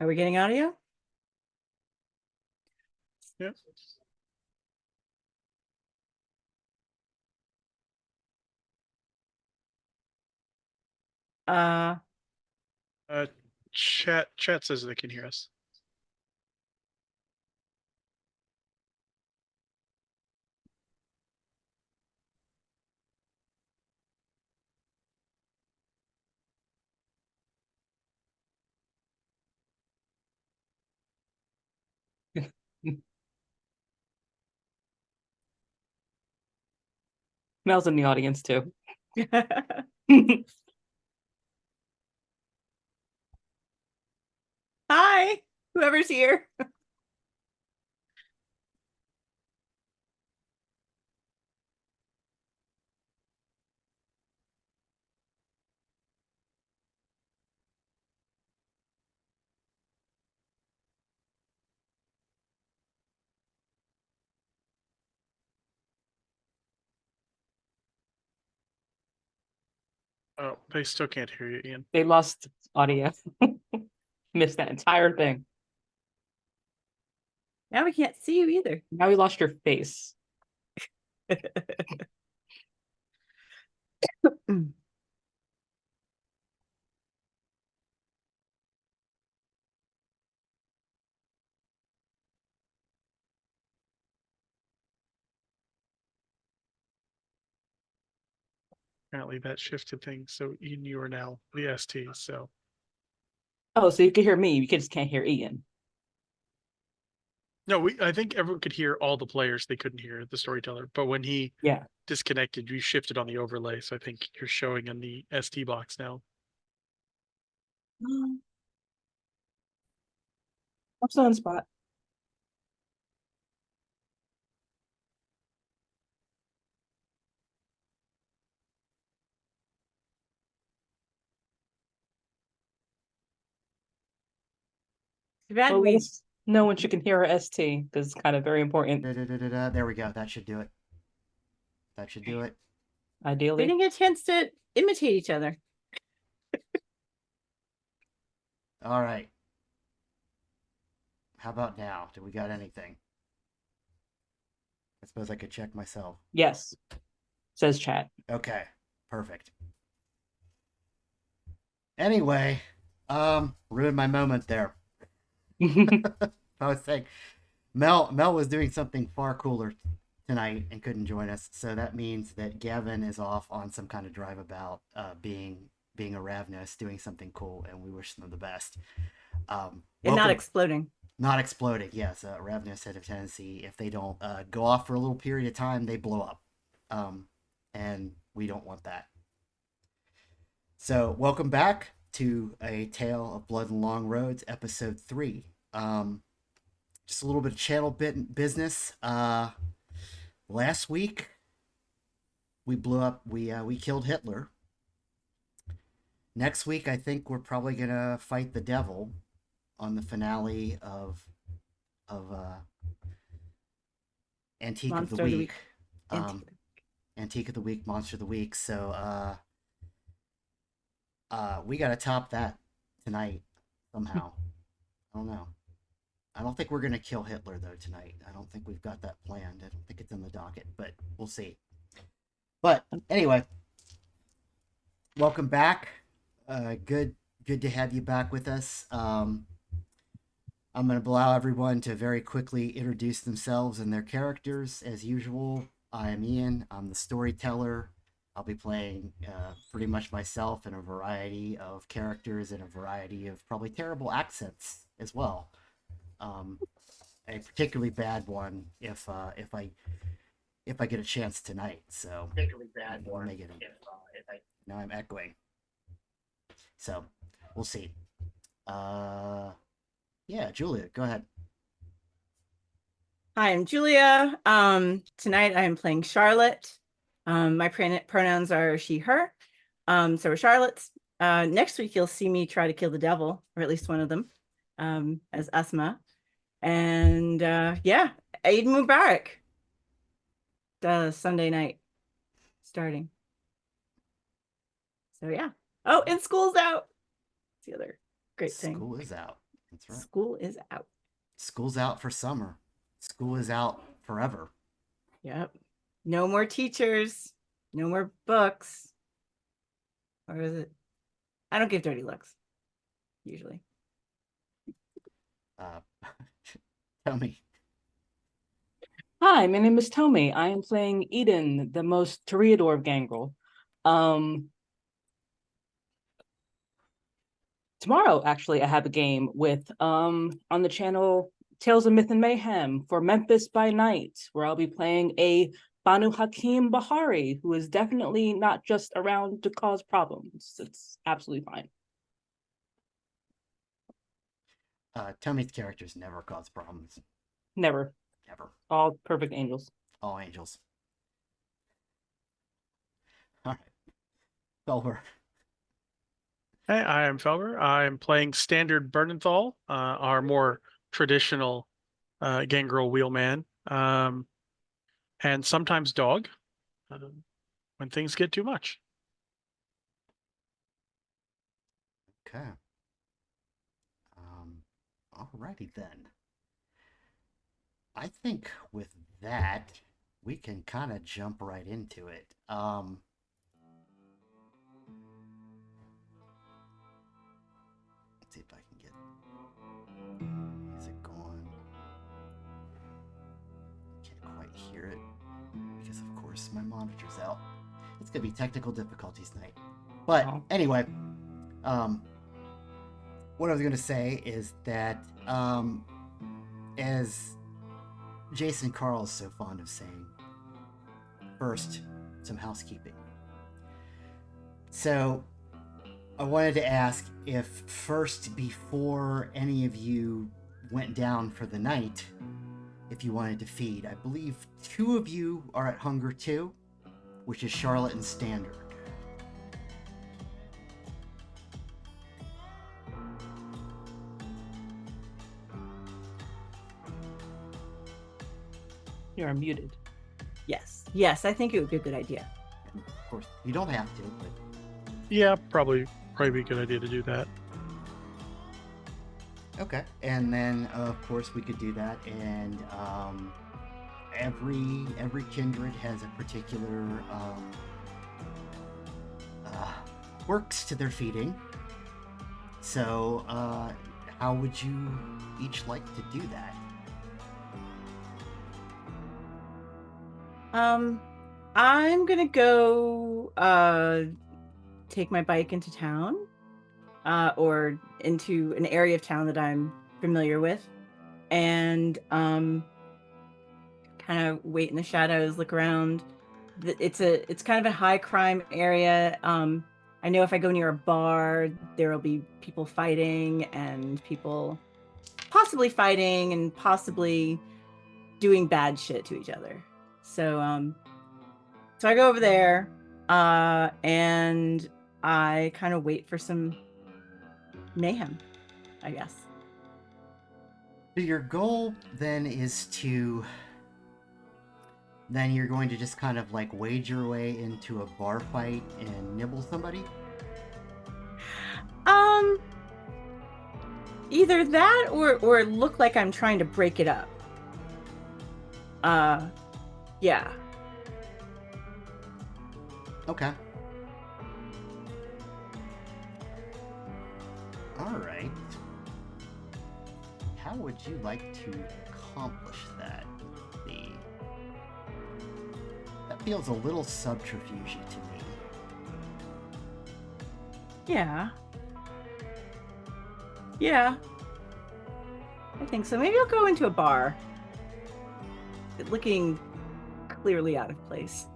Are we getting audio? Yeah. Uh, Chat says they can hear us. Mel's in the audience too. Hi, whoever's here. Oh, they still can't hear you, Ian. They lost audio. Missed that entire thing. Now we can't see you either. Now we lost your face. Apparently that shifted things. So Ian, you are now the ST. So Oh, so you can hear me. You just can't hear Ian. no, I think everyone could hear all the players. They couldn't hear the storyteller. But when he disconnected, you shifted on the overlay. So I think you're showing in the ST box now. I'm still on spot. Bad Well, no one should can hear our ST because it's kind of very important. There we go. That should do it. That should do it. Ideally. We didn't get a chance to imitate each other. All right. How about now? Do we got anything? I suppose I could check myself. Yes. Says chat. Okay. Perfect. Anyway, ruined my moment there. I was saying Mel was doing something far cooler tonight and couldn't join us, so that means that Gavin is off on some kind of drive about being a Ravnos, doing something cool, and we wish them the best. And not exploding. Not exploding, yes. Ravnos had a tendency, if they don't go off for a little period of time, they blow up. And we don't want that. So, welcome back to A Tale of Blood and Long Roads, Episode 3. Just a little bit of channel business. Last week, we killed Hitler. Next week, I think we're probably going to fight the devil on the finale of Antique of the Week. Antique of the Week, Monster of the Week. So we got to top that tonight somehow. I don't know. I don't think we're going to kill Hitler, though, tonight. I don't think we've got that planned. I don't think it's in the docket, but we'll see. But anyway, welcome back. Good to have you back with us. I'm going to allow everyone to very quickly introduce themselves and their characters. As usual, I'm Ian. I'm the storyteller. I'll be playing pretty much myself in a variety of characters and a variety of probably terrible accents as well. A particularly bad one if I get a chance tonight. So particularly bad one. Now I'm echoing. So we'll see. Yeah, Julia, go ahead. Hi, I'm Julia. Tonight I am playing Charlotte. My pronouns are she, her. So we're Charlotte's. Next week you'll see me try to kill the devil, or at least one of them, as Asma. And yeah, Eid Mubarak. Sunday night starting. So yeah. Oh, and school's out. It's the other great thing. School is out. That's right. School is out. School's out for summer. School is out forever. Yep. No more teachers. No more books. Or is it? I don't give dirty looks. Usually. Tell me. Hi, my name is Tommy. I am playing Eden, the most toreador of Gangrel. Tomorrow, actually, I have a game with on the channel Tales of Myth and Mayhem for Memphis by Night, where I'll be playing a Banu Hakim Bahari, who is definitely not just around to cause problems. It's absolutely fine. Tommy's characters never cause problems. Never. Never. All perfect angels. All angels. All right. Felber. Hey, I am Felber. I'm playing standard Bernenthal, our more traditional Gangrel wheelman, and sometimes dog when things get too much. Okay. Alrighty then. I think with that, we can kind of jump right into it. Let's see if I can get music going. Can't quite hear it because, of course, my monitor's out. It's gonna be technical difficulties tonight. But anyway, what I was gonna say is that, as Jason Carl is so fond of saying, first, some housekeeping. So, I wanted to ask if first, before any of you went down for the night, if you wanted to feed. I believe 2 of you are at Hunger 2, which is Charlotte and Standard. You are muted. Yes. Yes, I think it would be a good idea. And of course, you don't have to, but Yeah, probably be a good idea to do that. okay. And then, of course, we could do that. And every kindred has a particular works to their feeding. So, how would you each like to do that? I'm gonna go take my bike into town, or into an area of town that I'm familiar with, and kind of wait in the shadows, look around. It's kind of a high crime area. I know if I go near a bar, there will be people fighting and people possibly fighting and possibly doing bad shit to each other. So so I go over there, and I kind of wait for some mayhem, I guess. So your goal then is to... Then you're going to just kind of like wade your way into a bar fight and nibble somebody? Either that or look like I'm trying to break it up. Yeah. Okay. Alright. How would you like to accomplish that? That feels a little subterfuge to me. Yeah. Yeah. I think so. Maybe I'll go into a bar. Looking clearly out of place.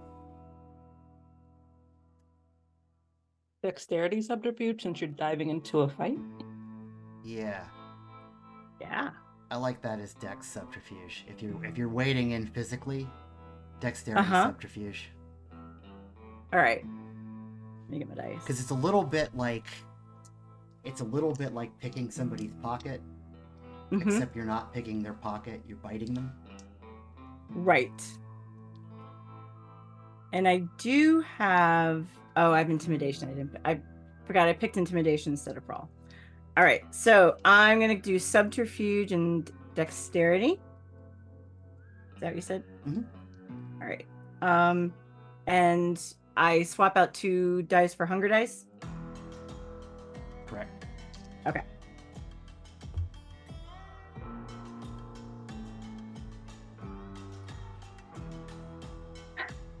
Dexterity subterfuge since you're diving into a fight? Yeah. Yeah. I like that as dex subterfuge. If you're wading in physically, dexterity subterfuge. All right. Let me get my dice. Because it's a little bit like picking somebody's pocket, except you're not picking their pocket, you're biting them. Right. And I do have... Oh, I have intimidation. I forgot I picked intimidation instead of brawl. All All right, so I'm gonna do subterfuge and dexterity. Is that what you said? Mhm. All right. And I swap out 2 dice for hunger dice. Correct. Okay.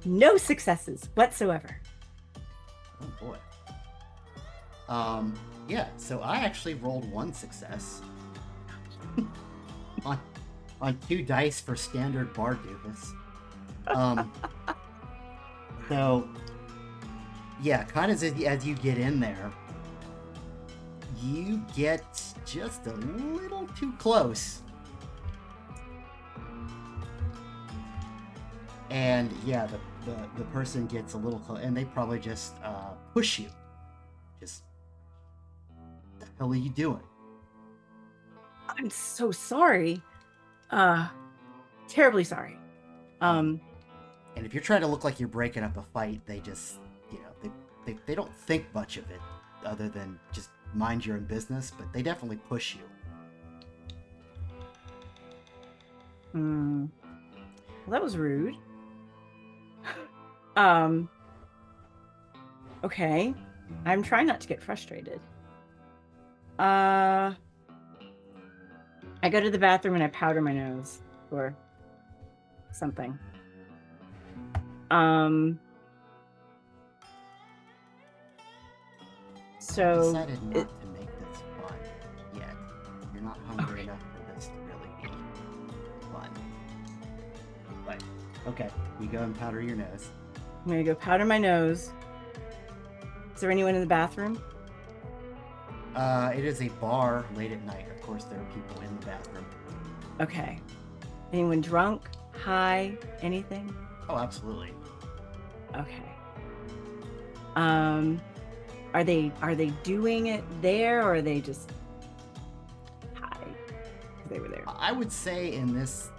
No successes whatsoever. Oh boy. Yeah, so I actually rolled 1 success on 2 dice for standard bar doofus. So yeah, kind of as you get in there, you get just a little too close. And yeah, the person gets a little close, and they probably just push you. Just, the hell are you doing? I'm so sorry. Terribly sorry. And if you're trying to look like you're breaking up a fight, they just, they don't think much of it, other than just mind your own business. But they definitely push you. Well, that was rude. Okay. I'm trying not to get frustrated. I go to the bathroom and I powder my nose or something. So Decided not to make this fun yet. You're not hungry enough for this to really be fun. But okay, you go and powder your nose. I'm gonna go powder my nose. Is there anyone in the bathroom? It is a bar late at night. Of course, there are people in the bathroom. Okay. Anyone drunk? High? Anything? Oh, absolutely. Okay. Are they doing it there, or are they just high? They were there. I would say in this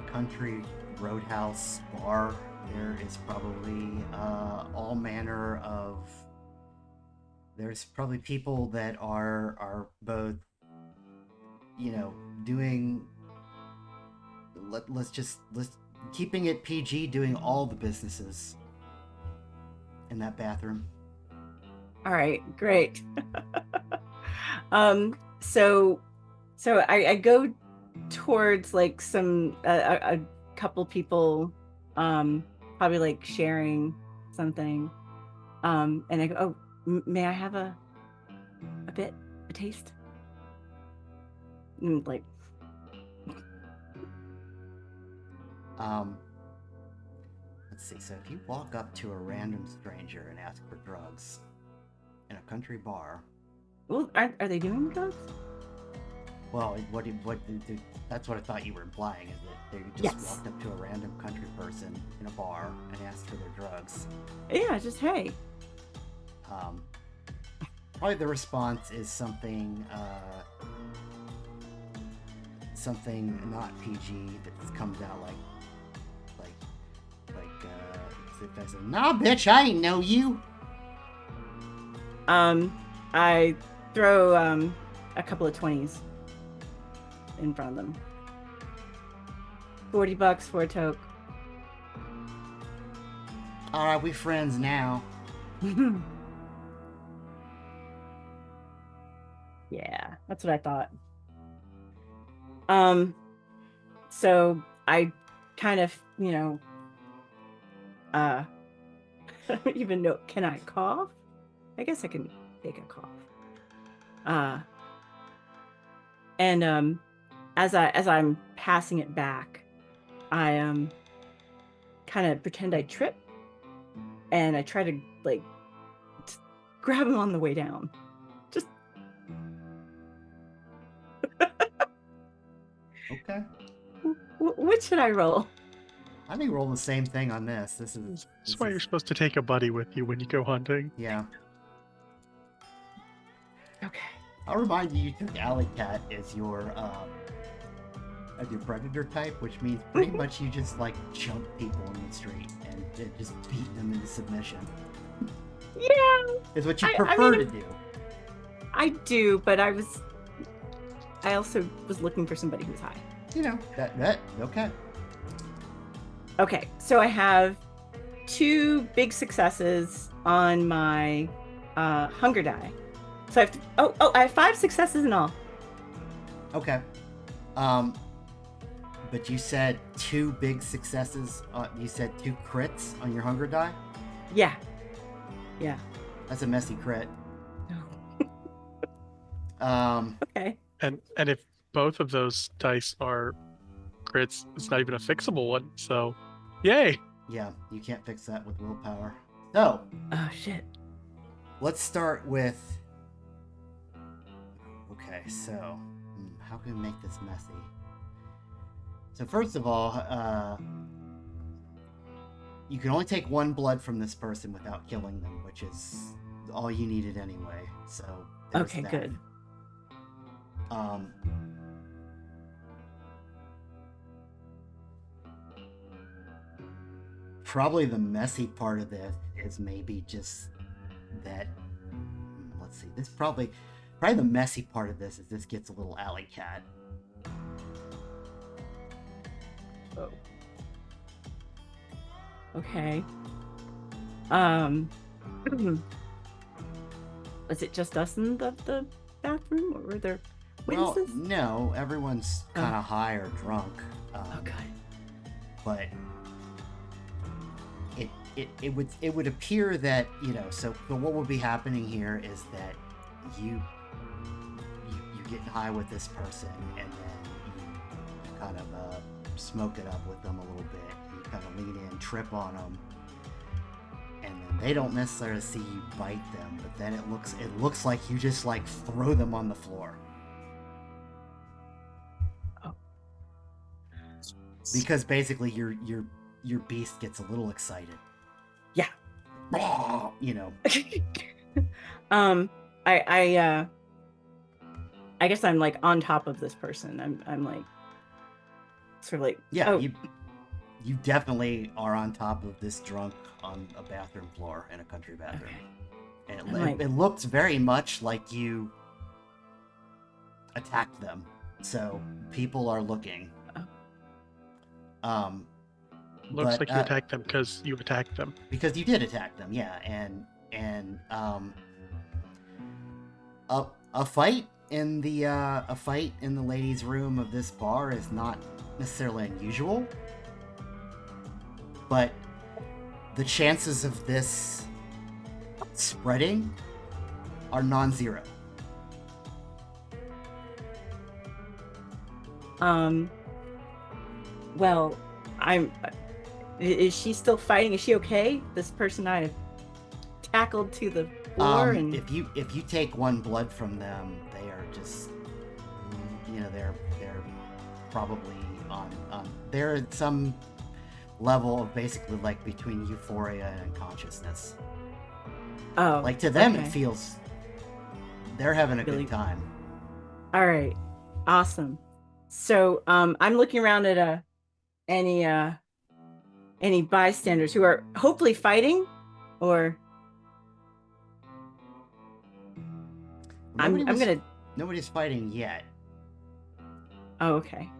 country roadhouse bar, there is probably all manner of. There's probably people that are both, doing. Let's keeping it PG, doing all the businesses in that bathroom. All right, great. So I go towards like some a couple people, probably like sharing something, and I go, oh, may I have a taste? Like, Let's see. So if you walk up to a random stranger and ask for drugs in a country bar, well, are they doing drugs? well, that's what I thought you were implying, is that they just Yes. walked up to a random country person in a bar and asked for their drugs. Yeah, just hey. Probably the response is something not PG that comes out like if I say, "Nah, bitch, I ain't know you." I throw a couple of 20s in front of them. $40 for a toke. All right, we friends now. Yeah, that's what I thought. So I kind of, I don't even know. Can I cough? I guess I can take a cough. And as I'm passing it back, I kind of pretend I trip, and I try to like grab him on the way down. Just Okay. What should I roll? I think roll the same thing on this. This That's why you're is supposed to take a buddy with you when you go hunting. yeah. Okay. I'll remind you took Alley Cat as your predator type, which means pretty much you just like jump people in the street and just beat them into submission. Yeah. Is what you I prefer mean, to do. I do, but I also was looking for somebody who's high. You know, that okay. Okay, so I have 2 big successes on my hunger die. So I have I have 5 successes in all. Okay. But you said 2 big successes. You said 2 crits on your hunger die. Yeah. That's a messy crit. Okay. And if both of those dice are crits, it's not even a fixable one. So, yay! Yeah, you can't fix that with willpower. So Oh shit. let's start with. Okay, so how can we make this messy? So first of all, you can only take 1 blood from this person without killing them, which is all you needed anyway. So there's Okay, that. good. Probably the messy part of this is maybe just that. Let's see. This probably the messy part of this is this gets a little alley cat. Oh. Okay. Was it just us in the bathroom, or were there Well, witnesses? no, everyone's kind of high or drunk. Oh god. But it would appear that, you know, so what will be happening here is that you getting high with this person, and then you kind of smoke it up with them a little bit. You kind of lean in, trip on them, and then they don't necessarily see you bite them, but then it looks like you just like throw them on the floor. Oh. Because basically your beast gets a little excited. Yeah. You know. I guess I'm like on top of this person. I'm like sort of like, Yeah, oh, you definitely are on top of this drunk on a bathroom floor in a country bathroom. okay. And it looks very much like you attacked them. So people are looking. Looks But, like you attacked them because you attacked them. because you did attack them, yeah, and a fight in the ladies' room of this bar is not necessarily unusual, but the chances of this spreading are non-zero. Well, is she still fighting? Is she okay? This person I tackled to the floor, and If you take 1 blood from them, they are just, you know, they're probably on they're at some level of basically like between euphoria and unconsciousness. oh, Like to them, okay. it feels they're having a Really? good time. All right, awesome. So I'm looking around at any bystanders who are hopefully fighting, or I'm gonna. Nobody's fighting yet. Oh, okay.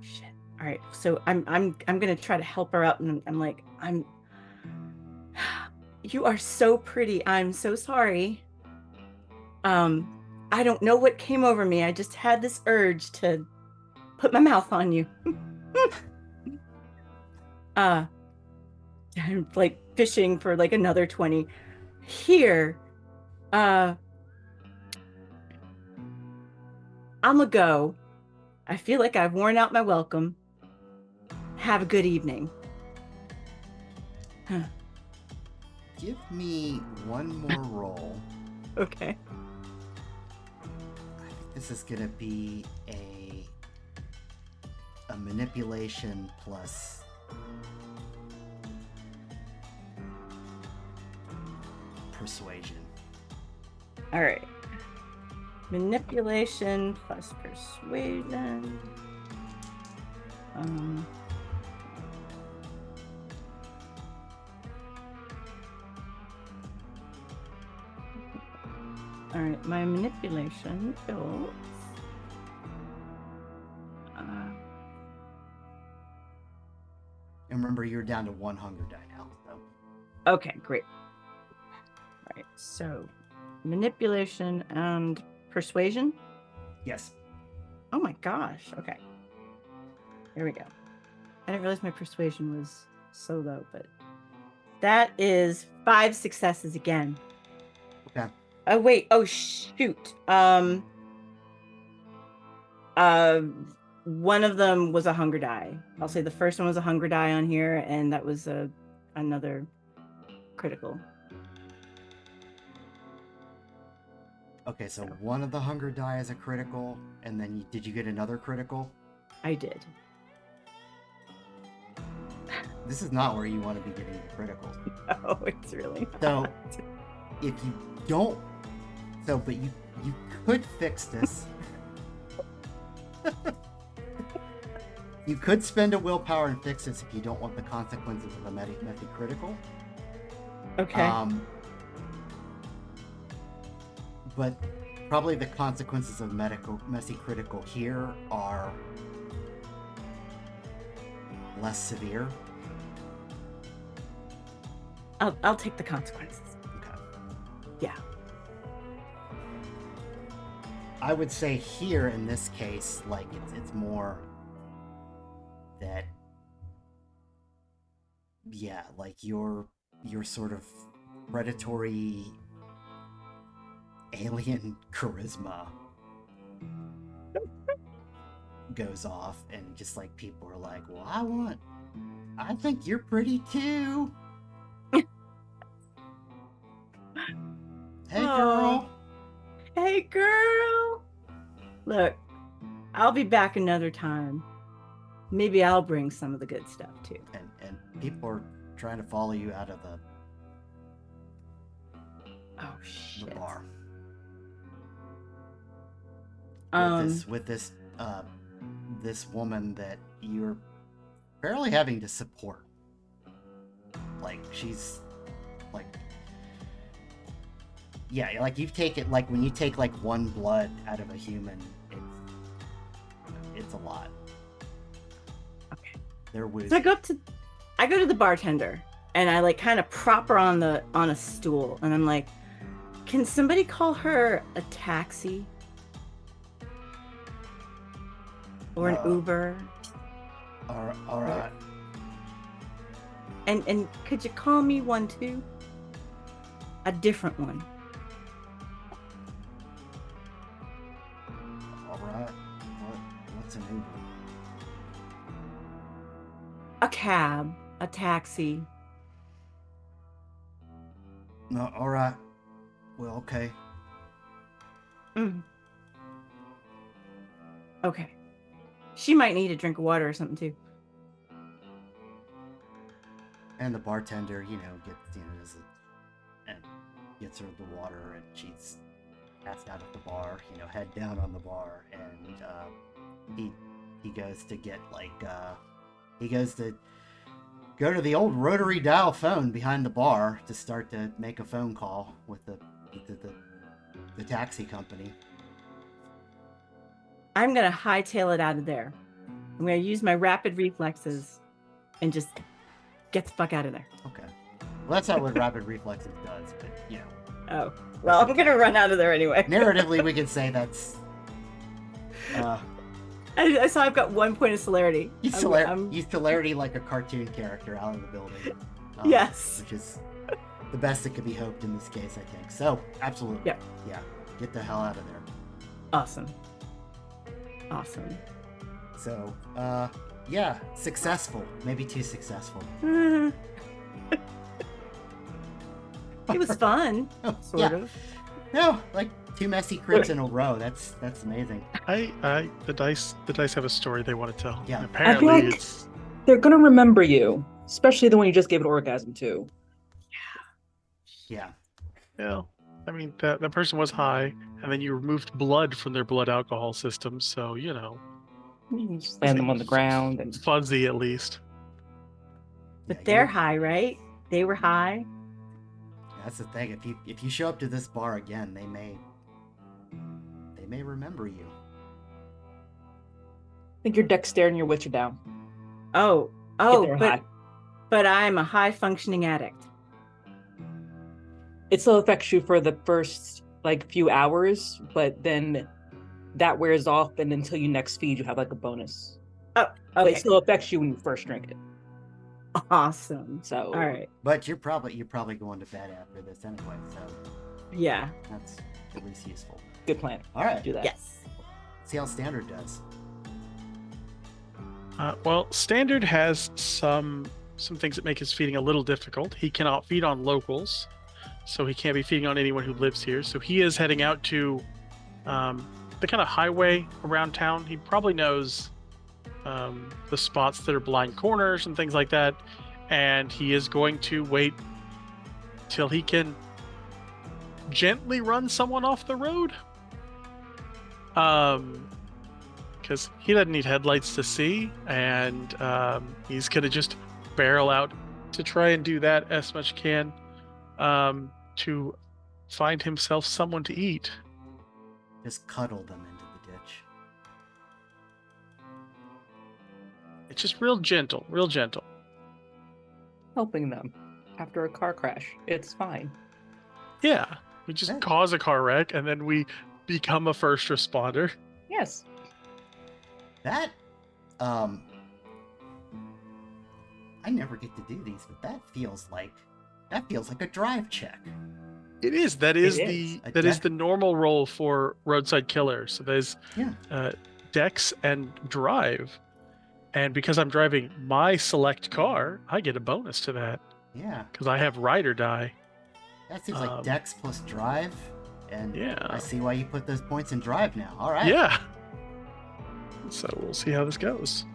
Shit. All right. So I'm gonna try to help her up, and I'm like, you are so pretty. I'm so sorry. I don't know what came over me. I just had this urge to put my mouth on you. I'm like fishing for like another 20. Here. I'm a go. I feel like I've worn out my welcome. Have a good evening. Huh. Give me 1 more roll. Okay. I think this is gonna be a manipulation plus persuasion. All right. Manipulation plus persuasion. All right, my manipulation builds. And remember, you're down to 1 hunger die now. So. Okay, great. All right, so manipulation and persuasion. Yes. Oh my gosh. Okay. Here we go. I didn't realize my persuasion was so low, but that is 5 successes again. Okay. Oh wait. Oh shoot. One of them was a hunger die. I'll say the first one was a hunger die on here, and that was another critical. Okay, so one of the hunger die is a critical, and then did you get another critical? I did. This is not where you want to be getting the criticals. Oh, it's really So, not. if you don't, but you could fix this. You could spend a willpower and fix this if you don't want the consequences of a method critical. Okay. But probably the consequences of messy critical here are less severe. I'll take the consequences. Okay. Yeah. I would say here in this case, like it's more that, yeah, like your sort of predatory alien charisma goes off, and just like people are like, well, I think you're pretty too. Hey, girl. Hey, girl. Look, I'll be back another time. Maybe I'll bring some of the good stuff too. And people are trying to follow you out of the shit. bar. With this woman that you're barely having to support. Like, she's like, yeah, like you've taken, like when you take like one blood out of a human, it's a lot. Okay. They're woozy. So I go to the bartender and I like kind of prop her on a stool, and I'm like, can somebody call her a taxi? Or an Uber? All right. And could you call me one too? A different one. All right. What's an Uber? A cab, a taxi. No, all right. Well, okay. Okay. She might need a drink of water or something too. And the bartender, gets her the water, and she's passed out at the bar, head down on the bar, and he goes to get he goes to go to the old rotary dial phone behind the bar to start to make a phone call with the taxi company. I'm gonna hightail it out of there. I'm gonna use my rapid reflexes and just get the fuck out of there. Okay. Well, that's not what rapid reflexes does, but Oh, well, I'm gonna run out of there anyway. narratively we can say that's I saw I've got 1 point of celerity. you celerity like a cartoon character out of the building. Yes. Which is the best that could be hoped in this case, I think. So, absolutely. Yep. Yeah. Get the hell out of there. Awesome. So, yeah, successful. Maybe too successful. It was fun, sort of. No, like 2 messy crits in a row. That's amazing. The dice have a story they want to tell. Yeah. And apparently like- it's They're gonna remember you, especially the one you just gave an orgasm to. Yeah. I mean that person was high, and then you removed blood from their blood alcohol system, so You just land them on the ground and fuzzy at least. But Yeah, they're high, right? They were high. That's the thing. If you show up to this bar again, they may They may remember you. I think your dexterity and your wits are down. Oh, Get there high. but I'm a high functioning addict. It still affects you for the first like few hours, but then that wears off, and until you next feed, you have like a bonus. Oh, But it okay. still affects you when you first drink it. Awesome. So All right. But you're probably going to bed after this anyway, so Yeah. that's at least useful. good plan. All right. Do that. Yes. See how standard does. Well, standard has some things that make his feeding a little difficult. He cannot feed on locals, so he can't be feeding on anyone who lives here. So he is heading out to the kind of highway around town. He probably knows the spots that are blind corners and things like that, and he is going to wait till he can gently run someone off the road. Because he doesn't need headlights to see, and he's gonna just barrel out to try and do that as much can to find himself someone to eat. Just cuddle them into the ditch. It's just real gentle, real gentle. Helping them after a car crash. It's fine. Yeah, we just Yeah. cause a car wreck and then we become a first responder. Yes. That, I never get to do these, but that feels like a drive check. It is. That is It the is. that is the normal role for roadside killers. So there's Yeah. Dex and drive, and because I'm driving my select car, I get a bonus to that Yeah. because I have ride or die. That seems like Dex plus drive, and Yeah. I see why you put those points in drive now. All right. Yeah. So we'll see how this goes.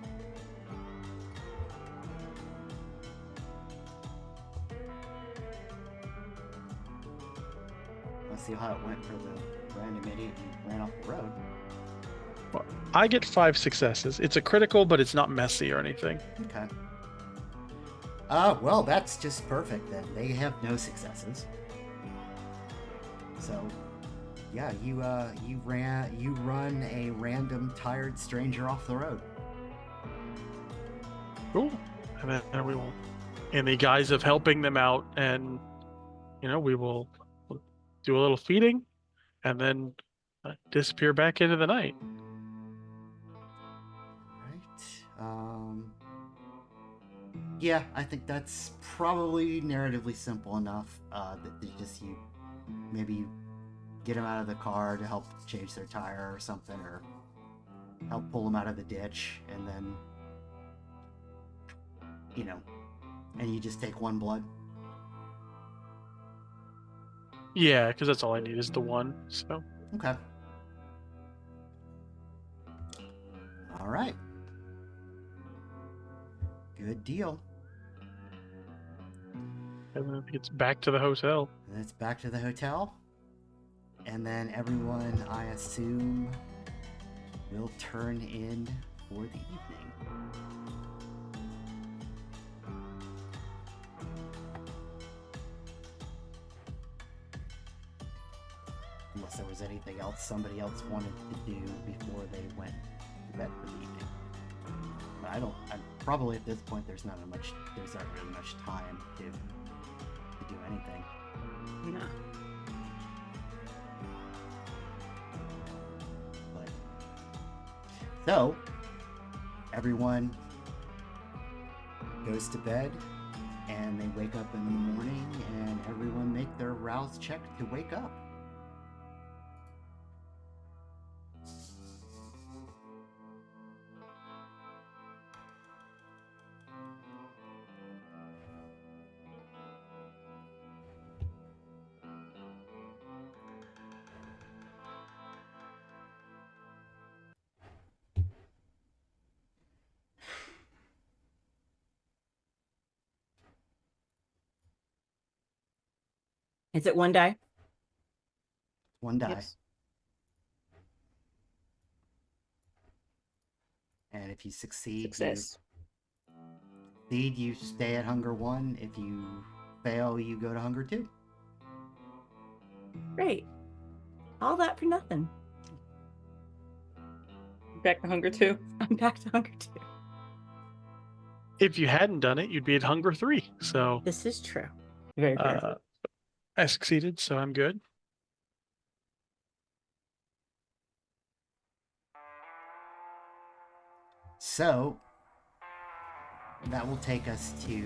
Let's see how it went for the random idiot who ran off the road. Well, I get 5 successes. It's a critical, but it's not messy or anything. Okay. Well, that's just perfect then. They have no successes. So, yeah, you run a random tired stranger off the road. Cool. And then we will, in the guise of helping them out, and we will do a little feeding, and then disappear back into the night. Right. Yeah, I think that's probably narratively simple enough. That you maybe get them out of the car to help change their tire or something, or help pull them out of the ditch, and then and you just take one blood. Yeah, because that's all I need is the one. So Okay. All right. Good deal. and then it gets back to the hotel. And it's back to the hotel. And then everyone, I assume, will turn in for the evening. Unless there was anything else somebody else wanted to do before they went to bed for the evening. But I probably at this point there's not really much time to do anything. No. But so everyone goes to bed and they wake up in the morning and everyone make their rouse check to wake up. Is it one die? One die. Yes. And if you succeed, Success. you stay at hunger 1. If you fail, you go to hunger 2. Great. All that for nothing. Back to hunger too. I'm back to hunger 2. If you hadn't done it, you'd be at hunger 3. So This is true. Very fair. I succeeded, so I'm good. So that will take us to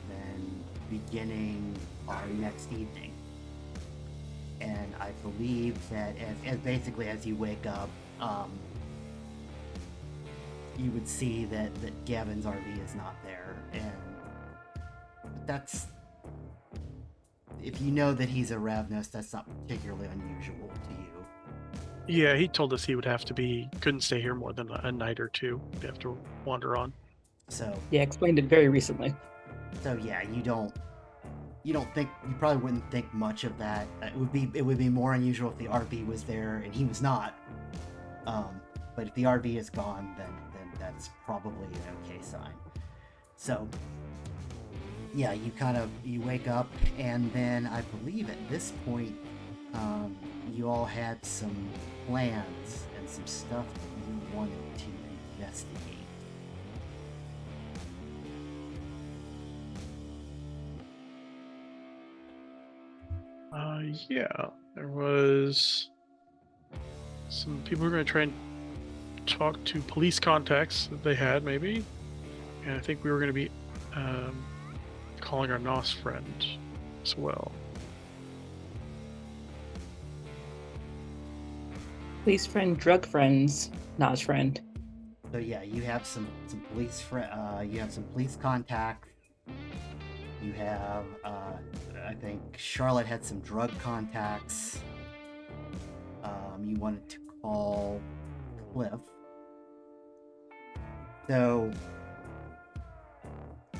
then beginning our next evening. And I believe that as basically as you wake up, you would see that Gavin's RV is not there, and that's, if you know that he's a Ravnos, that's not particularly unusual to you. Yeah, he told us he would have to be, couldn't stay here more than a night or two. He'd have to wander on. So Yeah, explained it very recently. yeah, you don't think, you probably wouldn't think much of that. It would be more unusual if the RV was there and he was not. But if the RV is gone, then that's probably an okay sign. So yeah, you wake up, and then I believe at this point, you all had some plans and some stuff that you wanted to investigate. Yeah, there was some people who were going to try and talk to police contacts that they had, maybe. And I think we were going to be calling our NOS friend as well. Police friend, drug friends, Nas friend. So yeah, you have some police you have some police contacts. You have I think Charlotte had some drug contacts. You wanted to call Cliff. So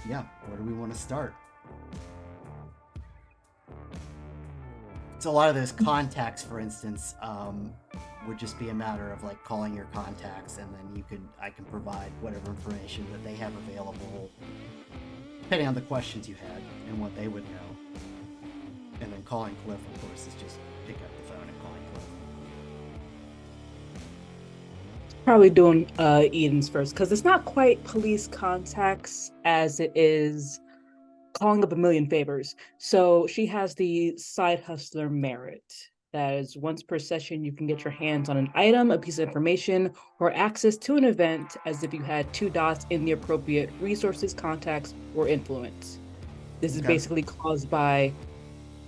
yeah, where do we want to start? So a lot of those contacts, for instance, would just be a matter of like calling your contacts, and then I can provide whatever information that they have available, depending on the questions you had and what they would know. And then calling Cliff, of course, is just pick up the phone and calling Cliff. Probably doing Eden's first, because it's not quite police contacts as it is calling up a million favors. So she has the side hustler merit. That is, once per session, you can get your hands on an item, a piece of information, or access to an event as if you had 2 dots in the appropriate resources, contacts, or influence. This is basically caused by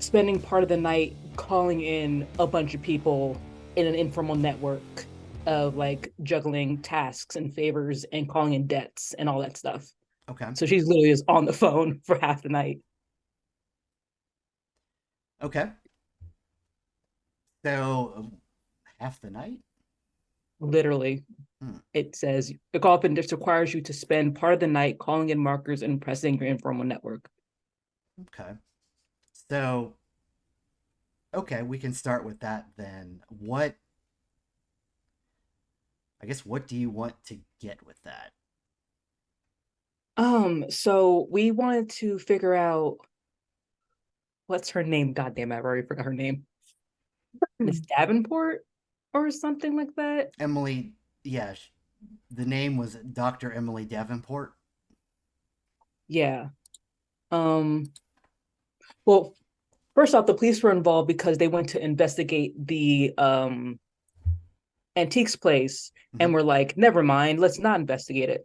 spending part of the night calling in a bunch of people in an informal network of like juggling tasks and favors and calling in debts and all that stuff. Okay. So she's literally just on the phone for half the night. Okay. So half the night? Literally. It says the call up just requires you to spend part of the night calling in markers and pressing your informal network. Okay. So, okay, we can start with that then. What do you want to get with that? So we wanted to figure out what's her name. Goddamn, I already forgot her name. Miss Davenport or something like that. Emily, yeah, the name was Dr. Emily Davenport. Yeah. Well, first off, the police were involved because they went to investigate the antiques place and were like, never mind, let's not investigate it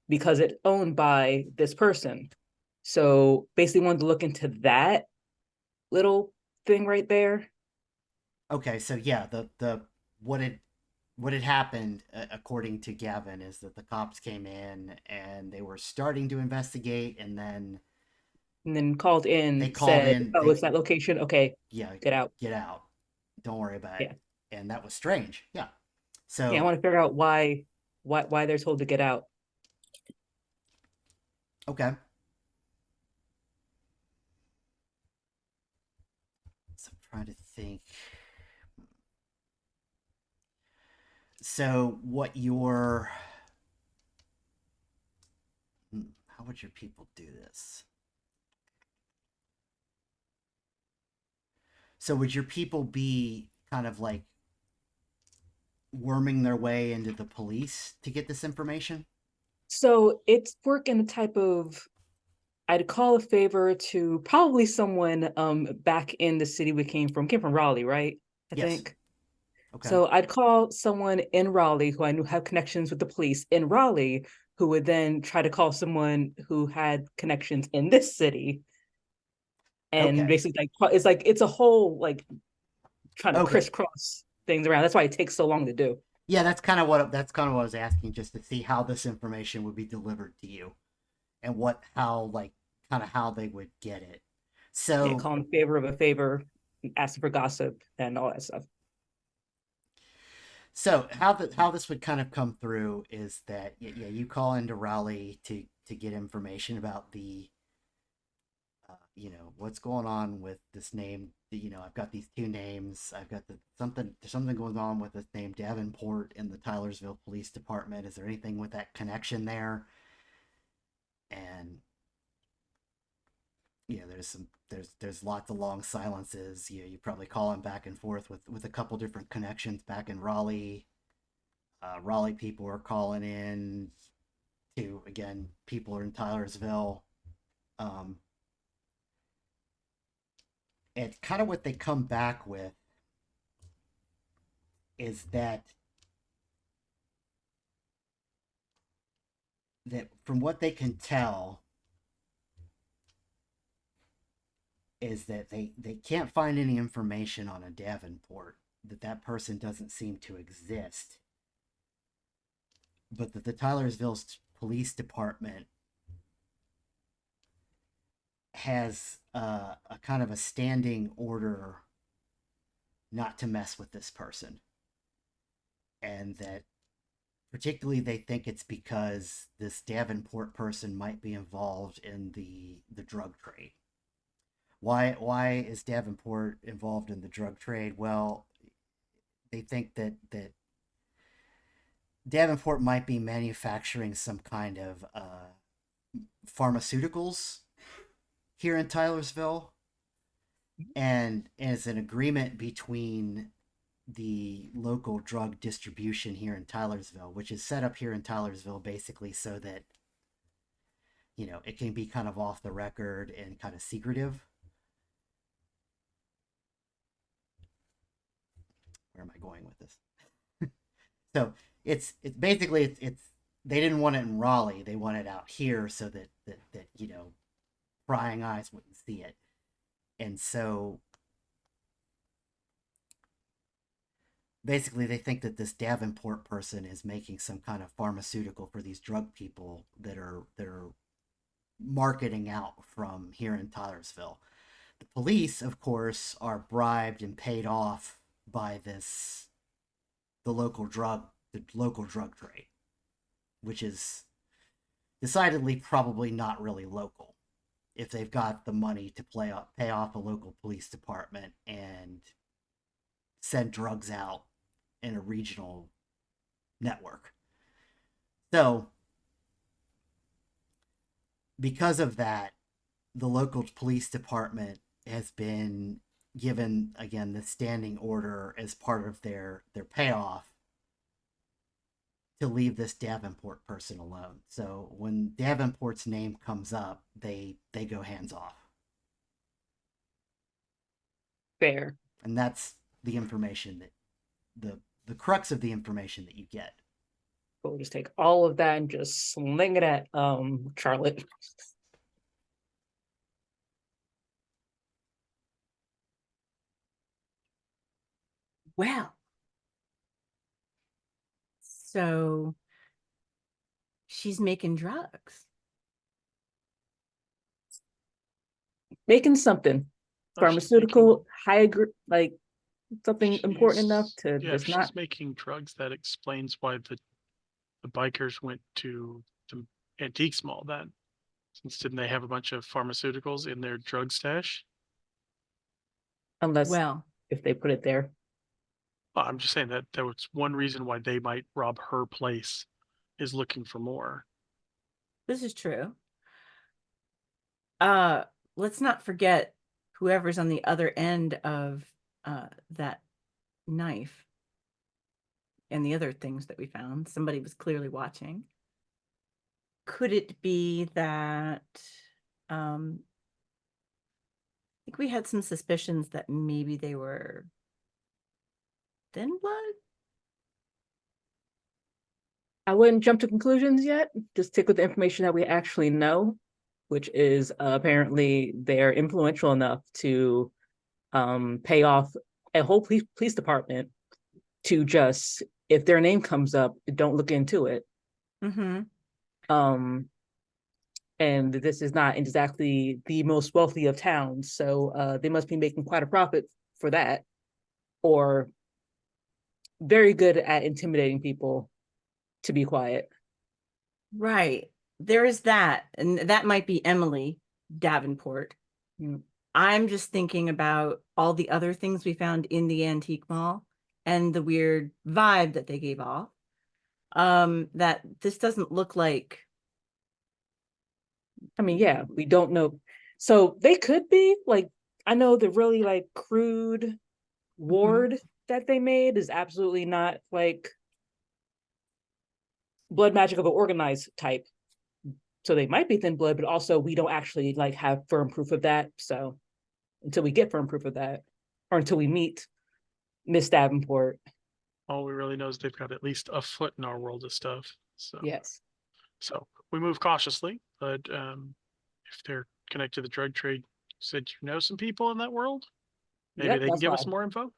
because it's owned by this person. So basically wanted to look into that little thing right there. Okay, so yeah, the what had happened, according to Gavin, is that the cops came in and they were starting to investigate, and then called in, they called said, in, it's that location. Okay, yeah, get out. Don't worry about it. Yeah. And that was strange. Yeah. So yeah, I want to figure out why they're told to get out. Okay. So I'm trying to think. So how would your people do this? So would your people be kind of like worming their way into the police to get this information? So it's working a type of, I'd call a favor to probably someone back in the city we came from Raleigh, right? I Yes. think. Okay. So I'd call someone in Raleigh who I knew had connections with the police in Raleigh, who would then try to call someone who had connections in this city. And Okay. basically it's a whole like trying to Okay. crisscross things around. That's why it takes so long to do. Yeah, that's kind of what I was asking, just to see how this information would be delivered to you, and how they would get it. Yeah, So, calling favor of a favor, asking for gossip and all that stuff. how this would kind of come through is that you call into Raleigh to get information about the what's going on with this name. I've got these two names. I've got there's something going on with this name Davenport in the Tylersville Police Department. Is there anything with that connection there? And there's lots of long silences. You probably calling back and forth with a couple different connections back in Raleigh. Raleigh people are calling in to, again, people are in Tylersville. And kind of what they come back with is that from what they can tell is that they can't find any information on a Davenport, that person doesn't seem to exist, but that the Tylersville Police Department has a kind of a standing order not to mess with this person, and that particularly they think it's because this Davenport person might be involved in the drug trade. Why is Davenport involved in the drug trade? Well, they think that Davenport might be manufacturing some kind of pharmaceuticals here in Tylersville, and it's an agreement between the local drug distribution here in Tylersville, which is set up here in Tylersville basically so that it can be kind of off the record and kind of secretive. Where am I going with this? So it's basically they didn't want it in Raleigh, they want it out here so that prying eyes wouldn't see it. And so basically they think that this Davenport person is making some kind of pharmaceutical for these drug people that are marketing out from here in Tylersville. The police, of course, are bribed and paid off by the local drug trade, which is decidedly probably not really local if they've got the money to pay off a local police department and send drugs out in a regional network. So because of that, the local police department has been given, again, the standing order as part of their payoff to leave this Davenport person alone. So when Davenport's name comes up, they go hands off. Fair. And that's the information that the crux of the information that you get. We'll just take all of that and just sling it at Charlotte. Well, so she's making drugs. Making something Oh, she's pharmaceutical, like something important enough to Yeah, just if not. she's making drugs, that explains why the bikers went to the Antiques Mall then. Since didn't they have a bunch of pharmaceuticals in their drug stash? Unless Well, if they put it there. Well, I'm just saying that there was one reason why they might rob her place, is looking for more. this is true. Let's not forget whoever's on the other end of that knife. and the other things that we found. Somebody was clearly watching. Could it be that I think we had some suspicions that maybe they were thin blood? I wouldn't jump to conclusions yet. Just stick with the information that we actually know, which is apparently they're influential enough to pay off a whole police department to just, if their name comes up, don't look into it. Mm-hmm. And this is not exactly the most wealthy of towns, so they must be making quite a profit for that, or very good at intimidating people to be quiet. Right. There is that. And that might be Emily Davenport. Mm. I'm just thinking about all the other things we found in the antique mall and the weird vibe that they gave off. That this doesn't look like. I mean, yeah, we don't know. So they could be like, I know the really like crude ward that they made is absolutely not like blood magic of an organized type. So they might be thin blood, but also we don't actually like have firm proof of that. So until we get firm proof of that, or until we meet Miss Davenport, All we really know is they've got at least a foot in our world of stuff. So yes. so we move cautiously, but if they're connected to the drug trade, you said you know some people in that world. Maybe Yep, they can that's give why us more info.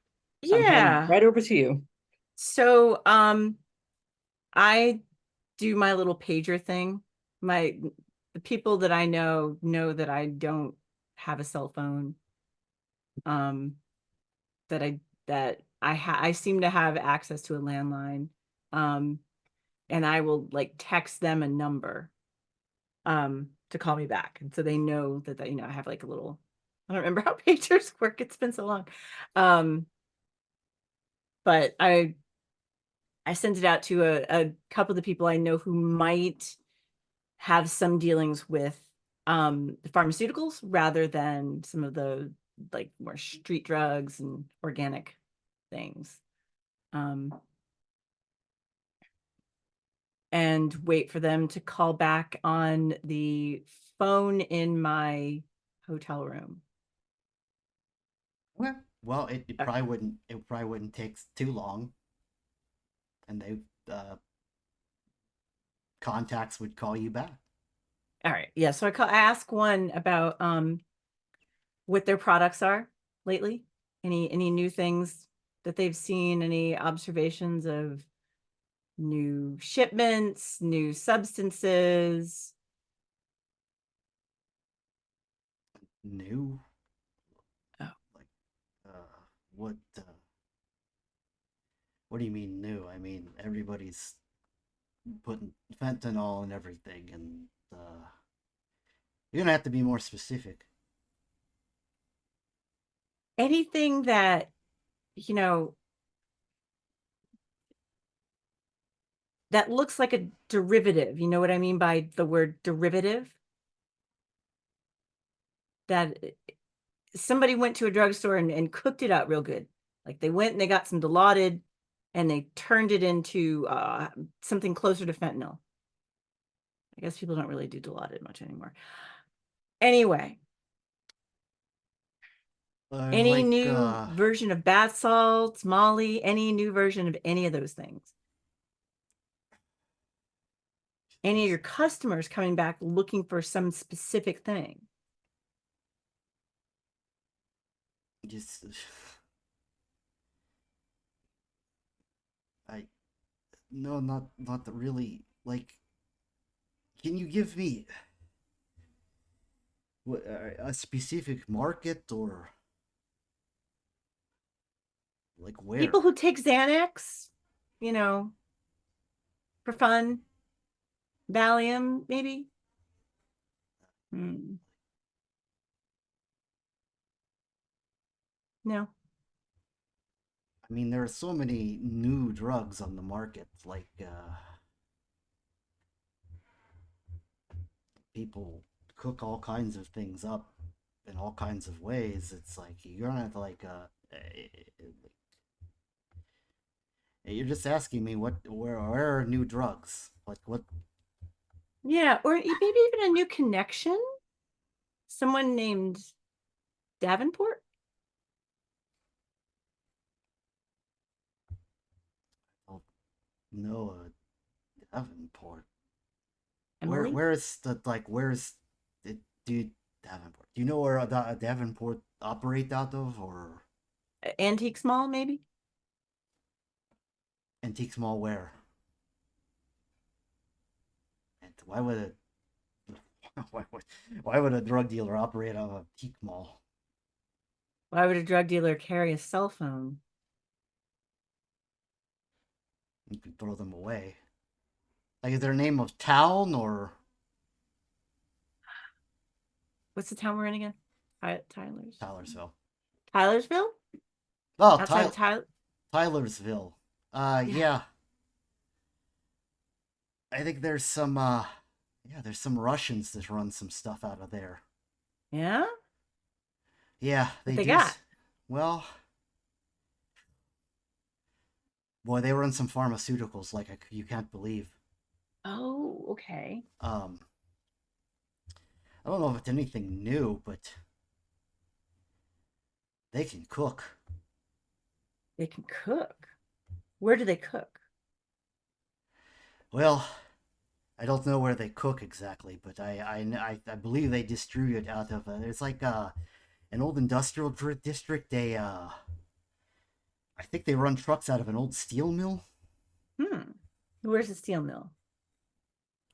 I'm handing Yeah. right over to you. So I do my little pager thing. The people that I know that I don't have a cell phone. That I seem to have access to a landline. And I will like text them a number to call me back. And so they know that I have like a little, I don't remember how pagers work. It's been so long. But I sent it out to a couple of the people I know who might have some dealings with the pharmaceuticals rather than some of the like more street drugs and organic things. And wait for them to call back on the phone in my hotel room. Okay. Well, it probably wouldn't take too long, and they contacts would call you back. All right. Yeah. So I ask one about what their products are lately. Any new things that they've seen, any observations of new shipments, new substances. New? Oh. Like, what? What do you mean new? I mean everybody's putting fentanyl and everything, and you're gonna have to be more specific. Anything that, you know, that looks like a derivative. You know what I mean by the word derivative? That somebody went to a drugstore and cooked it up real good. Like they went and they got some Dilaudid and they turned it into something closer to fentanyl. I guess people don't really do Dilaudid much anymore. Anyway, any Like, new version of bath salts, Molly, any new version of any of those things? Any of your customers coming back looking for some specific thing? just I no, not really. Like, can you give me a specific market, or like People where? who take Xanax, you know, for fun, Valium, maybe. No. I mean, there are so many new drugs on the market. Like, people cook all kinds of things up in all kinds of ways. It's like you're gonna have to like You're just asking me where are new drugs? What? Yeah, or maybe even a new connection. Someone named Davenport. No, Davenport. Emily. Where's the dude Davenport? Do you know where Davenport operate out of, or Antique Mall, maybe. Antiques Mall where? And why would a why would a drug dealer operate out of a antique mall? Why would a drug dealer carry a cell phone? You could throw them away. Like, is there a name of town or What's the town we're in again? Tyler's. Tylersville? Tylersville? Oh, Outside of Tyler. Tylersville. Yeah. I think there's some there's some Russians that run some stuff out of there. Yeah. Yeah, What they do. got? Well, boy, they run some pharmaceuticals like you can't believe. Oh, okay. I don't know if it's anything new, but they can cook. They can cook. Where do they cook? Well, I don't know where they cook exactly, but I believe they distribute out of it's like an old industrial district. I think they run trucks out of an old steel mill. Where's the steel mill?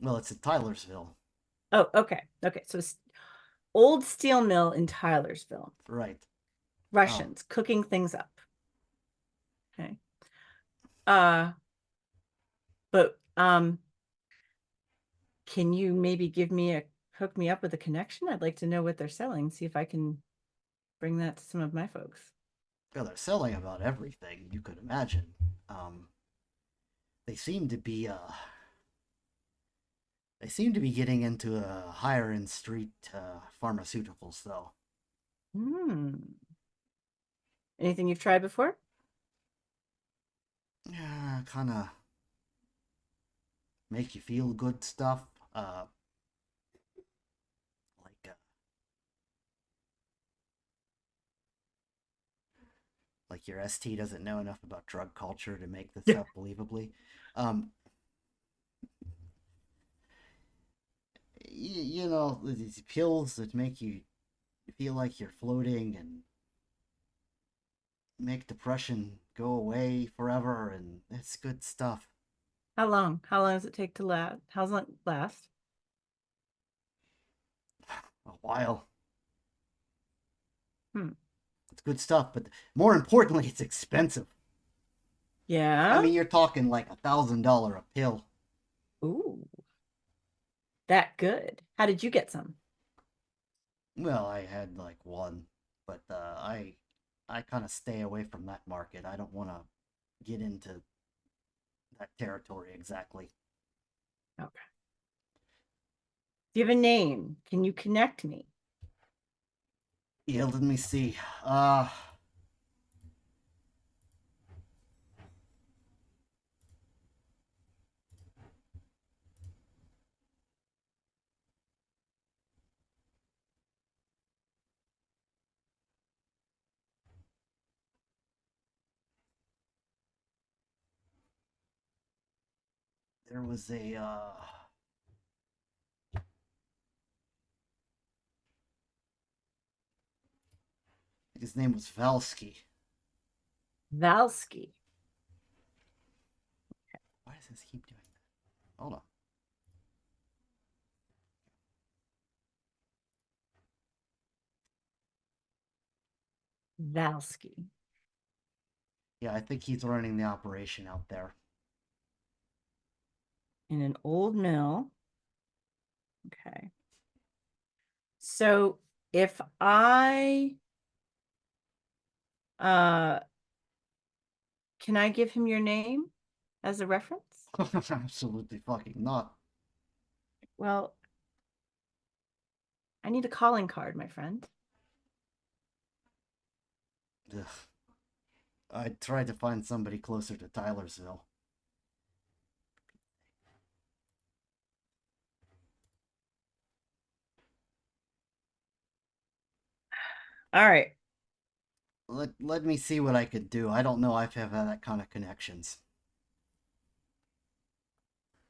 Well, it's at Tylersville. Oh, okay. Okay. So it's old steel mill in Tylersville. Right. Russians cooking things up. Okay. But can you maybe hook me up with a connection? I'd like to know what they're selling, see if I can bring that to some of my folks. Well, they're selling about everything you could imagine. They seem to be getting into higher end street pharmaceuticals, though. Anything you've tried before? Yeah, kind of make you feel good stuff. Like your ST doesn't know enough about drug culture to make this up believably. You know, these pills that make you feel like you're floating and make depression go away forever, and it's good stuff. How long? How long does it take to last? How long last? A while. Hmm. It's good stuff, but more importantly, it's expensive. Yeah. I mean, you're talking like $1,000 a pill. Ooh. That good. How did you get some? Well, I had like one, but I kind of stay away from that market. I don't want to get into that territory exactly. Okay. Do you have a name? Can you connect me? Yeah, let me see. There was a his name was Valsky. Valsky. Why does this keep doing that? Hold on. Valsky. Yeah, I think he's running the operation out there. In an old mill. Okay. So if I can I give him your name as a reference? Absolutely fucking not. Well, I need a calling card, my friend. Ugh. I tried to find somebody closer to Tylersville. All right. Let me see what I could do. I don't know if I have that kind of connections.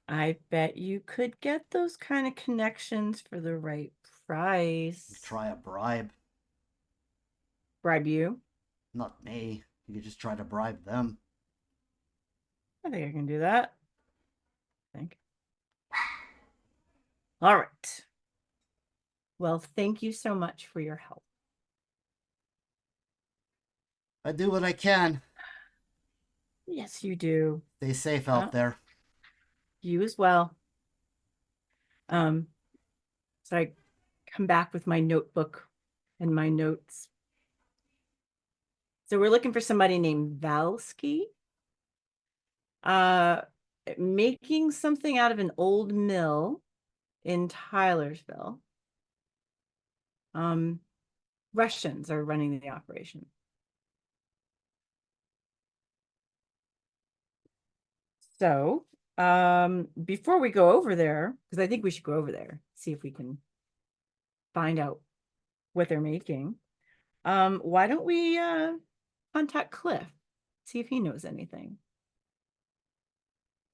I bet you could get those kind of connections for the right price. Try a bribe. Bribe you? Not me. You could just try to bribe them. I think I can do that. I think. All right. Well, thank you so much for your help. I do what I can. Yes, you do. Stay safe out there. You as well. So I come back with my notebook and my notes. So we're looking for somebody named Valsky. Making something out of an old mill in Tylersville. Russians are running the operation. So, before we go over there, because I think we should go over there, see if we can find out what they're making. Why don't we contact Cliff, see if he knows anything?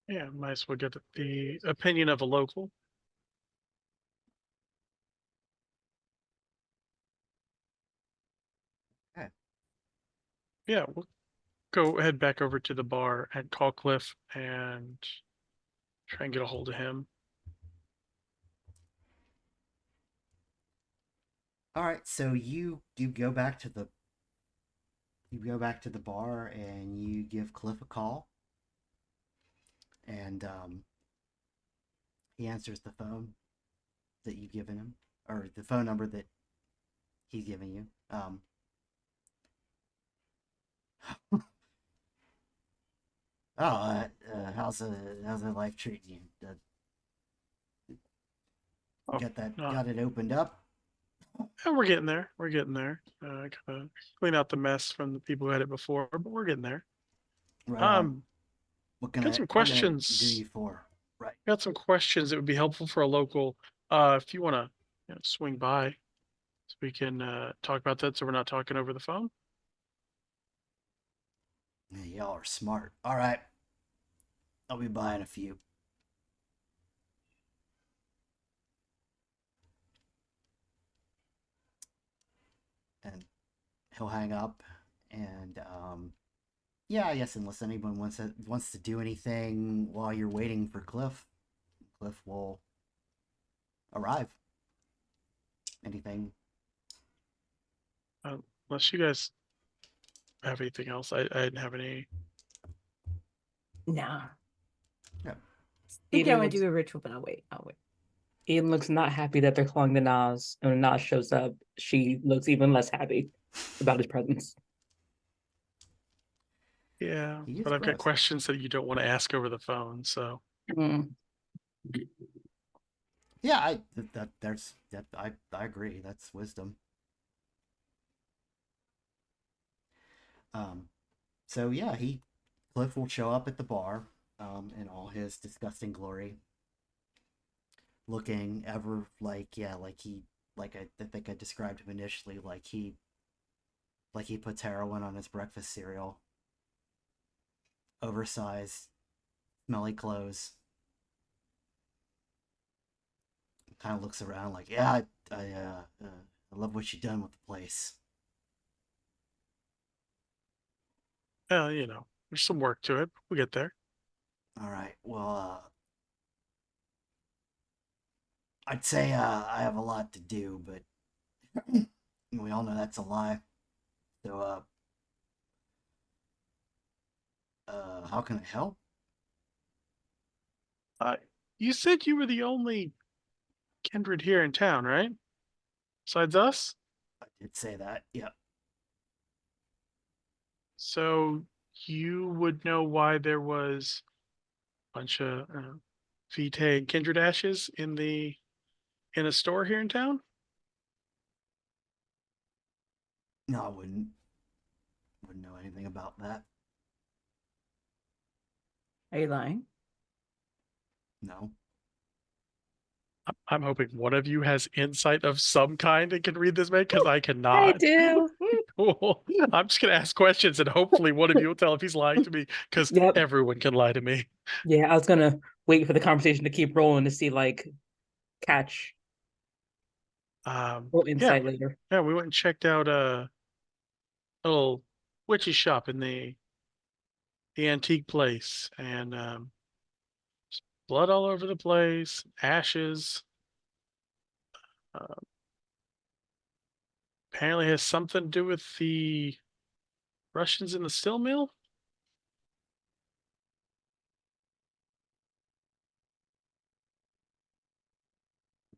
Yeah, might as well get the opinion of a local. Okay. Yeah, we'll go head back over to the bar and call Cliff and try and get a hold of him. All right, so you go back to the bar and you give Cliff a call, and he answers the phone that you've given him, or the phone number that he's giving you. How's the life treating you? Oh, Got it opened up. and we're getting there. We're getting there. Kind of clean out the mess from the people who had it before, but we're getting there. Right on. Got some What can I questions. do you for? Right. Got some questions that would be helpful for a local. If you want to swing by, so we can talk about that. So we're not talking over the phone. Yeah, y'all are smart. All right. I'll be buying a few. And he'll hang up, and yeah, I guess unless anyone wants to do anything while you're waiting for Cliff will arrive. Anything? Unless you guys have anything else, I didn't have any. No. Yeah. I think I Eden want to looks, do a ritual, but I'll wait. Eden looks not happy that they're calling the Nas, and when Nas shows up, she looks even less happy about his presence. Yeah, He is but I've got gross. questions that you don't want to ask over the phone. So Mm. Yeah, I agree. That's wisdom. So yeah, Cliff will show up at the bar, in all his disgusting glory, looking ever like I think I described him initially, like he puts heroin on his breakfast cereal, oversized, smelly clothes. Kind of looks around like, yeah, I love what you've done with the place. there's some work to it. We'll get there. All right, well, I'd say I have a lot to do, but we all know that's a lie. So, how can I help? You said you were the only kindred here in town, right? Besides us? I did say that. Yeah. So you would know why there was a bunch of Vitae and kindred ashes in a store here in town? No, I wouldn't wouldn't know anything about that. Are you lying? No. I'm hoping one of you has insight of some kind and can read this man because I I cannot. do. Cool. I'm just gonna ask questions and hopefully one of you will tell if he's lying to me because Yep. everyone can lie to me. Yeah, I was gonna wait for the conversation to keep rolling to see like catch or Yeah, insight later. yeah, we went and checked out a little witchy shop in the antique place, and just blood all over the place, ashes. Uh, apparently has something to do with the Russians in the steel mill.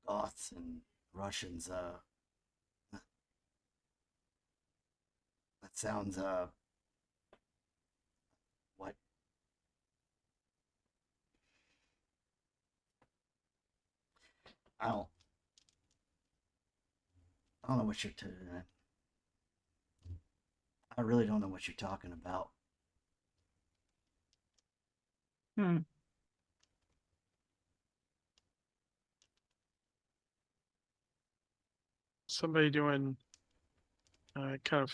Goths and Russians. That sounds. What? I don't. I don't know what you're. I really don't know what you're talking about. Hmm. Somebody doing kind of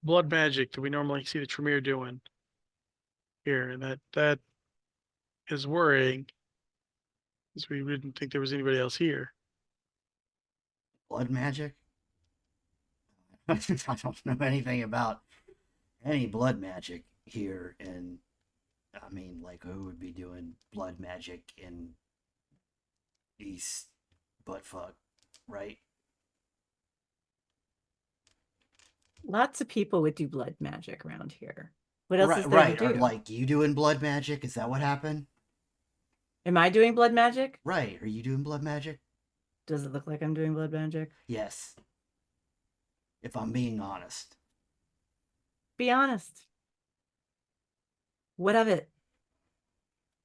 blood magic that we normally see the Tremere doing here, and that is worrying, because we didn't think there was anybody else here. Blood magic? I don't know anything about any blood magic here, and I mean, like, who would be doing blood magic in East Buttfuck, right? Lots of people would do blood magic around here. What else is Right, there right. to Or do? like you doing blood magic? Is that what happened? Am I doing blood magic? Right. Are you doing blood magic? Does it look like I'm doing blood magic? Yes. If I'm being honest. Be honest. What of it?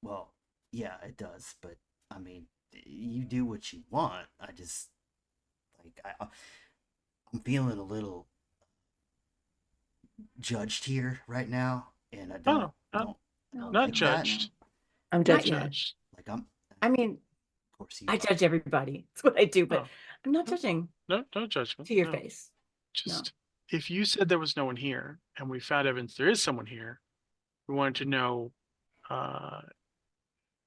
Well, yeah, it does, but I mean, you do what you want. I just like I'm feeling a little judged here right now, and I don't Oh, don't No, not like that. judged. I'm Not Not judging. yet. judged. Like I'm, I mean, of course you I are. judge everybody. That's what I do, but Oh, I'm not judging no judgment. to your No. face. Just if you said there was no one here and we found evidence there is someone here, we wanted to know uh,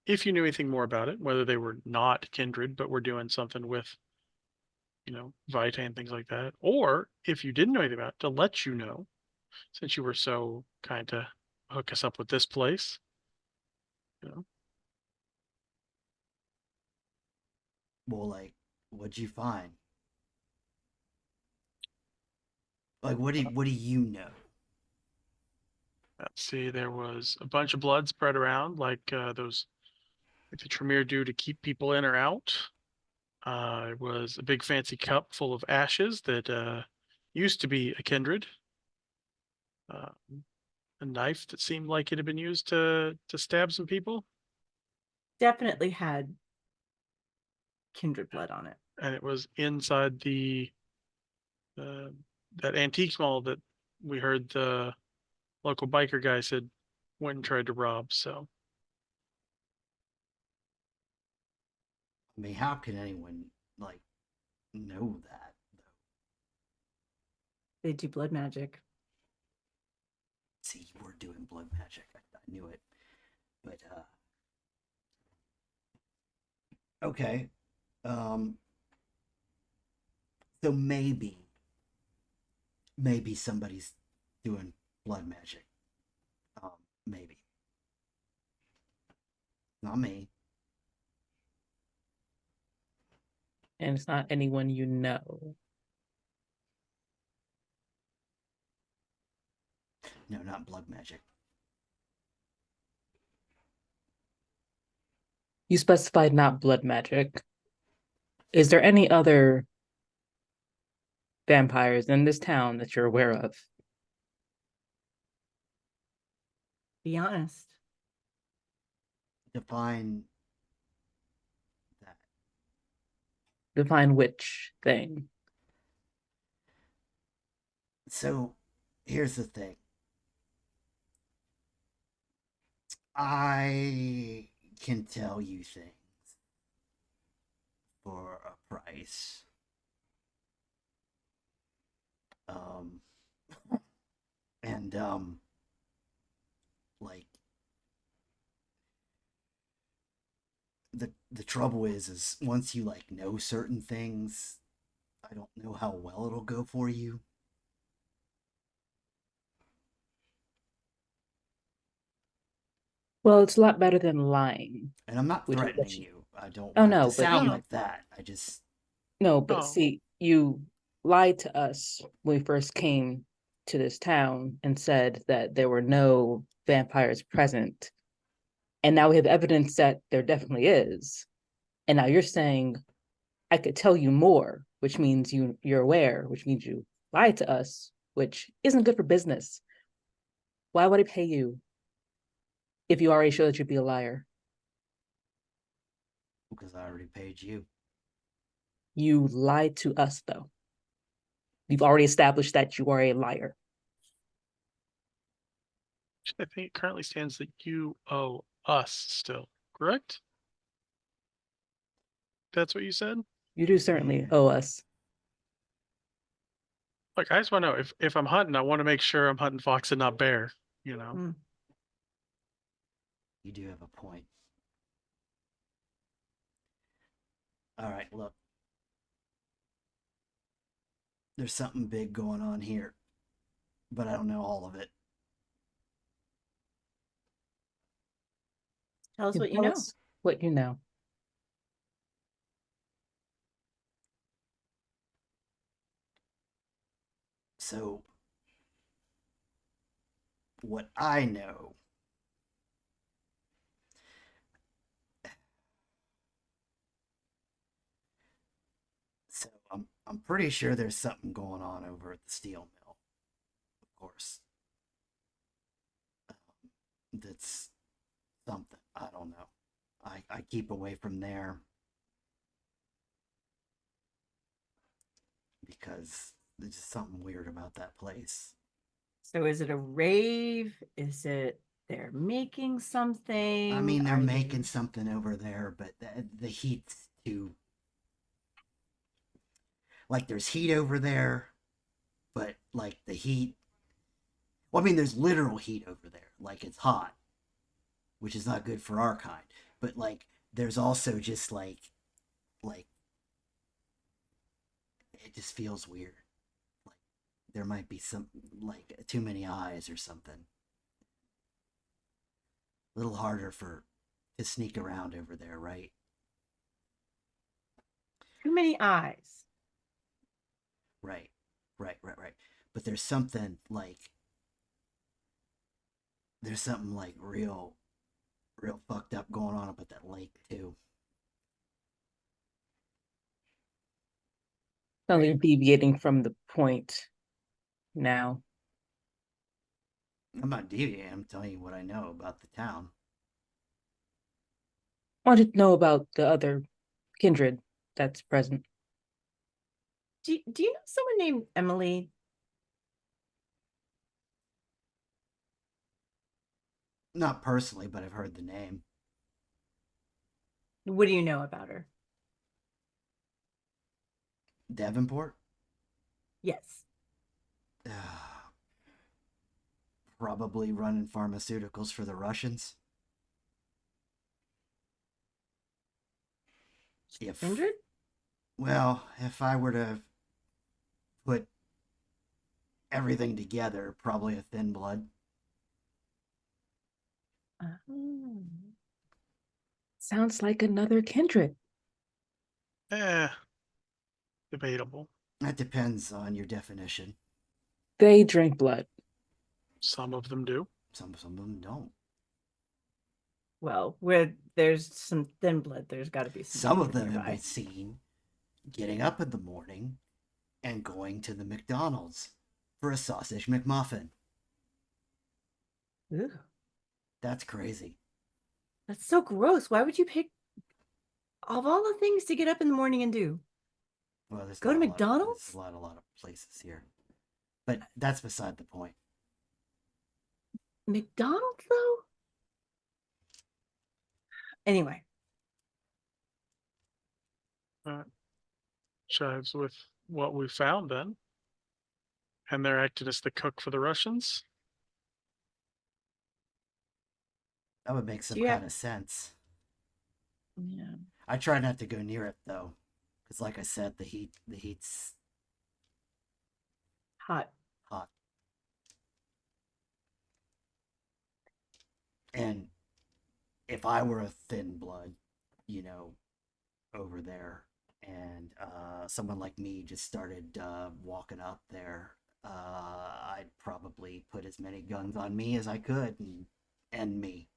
if you knew anything more about it, whether they were not kindred but were doing something with, Vitae and things like that, or if you didn't know anything about it, to let you know, since you were so kind to hook us up with this place. You know, Well, like, what'd you find? Like, what do you know? let's see, there was a bunch of blood spread around, like those, like the Tremere do to keep people in or out. It was a big fancy cup full of ashes that used to be a kindred. Uh, a knife that seemed like it had been used to stab some people, Definitely had kindred blood on it. and it was inside the uh, that antique mall that we heard the local biker guy said went and tried to rob. So I mean, how can anyone like know that though? They do blood magic. See, you were doing blood magic. I knew it, but okay. Um, so maybe somebody's doing blood magic. Maybe not me. And it's not anyone you know. No, not blood magic. You specified not blood magic. Is there any other vampires in this town that you're aware of? Be honest. Define that. Define which thing. So, here's the thing. I can tell you things for a price. Um, and like the trouble is once you like know certain things, I don't know how well it'll go for you. Well, it's a lot better than lying, And I'm not which is what threatening you. you. I don't Oh want it to no, but sound No. like that. I just no, but Oh. see, you lied to us when we first came to this town and said that there were no vampires present. And now we have evidence that there definitely is. And now you're saying I could tell you more, which means you're aware, which means you lied to us, which isn't good for business. Why would I pay you if you already showed that you'd be a liar? because I already paid you. You lied to us though. You've already established that you are a liar. I think it currently stands that you owe us still, correct? That's what you said? You do certainly owe us. Like, I just want to know if I'm hunting, I want to make sure I'm hunting fox and not bear, you know? Mm. You do have a point. All right, look. There's something big going on here, but I don't know all of it. Tell us You what you tell know. us what you know. So, what I know so I'm pretty sure there's something going on over at the steel mill, of course. That's something. I don't know. I keep away from there because there's just something weird about that place. So is it a rave? Is it they're making something? I mean, they're Are making they... something over there, but the heat's too. Like, there's heat over there, but like the heat. Well, I mean, there's literal heat over there. Like, it's hot, which is not good for our kind. But like, there's also just like it just feels weird. Like there might be some like too many eyes or something. A little harder for to sneak around over there, right? Too many eyes. Right, right. But there's something like real fucked up going on up at that lake too. Sounds like you're deviating from the point now. I'm not deviating. I'm telling you what I know about the town. I wanted to know about the other kindred that's present. Do you know someone named Emily? Not personally, but I've heard the name. What do you know about her? Davenport? Yes. Probably running pharmaceuticals for the Russians. If Kindred? Well, if I were to put everything together, probably a thin blood. Oh. Sounds like another kindred. Eh, debatable. That depends on your definition. They drink blood. Some of them do. Some of them don't. Well, where there's some thin blood, there's got to be some Some of kindred them have nearby. been seen getting up in the morning and going to the McDonald's for a sausage McMuffin. Ooh, That's crazy. that's so gross. Why would you pick of all the things to get up in the morning and do? Well, there's Go not to a lot of- McDonald's? there's a lot of places here, but that's beside the point. McDonald's though? Anyway, Chives with what we found then. And they're acting as the cook for the Russians. That would make some Yeah. kind of sense. yeah. I try not to go near it though, because like I said, the heat's Hot. hot. And if I were a thin blood, over there, and someone like me just started walking up there, I'd probably put as many guns on me as I could and end me.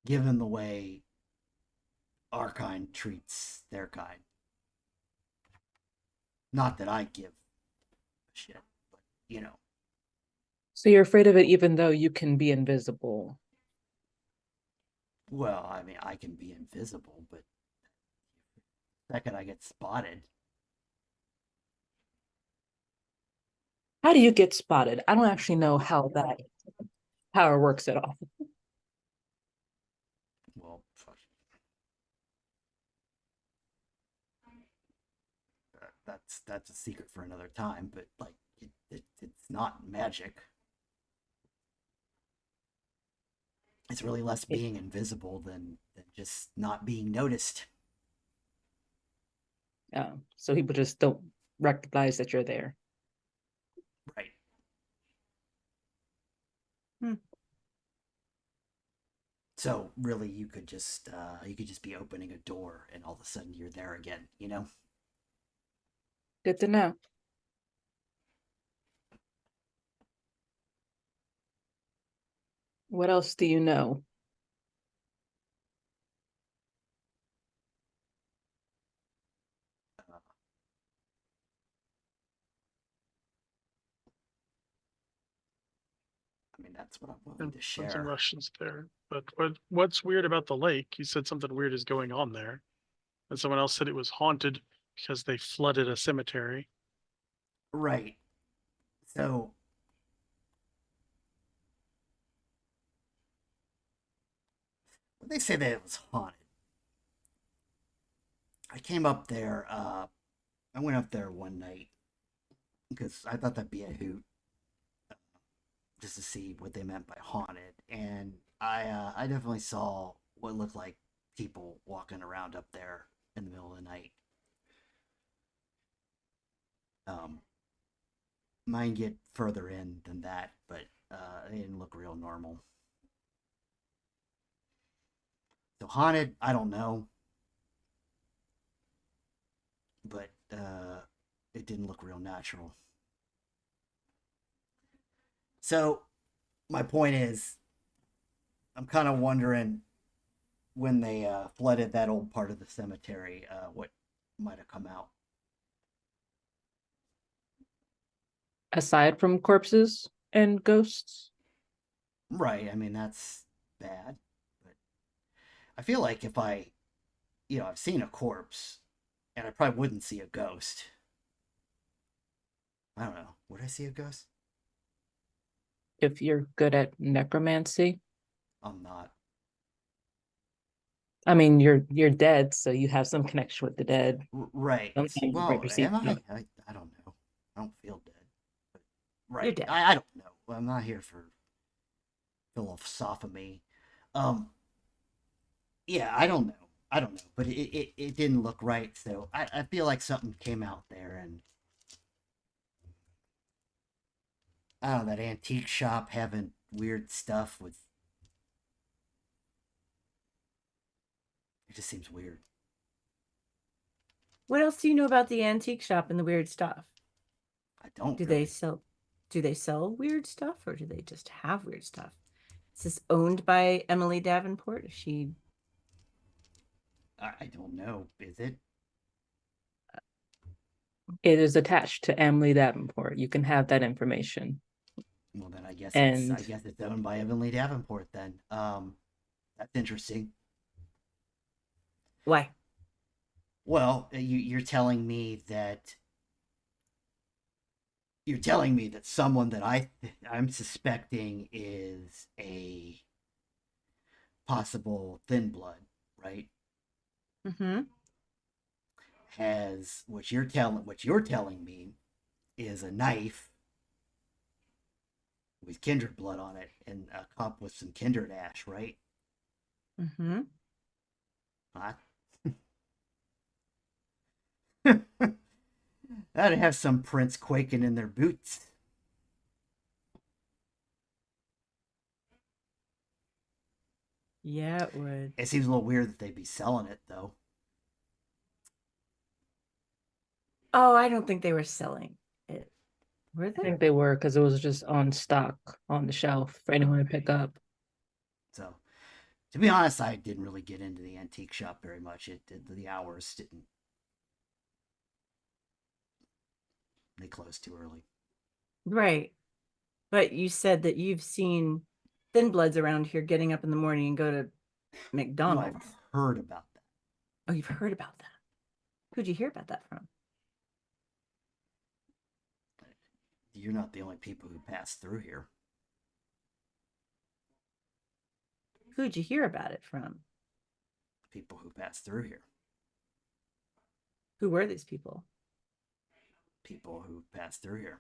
Given the way our kind treats their kind. Not that I give a shit, but So you're afraid of it even though you can be invisible. well, I mean, I can be invisible, but the second I get spotted, How do you get spotted? I don't actually know how that power works at all. well, fuck. That's a secret for another time, but like it's not magic. It's really less being invisible than just not being noticed. So people just don't recognize that you're there. Right. Hmm. So really, you could just be opening a door, and all of a sudden you're there again. Good to know. What else do you know? I mean, that's what I'm willing to And some share. Russians there. But what's weird about the lake? You said something weird is going on there. And someone else said it was haunted because they flooded a cemetery. Right. So when they say that it was haunted, I came up there. I went up there one night because I thought that'd be a hoot, just to see what they meant by haunted, and I definitely saw what looked like people walking around up there in the middle of the night. Mine get further in than that, but they didn't look real normal. So haunted, I don't know, but it didn't look real natural. So my point is, I'm kind of wondering when they flooded that old part of the cemetery, what might have come out. Aside from corpses and ghosts? Right. I mean, that's bad, but I feel like if I've seen a corpse, and I probably wouldn't see a ghost. I don't know. Would I see a ghost? If you're good at necromancy. I'm not. I mean, you're dead, so you have some connection with the dead. Right. Sometimes you might Well, perceive am I? them. I don't know. I don't feel dead. But, You're right. dead. I don't know. I'm not here for philosophy. Yeah, I don't know. I don't know. But it didn't look right. So I feel like something came out there, and I don't know, that antique shop having weird stuff with. It just seems weird. What else do you know about the antique shop and the weird stuff? I don't Do really. they sell weird stuff, or do they just have weird stuff? Is this owned by Emily Davenport? Is she I don't know. Is it? It is attached to Emily Davenport. You can have that information. Well, then And I guess it's owned by Emily Davenport. Then, that's interesting. why? Well, you're telling me that someone that I'm suspecting is a possible thin blood, right? Mm-hmm. Has what you're telling me is a knife with kindred blood on it and a cup with some kindred ash, right? Mm-hmm. Huh? That'd have some prince quaking in their boots. Yeah, it would. It seems a little weird that they'd be selling it, though. Oh, I don't think they were selling it. Were I they? think they were because it was just on stock on the shelf for anyone to pick up. So, to be honest, I didn't really get into the antique shop very much. The hours didn't. They closed too early. Right. But you said that you've seen thin bloods around here getting up in the morning and go to No, McDonald's. I've heard about that. Oh, you've heard about that. Who'd you hear about that from? You're not the only people who pass through here. Who'd you hear about it from? People who pass through here. Who were these people? People who pass through here.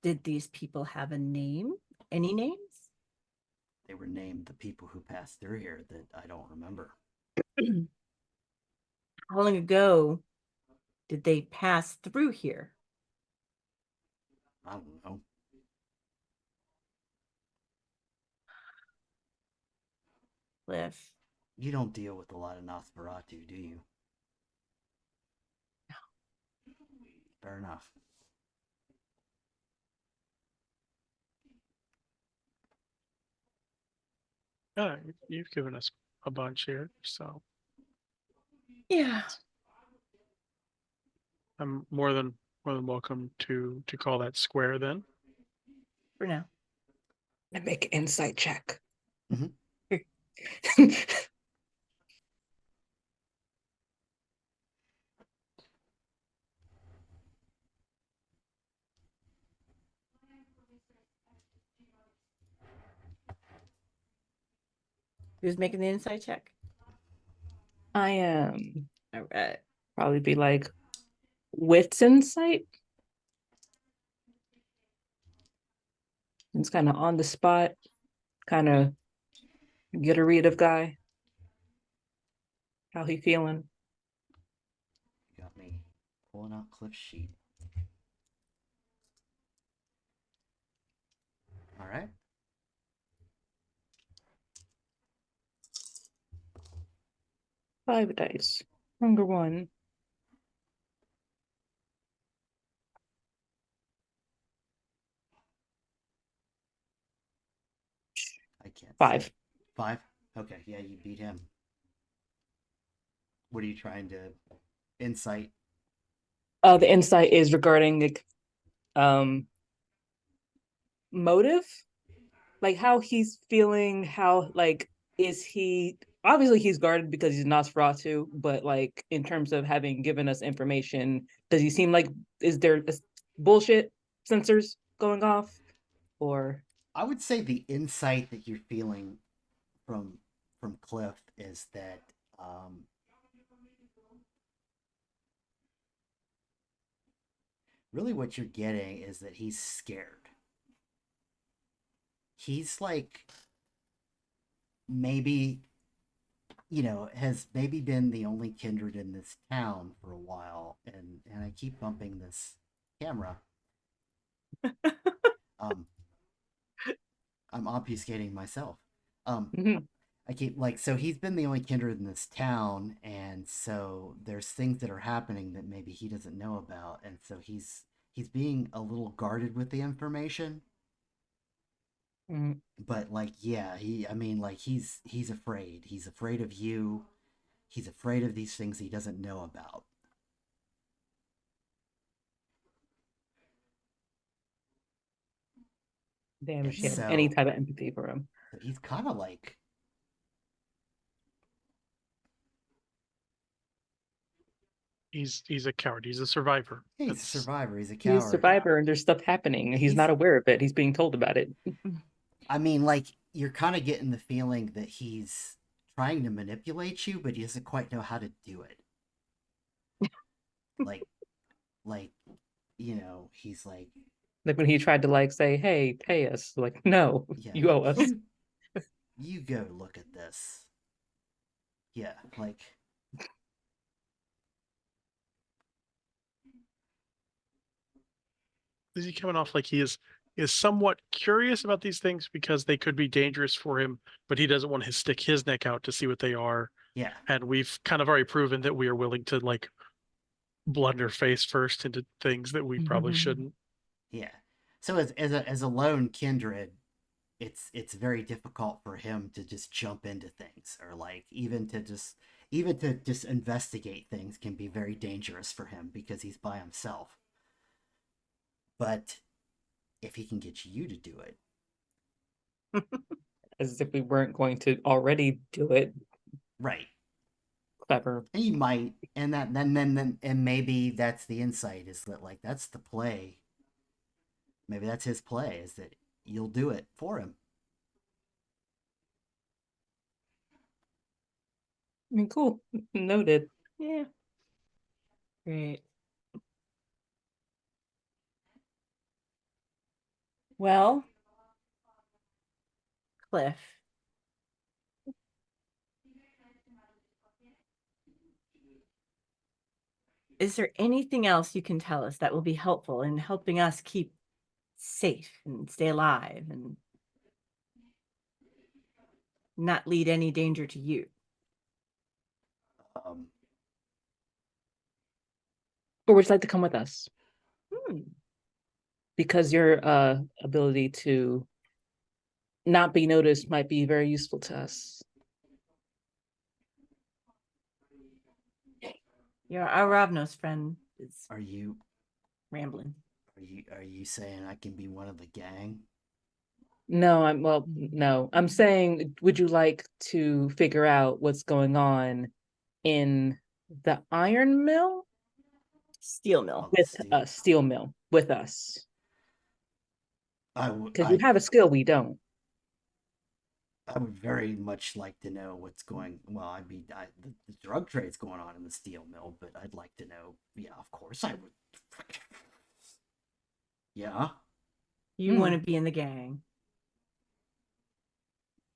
Did these people have a name? Any names? They were named the people who passed through here that I don't remember. How long ago did they pass through here? I don't know. Cliff. You don't deal with a lot of Nosferatu, do you? No. Fair enough. You've given us a bunch here, so Yeah. I'm more than welcome to call that square then. For now. And make an insight check. Mhm. Who's making the inside check? I am All right. probably be like wits insight. It's kind of on the spot, kind of get a read of guy. How he feeling? You got me pulling out Cliff's sheet. All right. Five dice. Number one. I can't. Five. See. 5? Okay, yeah, you beat him. What are you trying to insight? The insight is regarding like motive, like how he's feeling, how like is he obviously he's guarded because he's Nosferatu, but like in terms of having given us information, does he seem like is there bullshit sensors going off? Or I would say the insight that you're feeling from Cliff is that really what you're getting is that he's scared. He's like maybe has maybe been the only kindred in this town for a while, and I keep bumping this camera. I'm obfuscating myself. I keep so he's been the only kindred in this town, and so there's things that are happening that maybe he doesn't know about, and so he's being a little guarded with the information. But yeah, he's afraid. He's afraid of you. He's afraid of these things he doesn't know about. damn, if she has So- any type of empathy for him. So he's kind of like He's a coward. He's a survivor. he's a That's- survivor. He's a He's coward. a survivor and there's stuff happening and he's not aware of it. He's being told about it. I mean, like you're kind of getting the feeling that he's trying to manipulate you, but he doesn't quite know how to do it. like, like, he's like, Like when he tried to like say, "Hey, pay us." Like, no, yeah, you owe us. you go look at this. Yeah, like, Is he coming off like he is somewhat curious about these things because they could be dangerous for him, but he doesn't want to stick his neck out to see what they are. yeah, And we've kind of already proven that we are willing to like blunder face first into things that we probably shouldn't. yeah. So as a lone kindred, it's very difficult for him to just jump into things, or like even to just investigate things can be very dangerous for him because he's by himself. But if he can get you to do it, As if we weren't going to already do it. right? Clever. And he might, and then and maybe that's the insight, is that like that's the play. Maybe that's his play, is that you'll do it for him. I mean, cool. Noted. Yeah. Great. Well, Cliff. Is there anything else you can tell us that will be helpful in helping us keep safe and stay alive and not lead any danger to you? Um, Or would you like to come with us? Hmm. Because your ability to not be noticed might be very useful to us. Our Ravnos friend is are you rambling. are you saying I can be one of the gang? No, no. I'm saying, would you like to figure out what's going on in the iron mill Steel mill. Oh, with Steve, us, steel mill with us? I would Because you have a skill we don't. I would very much like to know what's going. Well, the drug trade's going on in the steel mill, but I'd like to know. Yeah, of course I would. Yeah, You want to be in the gang.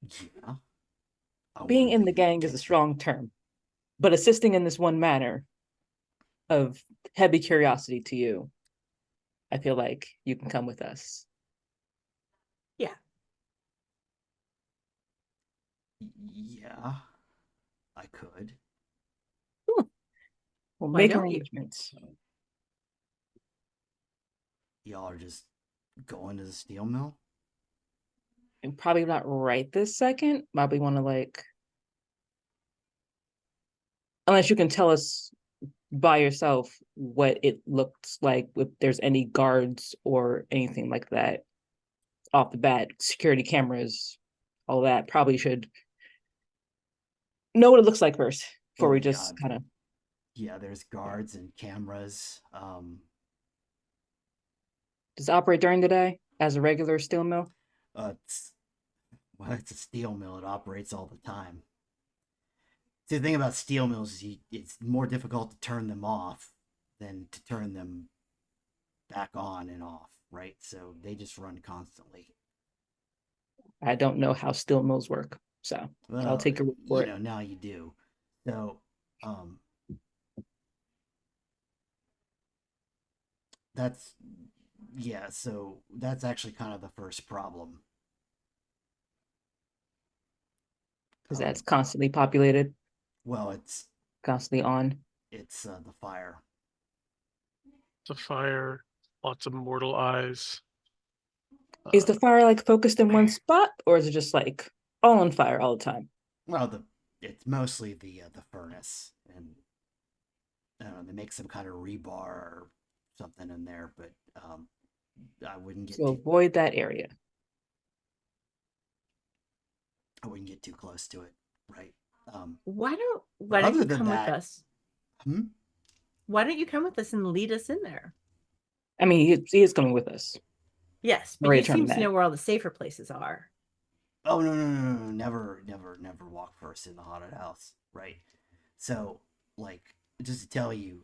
yeah. I Being want to in be the gang is a strong term, but assisting in this one matter of heavy curiosity to you, I feel like you can come with us. Yeah. Yeah, I could. We'll Why make don't you? arrangements. Y'all are just going to the steel mill. And probably not right this second. Probably want to like, unless you can tell us by yourself what it looks like, if there's any guards or anything like that off the bat, security cameras, all that. Probably should know what it looks like first before Oh we yeah, just kind of. yeah. There's guards and cameras. Does it operate during the day as a regular steel mill? It's it's a steel mill. It operates all the time. See, the thing about steel mills is it's more difficult to turn them off than to turn them back on and off, right? So they just run constantly. I don't know how steel mills work, so I'll Well, take your word for it. now you do. So, that's yeah. So that's actually kind of the first problem. Because that's constantly populated, Well, it's constantly on. the fire. The fire, lots of mortal eyes. Is the fire like focused in one spot, or is it just like all on fire all the time? Well, it's mostly the furnace, and I don't know, they make some kind of rebar or something in there, but I wouldn't get So too avoid that area. I wouldn't get too close to it, right? Why don't other you than come with that- us? Hmm? Why don't you come with us and lead us in there? I mean, he is coming with us. Yes, but Already he determined seems to that. know where all the safer places are. Oh no! Never walk first in the haunted house, right? So, like, just to tell you,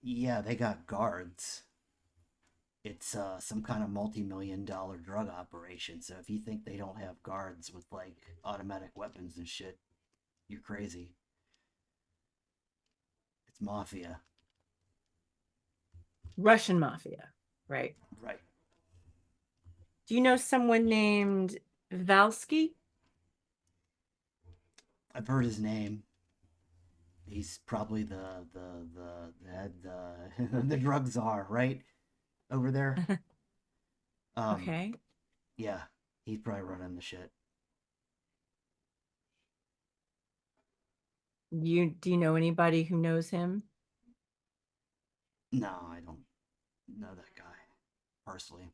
yeah, they got guards. It's some kind of multi-million-dollar drug operation. So if you think they don't have guards with like automatic weapons and shit, you're crazy. It's mafia, Russian mafia, right? right? Do you know someone named Valsky? I've heard his name. He's probably the head the drug czar, right? Over there. Okay. Yeah, he's probably running the shit. Do you know anybody who knows him? No, I don't know that guy personally.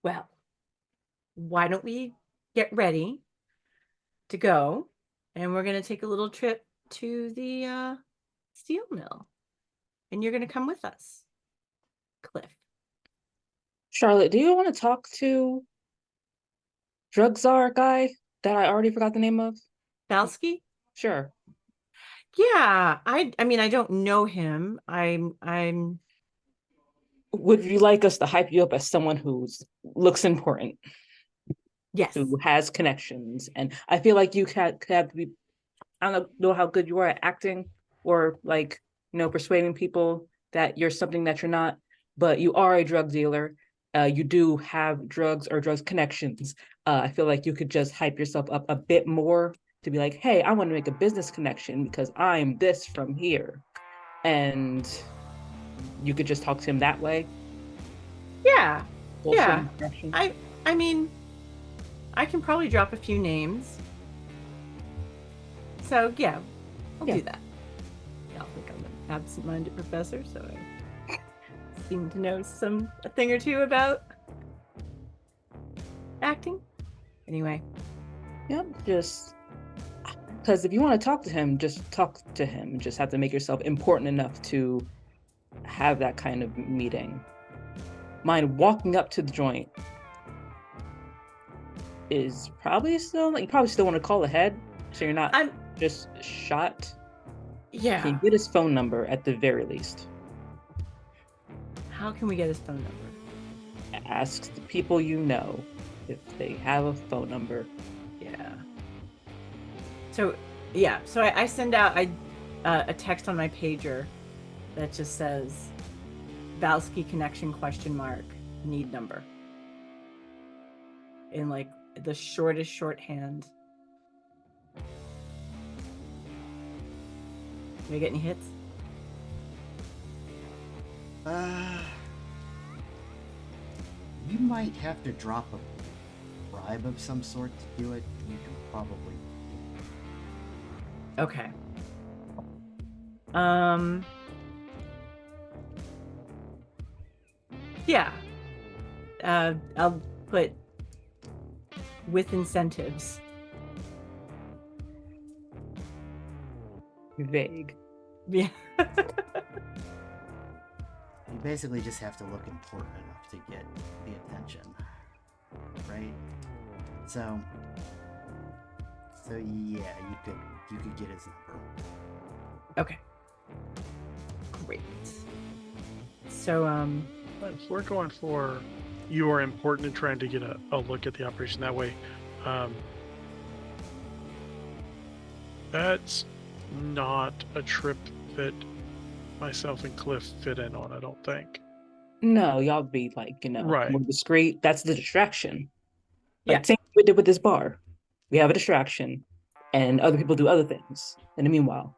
Well, why don't we get ready to go? And we're going to take a little trip to the steel mill. And you're going to come with us, Cliff. Charlotte, do you want to talk to drug czar guy that I already forgot the name of? Valsky? Sure. Yeah, I mean I don't know him. I'm Would you like us to hype you up as someone who's looks important, yes. who has connections? And I feel like you could have to be, I don't know how good you are at acting or like, persuading people that you're something that you're not, but you are a drug dealer. You do have drugs or drugs connections. I feel like you could just hype yourself up a bit more to be like, hey, I want to make a business connection because I'm this from here. And you could just talk to him that way. Yeah. Bullshit Yeah. introduction. I mean I can probably drop a few names. So yeah, I'll Yeah. do that. Y'all think I'm an absent-minded professor, so I seem to know a thing or two about acting. Anyway, Yep, just because if you want to talk to him, just talk to him. Just have to make yourself important enough to have that kind of meeting. Mind walking up to the joint is probably still, you probably still want to call ahead so you're not I'm just shot. yeah. Can you get his phone number at the very least? How can we get his phone number? Ask the people you know if they have a phone number. Yeah. So yeah, so I send out a text on my pager that just says Valsky connection ? Need number in like the shortest shorthand. Did I get any hits? You might have to drop a bribe of some sort to do it. You can probably. Okay. Yeah. I'll put with incentives. Vague. Yeah. You basically just have to look important enough to get the attention, right? So yeah, you could get his number. Okay. Great. So If we're going for you are important and trying to get a look at the operation that way, that's not a trip that myself and Cliff fit in on, I don't think. No, y'all be like, Right. more discreet. That's the distraction. Yeah. Like same thing we did with this bar. We have a distraction and other people do other things in the meanwhile.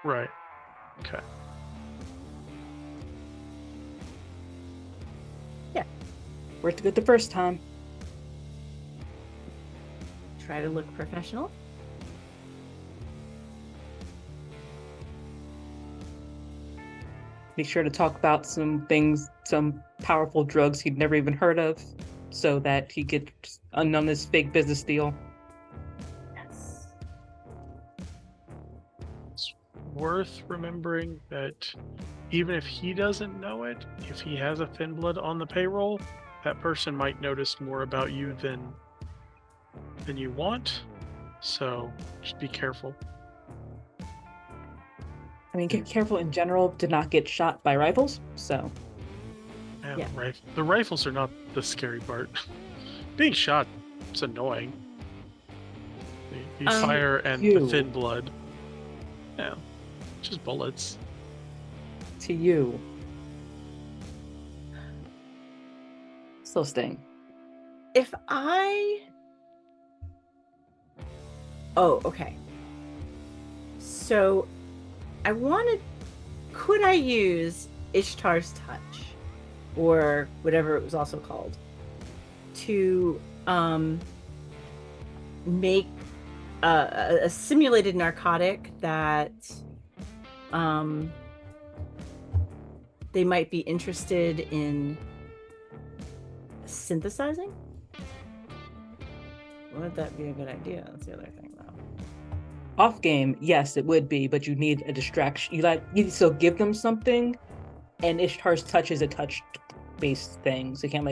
Right. Okay. Worked good the first time. try to look professional. Make sure to talk about some things, some powerful drugs he'd never even heard of, so that he gets in on this fake business deal. Yes. worth remembering that even if he doesn't know it, if he has a thin blood on the payroll, that person might notice more about you than you want. So just be careful. I mean, get careful in general to not get shot by rifles. So Yeah, Yeah. the rifles are not the scary part. Being shot is annoying. The fire and the you. thin blood. Yeah, just bullets. to you, still sting. If I... Oh, okay. So I wanted... Could I use Ishtar's Touch, or whatever it was also called, to make a simulated narcotic that they might be interested in synthesizing? Would that be a good idea? That's the other thing, though. Off game, yes, it would be, but you need a distraction. You still give them something, and Ishtar's Touch is a touch-based thing, so you can't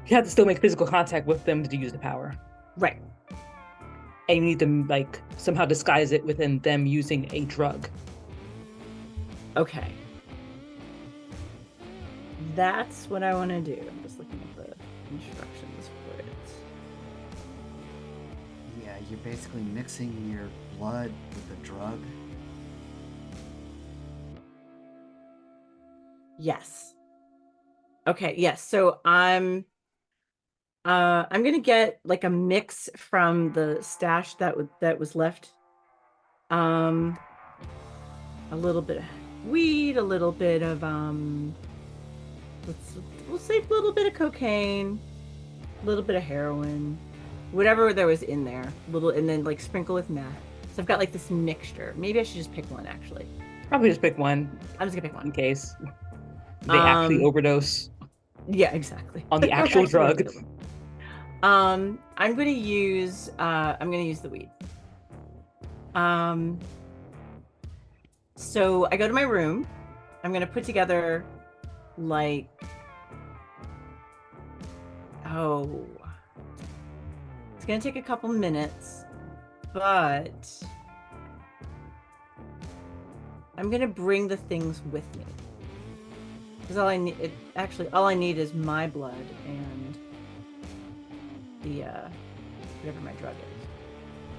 you have to still make physical contact with them to use the power. Right. And you need to somehow disguise it within them using a drug. Okay. That's what I want to do. I'm just looking at the instructions for it. Yeah, you're basically mixing your blood with a drug. Yes. Okay, yes. So I'm gonna get like a mix from the stash that was left. A little bit of weed, a little bit of we'll say a little bit of cocaine, a little bit of heroin, whatever there was in there, and then like sprinkle with meth. So I've got like this mixture. Maybe I should just pick one actually. Probably just pick one I'm just gonna pick in one. case they actually overdose Yeah, exactly. on the actual Actually drug. overdose. I'm gonna use the weed. So I go to my room. I'm gonna put together like it's gonna take a couple minutes, but I'm gonna bring the things with me. Because all I need is my blood and the whatever my drug is.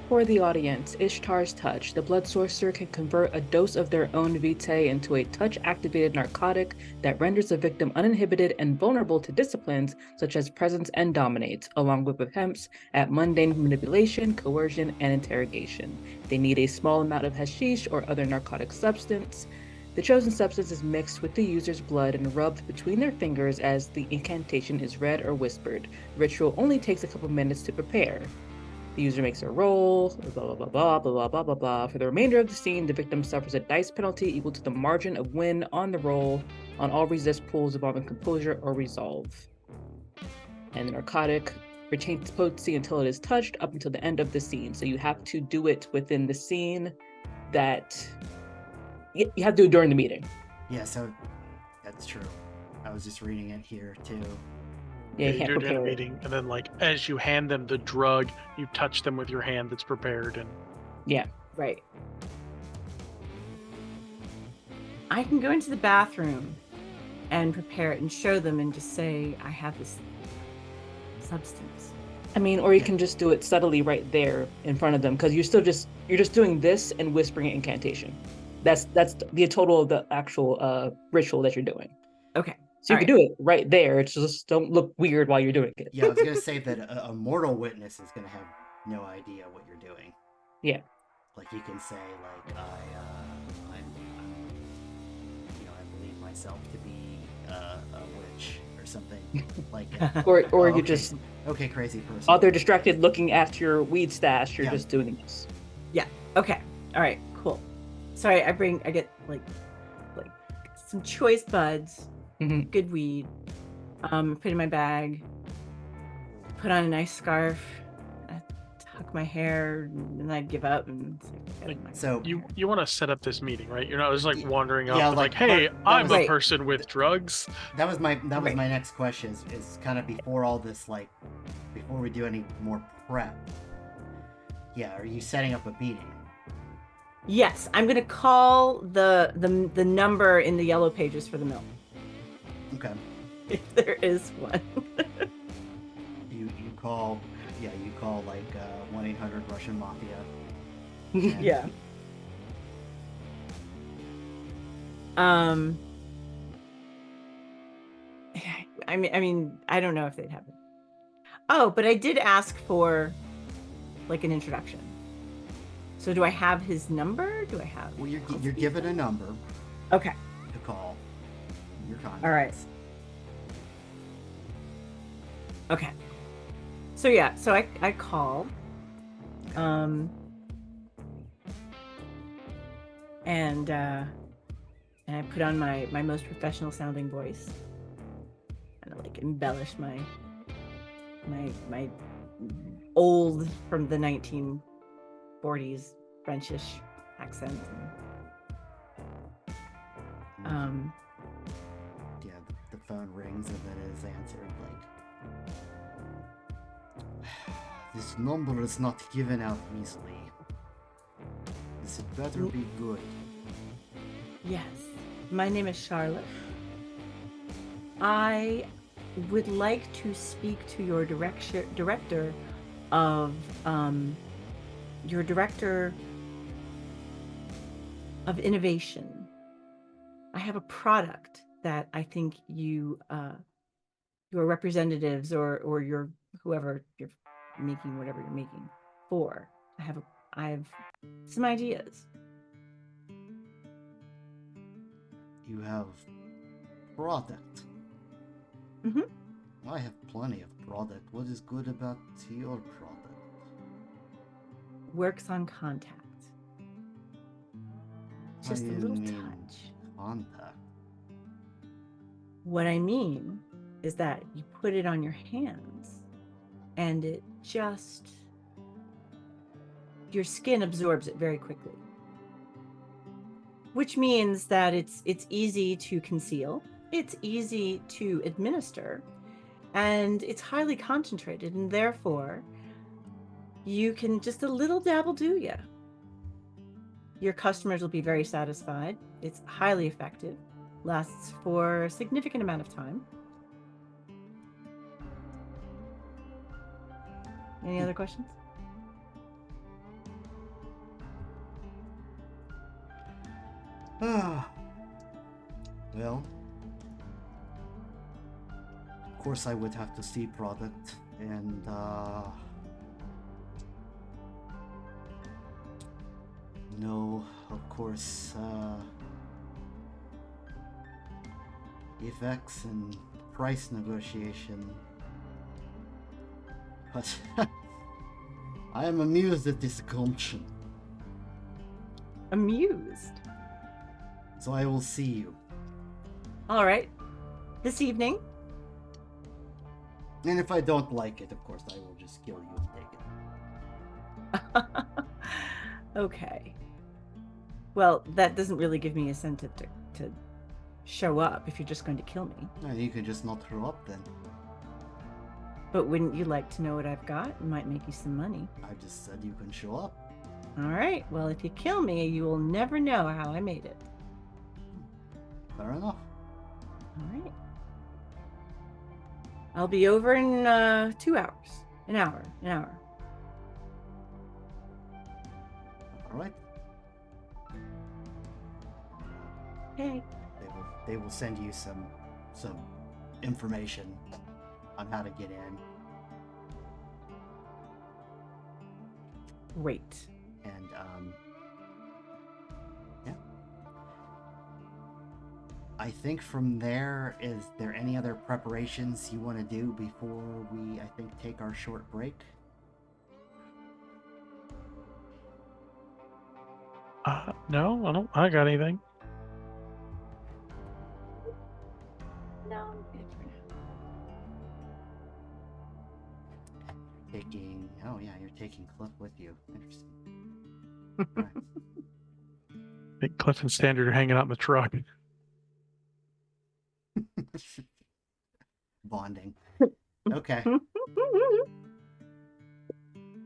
For the audience, Ishtar's Touch, the blood sorcerer can convert a dose of their own vitae into a touch-activated narcotic that renders the victim uninhibited and vulnerable to disciplines such as presence and dominate, along with attempts at mundane manipulation, coercion, and interrogation. They need a small amount of hashish or other narcotic substance. The chosen substance is mixed with the user's blood and rubbed between their fingers as the incantation is read or whispered. The ritual only takes a couple minutes to prepare. The user makes a roll, blah, blah, blah, blah, blah, blah, blah, blah. For the remainder of the scene, the victim suffers a dice penalty equal to the margin of win on the roll on all resist pools involving composure or resolve. And the narcotic retains potency until it is touched up until the end of the scene. So you have to do it within the scene that you have to do it during the meeting. Yeah, so that's true. I was just reading it here too. Yeah, you You can't do it in a prepare it. meeting, and then like as you hand them the drug, you touch them with your hand that's prepared, and Yeah. Right. I can go into the bathroom and prepare it and show them and just say, I have this substance. I mean, or you can just do it subtly right there in front of them, because you're just doing this and whispering incantation. That's the total of the actual ritual that you're doing. Okay. So you can do it right there. It's just don't look weird while you're doing it. Yeah, I was gonna say that a mortal witness is gonna have no idea what you're doing. Yeah. Like you can say like I'm I believe myself to be a witch or something like that. Or Oh, you okay. just Okay, crazy person. while they're distracted looking at your weed stash, you're Yeah. just doing this. Okay. All right. Cool. Sorry, I get like some choice buds, Mhm. good weed. Put in my bag. Put on a nice scarf, a huck my hair, and I'd give up and say, "Okay, I'm not gonna So do You hair." you want to set up this meeting, right? You're not just like wandering up yeah, and like, like, hey, that I'm a was- person with drugs. that was my Right. next question is kind of before all this, like before we do any more prep. Yeah, are you setting up a meeting? Yes, I'm gonna call the number in the yellow pages for the mill, Okay. if there is one. You call you call like 1-800 Russian Mafia. Yeah. Um. I mean, I don't know if they'd have it. Oh, but I did ask for like an introduction. So do I have his number? Do I have? Well, you're given a number Okay. to call. Your contacts. All right. Okay. So yeah, so I call. And I put on my most professional sounding voice. And I like embellish my old from the 1940s Frenchish accent. And, Yeah, the phone rings and then is answered like, this number is not given out easily. This had better be good. yes, my name is Charlotte. I would like to speak to your director of innovation. I have a product that I think your representatives or your whoever you're making whatever you're making for. I have some ideas. You have product. Mhm. I have plenty of product. What is good about your product? Works on contact. How Just do a you little mean touch. contact? What I mean is that you put it on your hands and it just your skin absorbs it very quickly. Which means that it's easy to conceal, it's easy to administer, and it's highly concentrated, and therefore you can just a little dabble do ya. Your customers will be very satisfied. It's highly effective, lasts for a significant amount of time. Any other questions? Well, of course I would have to see product and no, of course, effects and price negotiation. But I am amused at this assumption, Amused. so I will see you. All right. This evening. And if I don't like it, of course, I will just kill you and take it. Okay. Well, that doesn't really give me incentive to show up if you're just going to kill me. And you can just not throw up then. But wouldn't you like to know what I've got? It might make you some money. I just said you can show up. All right. Well, if you kill me, you will never know how I made it. Fair enough. All right. I'll be over in 2 hours. An hour. All right. Okay. They will send you some information on how to get in. Great. And yeah. I think from there, is there any other preparations you want to do before we, I think, take our short break? No, I don't. I got anything. No, I'm good for now. taking. Oh yeah, you're taking Cliff with you. Interesting. Alright. I think Cliff and Standard are hanging out in the truck. Bonding. Okay. All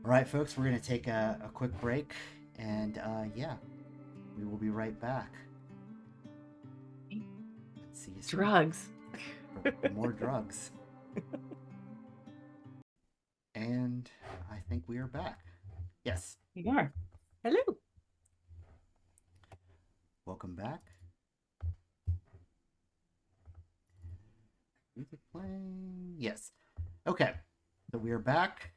right, folks, we're going to take a quick break. And yeah, we will be right back. See you soon. Drugs. For more drugs. And I think we are back. Yes. You are. Hello. Welcome back. Music playing. Yes. Okay. So we are back,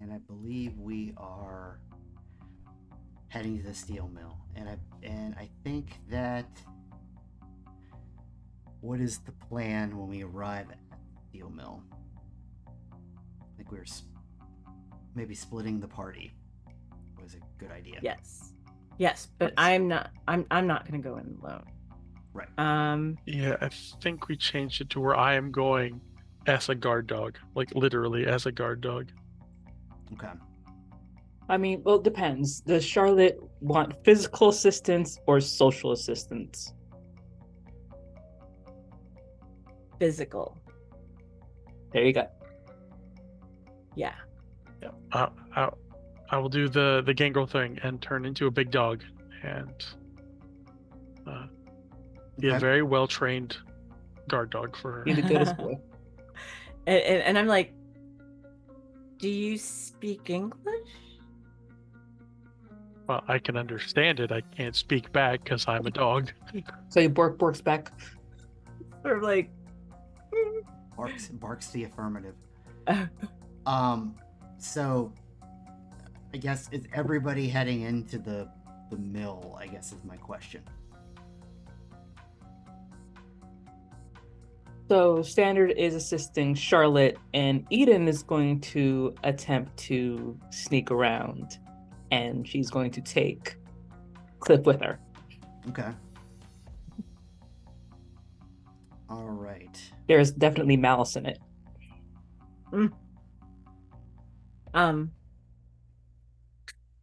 and I believe we are heading to the steel mill. And I think that what is the plan when we arrive at the steel mill? I think we're maybe splitting the party was a good idea. Yes. Yes, but I'm not gonna go in alone. Right. Yeah, I think we changed it to where I am going as a guard dog, like literally as a guard dog. Okay. I mean, well, it depends. Does Charlotte want physical assistance or social assistance? Physical. There you go. Yeah. Yeah. I will do the gangrel thing and turn into a big dog and be a Okay. very well trained guard dog for her. Be the goodest boy. And I'm like, do you speak English? Well, I can understand it. I can't speak back because I'm a dog. So you borks back. Sort of like, Barks the affirmative. So I guess is everybody heading into the mill, I guess is my question. So Standard is assisting Charlotte, and Eden is going to attempt to sneak around, and she's going to take Cliff with her. Okay. All right. There's definitely malice in it.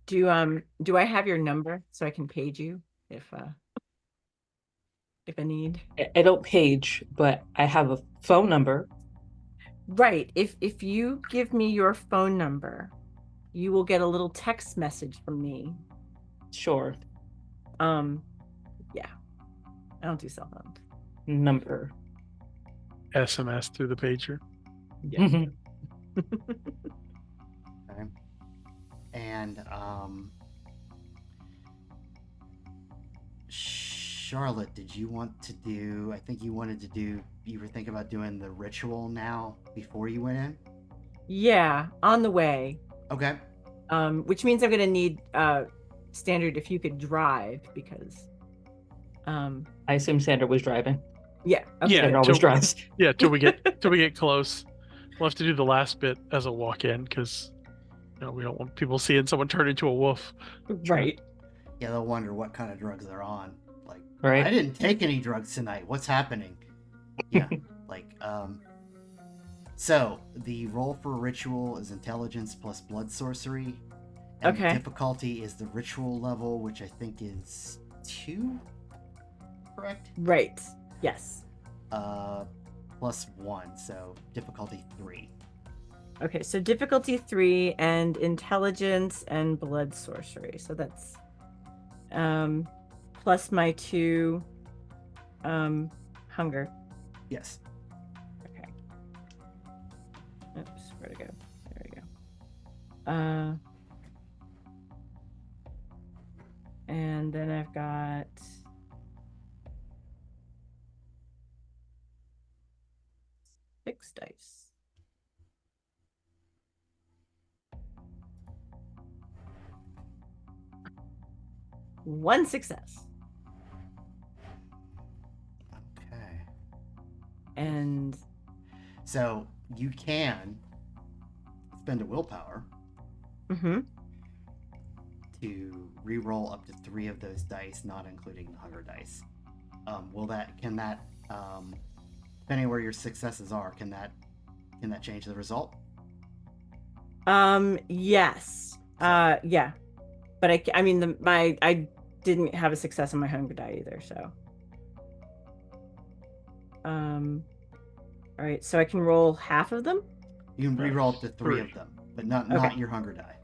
Do I have your number so I can page you if I need? I don't page, but I have a phone number. Right. If you give me your phone number, you will get a little text message from me. Sure. Yeah. I don't do cell phones. Number. SMS through the pager. Yeah. Okay. And Charlotte, did you want to do? I think you wanted to do. You were thinking about doing the ritual now before you went in. Yeah, on the way. Okay. Which means I'm gonna need Standard if you could drive because I assume Standard was driving. yeah. Okay. Yeah, Standard always drives. Yeah, till we get close. We'll have to do the last bit as a walk-in because we don't want people seeing someone turn into a wolf. Right. Yeah, they'll wonder what kind of drugs they're on. Like, Right. I didn't take any drugs tonight. What's happening? Yeah. So the roll for ritual is intelligence plus blood sorcery. And Okay. the difficulty is the ritual level, which I think is 2, correct? Right. Yes. Plus 1, so difficulty 3. Okay, so difficulty 3 and intelligence and blood sorcery. So that's plus my 2 hunger. Yes. Okay. Oops, where'd it go? There we go. And then I've got six dice. One success. Okay. And So you can spend a willpower mm-hmm. to re-roll up to 3 of those dice, not including the hunger dice. Can that depending on where your successes are, can that change the result? Yes. Yeah. But I mean, I didn't have a success on my hunger die either, so. All right, so I can roll half of them? You can re-roll up to three of them, but not Okay. your hunger die.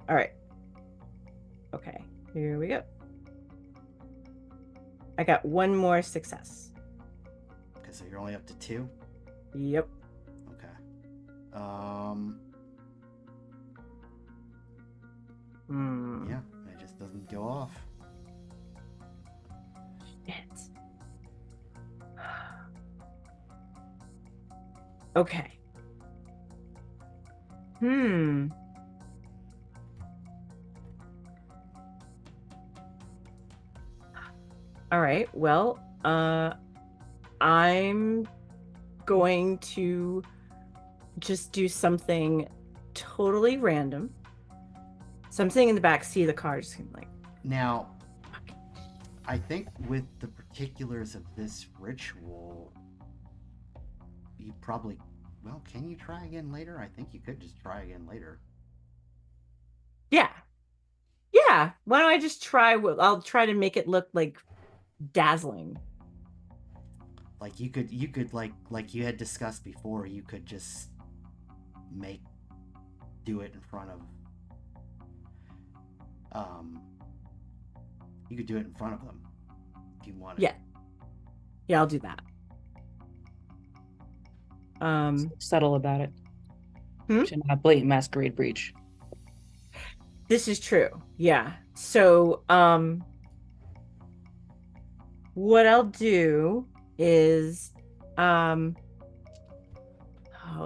All right. Okay, here we go. I got one more success. Okay, so you're only up to 2. Yep. Okay. Yeah, it just doesn't go off. Shit. Okay. All right. Well, I'm going to just do something totally random. So I'm sitting in the back seat of the car, just like. Now, I think with the particulars of this ritual, you probably. Well, can you try again later? I think you could just try again later. Yeah. Yeah. Why don't I just try? I'll try to make it look like dazzling. Like you could like you had discussed before, you could just do it in front of you could do it in front of them if you wanted. Yeah. Yeah, I'll do that. Subtle about it. Hmm? Should not blatant masquerade breach. This is true. Yeah. So, what I'll do is, oh,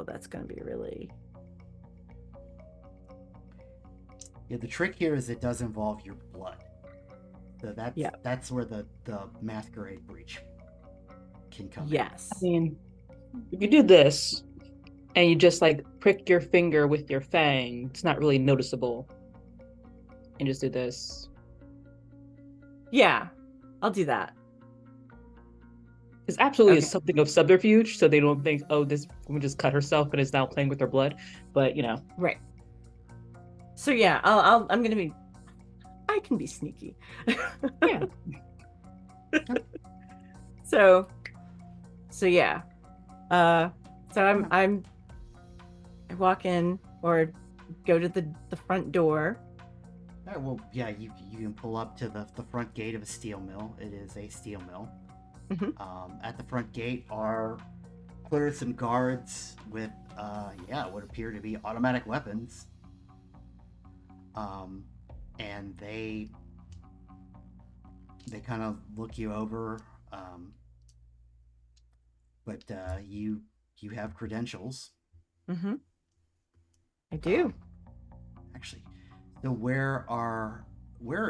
that's gonna be really. Yeah, the trick here is it does involve your blood. So that's where the masquerade breach can come in. Yes. I mean, if you do this and you just like prick your finger with your fang, it's not really noticeable. And just do this. Yeah, I'll do that. It's absolutely Okay. something of subterfuge, so they don't think, oh, this woman just cut herself and is now playing with her blood. But Right. So yeah, I'm gonna be. I can be sneaky. yeah. So yeah. So I walk in or go to the front door. All right, well, yeah, you can pull up to the front gate of a steel mill. It is a steel mill. Mhm. At the front gate are cleared some guards with what appear to be automatic weapons. And they kind of look you over, but you have credentials. Mm-hmm. I do. Actually, so where are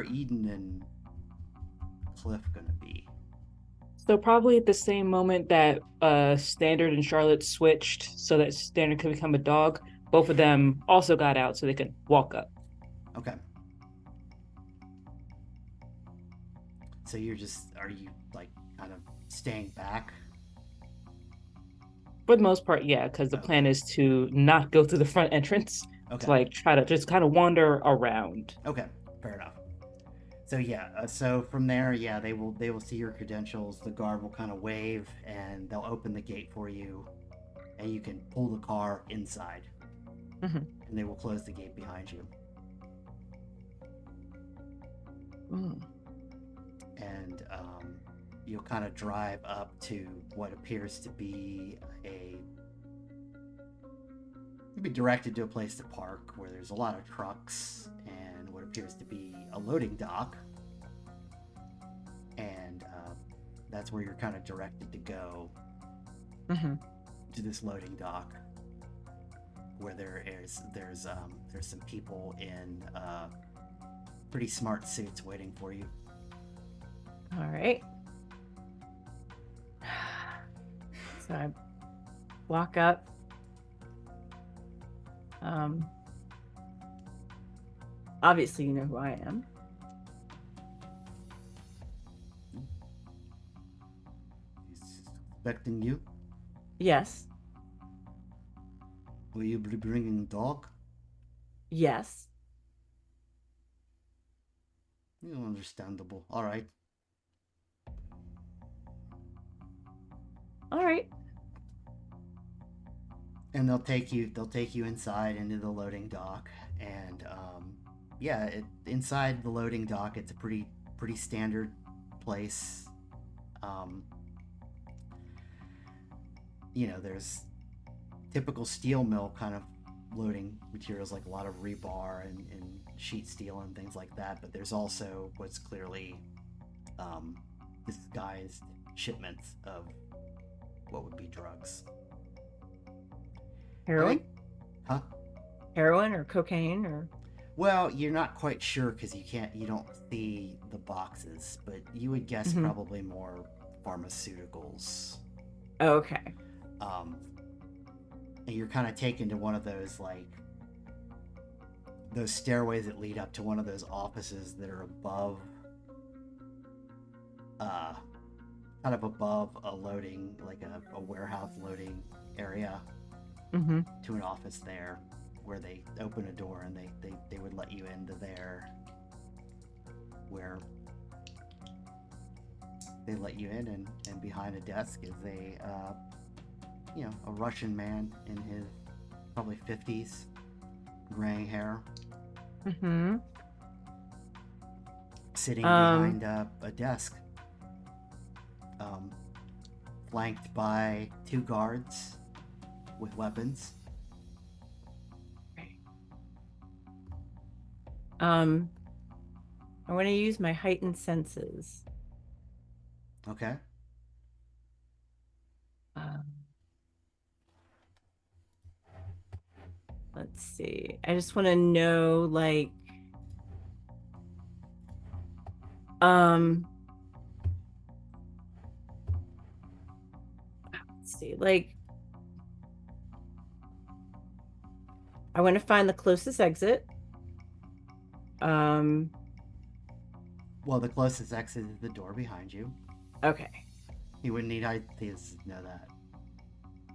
Eden and Cliff gonna be? So probably at the same moment that Standard and Charlotte switched so that Standard could become a dog, both of them also got out so they could walk up. Okay. So are you like kind of staying back? For the most part, yeah, because the plan is to not go through the front entrance. Okay. To like try to just kind of wander around. Okay, fair enough. So yeah, so from there, yeah, they will see your credentials. The guard will kind of wave, and they'll open the gate for you, and you can pull the car inside, Mhm. and they will close the gate behind you. And you'll kind of drive up to what appears to be you'll be directed to a place to park where there's a lot of trucks and what appears to be a loading dock. And that's where you're kind of directed to go, to this loading dock, where there's some people in pretty smart suits waiting for you. All right. So I walk up. Obviously, you know who I am. He's expecting you. Yes. Will you be bringing dog? Yes. Understandable. All right. All right. And they'll take you inside into the loading dock, and yeah, inside the loading dock, it's a pretty standard place. There's typical steel mill kind of loading materials, like a lot of rebar and sheet steel and things like that, but there's also what's clearly disguised shipments of what would be drugs. Heroin? Huh? Heroin or cocaine or? Well, you're not quite sure because you don't see the boxes, but you would guess probably more pharmaceuticals. Okay. And you're kind of taken to one of those, like, those stairways that lead up to one of those offices that are above, kind of above a loading, like a warehouse loading area, to an office there, where they open a door and they would let you into there, where they let you in, and behind a desk is a Russian man in his probably 50s, gray hair, sitting behind a desk, flanked by 2 guards with weapons. I want to use my heightened senses. Okay. Let's see. I just want to know, like, let's see, like, I want to find the closest exit. Well, the closest exit is the door behind you. Okay. You wouldn't need to know that.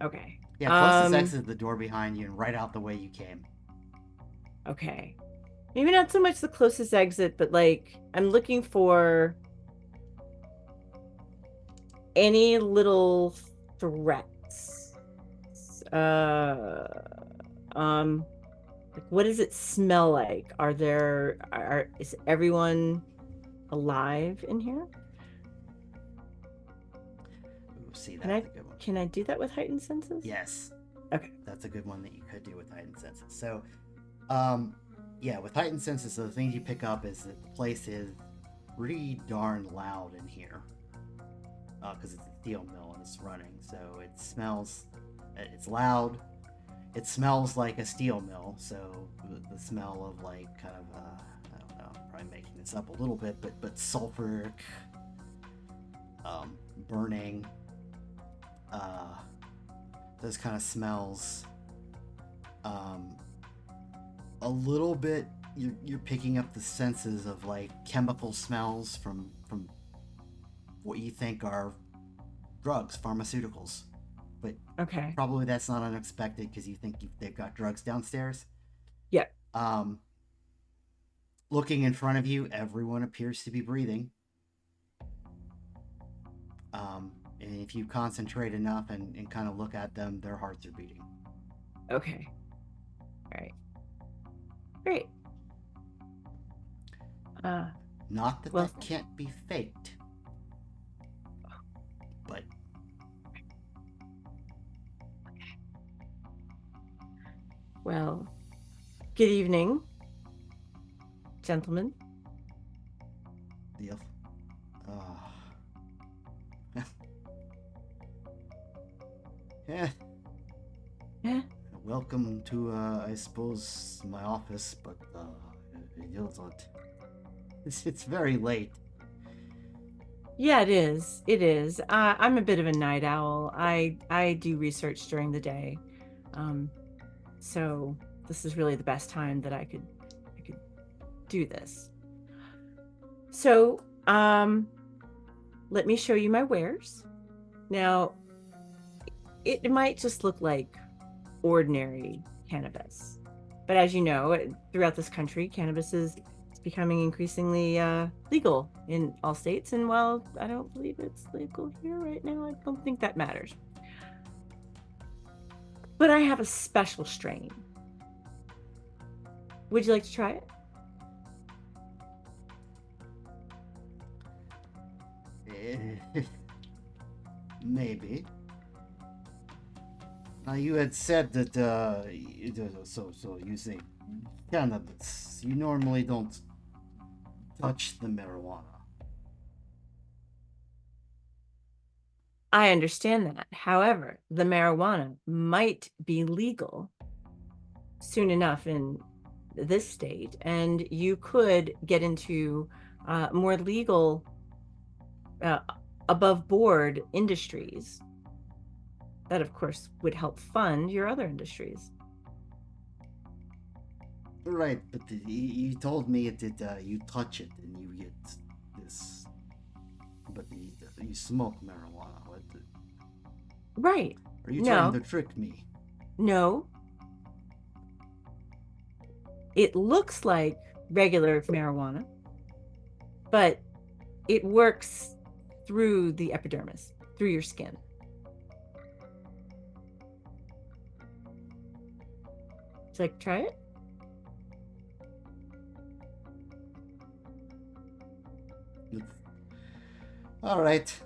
Okay. Yeah, closest exit is the door behind you and right out the way you came. Okay. Maybe not so much the closest exit, but like I'm looking for any little threats. Like, what does it smell like? Is everyone alive in here? Ooh, see, that's a good one. Can I do that with heightened senses? Yes. Okay. That's a good one that you could do with heightened senses. So, yeah, with heightened senses, so the things you pick up is that the place is pretty darn loud in here. Because it's a steel mill and it's running. So it's loud. It smells like a steel mill. So the smell of, like, kind of, I don't know, I'm probably making this up a little bit, but sulfuric, burning, those kind of smells. A little bit, you're picking up the senses of, like, chemical smells from what you think are drugs, pharmaceuticals. But Okay. probably that's not unexpected because you think they've got drugs downstairs. Yeah. Looking in front of you, everyone appears to be breathing. And if you concentrate enough and kind of look at them, their hearts are beating. Okay. All right. Great. Not that well, that can't be faked. But well, good evening, gentlemen. the yeah. Yeah. Welcome to, I suppose, my office, but it's very late. Yeah, it is. It is. I'm a bit of a night owl. I do research during the day, so this is really the best time that I could do this. So, let me show you my wares. Now, it might just look like ordinary cannabis, But as you know, throughout this country, cannabis is becoming increasingly legal in all states. And while I don't believe it's legal here right now, I don't think that matters. But I have a special strain. Would you like to try it? Maybe. Now you had said that so you say cannabis. You normally don't touch the marijuana. I understand that. However, the marijuana might be legal soon enough in this state, and you could get into more legal, above board industries that, of course, would help fund your other industries. Right, but you told me that you touch it and you get this, but you smoke marijuana. What? Right. Are you No. trying to trick me? No. It looks like regular marijuana, but it works through the epidermis, through your skin. Would you like to try it? All right.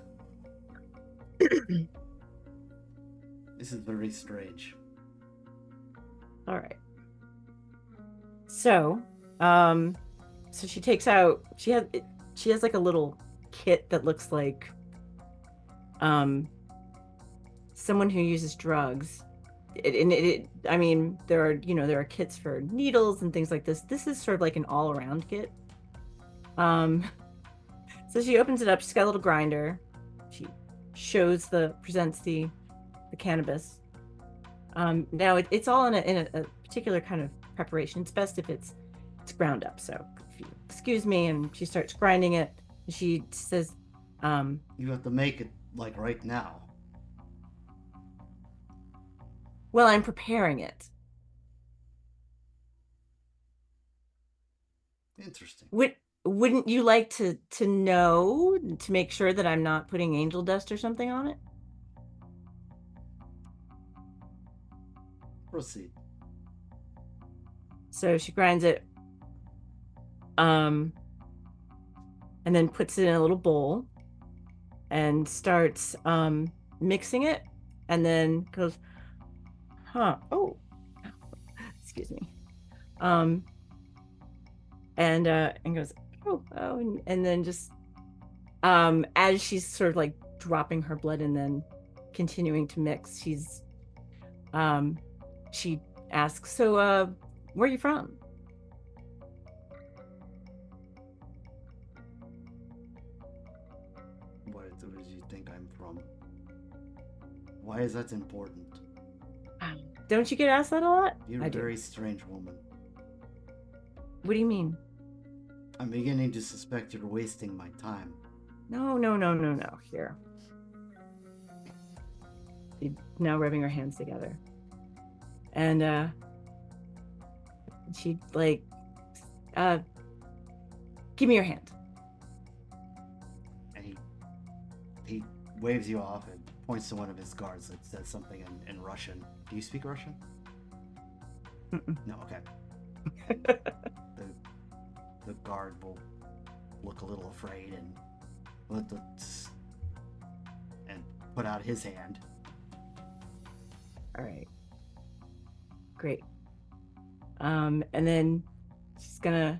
This is very strange. All right. So, so she takes out, she has like a little kit that looks like someone who uses drugs. I mean, there are kits for needles and things like this. This is sort of like an all-around kit. So she opens it up. She's got a little grinder. She presents the cannabis. Now it's all in a particular kind of preparation. It's best if it's ground up. So if you excuse me, and she starts grinding it. She says, You have to make it like right now. well, I'm preparing it. Interesting. Wouldn't you like to know, to make sure that I'm not putting angel dust or something on it? Proceed. So she grinds it, and then puts it in a little bowl and starts mixing it, and then goes, oh, excuse me, and goes, and then just as she's sort of like dropping her blood and then continuing to mix, she asks, so where are you from? Where do you think I'm from? Why is that important? Don't you get asked that a lot? You're I a do. very strange woman. What do you mean? I'm beginning to suspect you're wasting my time. No. Here. She's now rubbing her hands together. And she like, give me your hand. And he waves you off and points to one of his guards that says something in Russian. Do you speak Russian? Mm-mm. No, okay. the guard will look a little afraid and put out his hand. All right. Great. And then she's gonna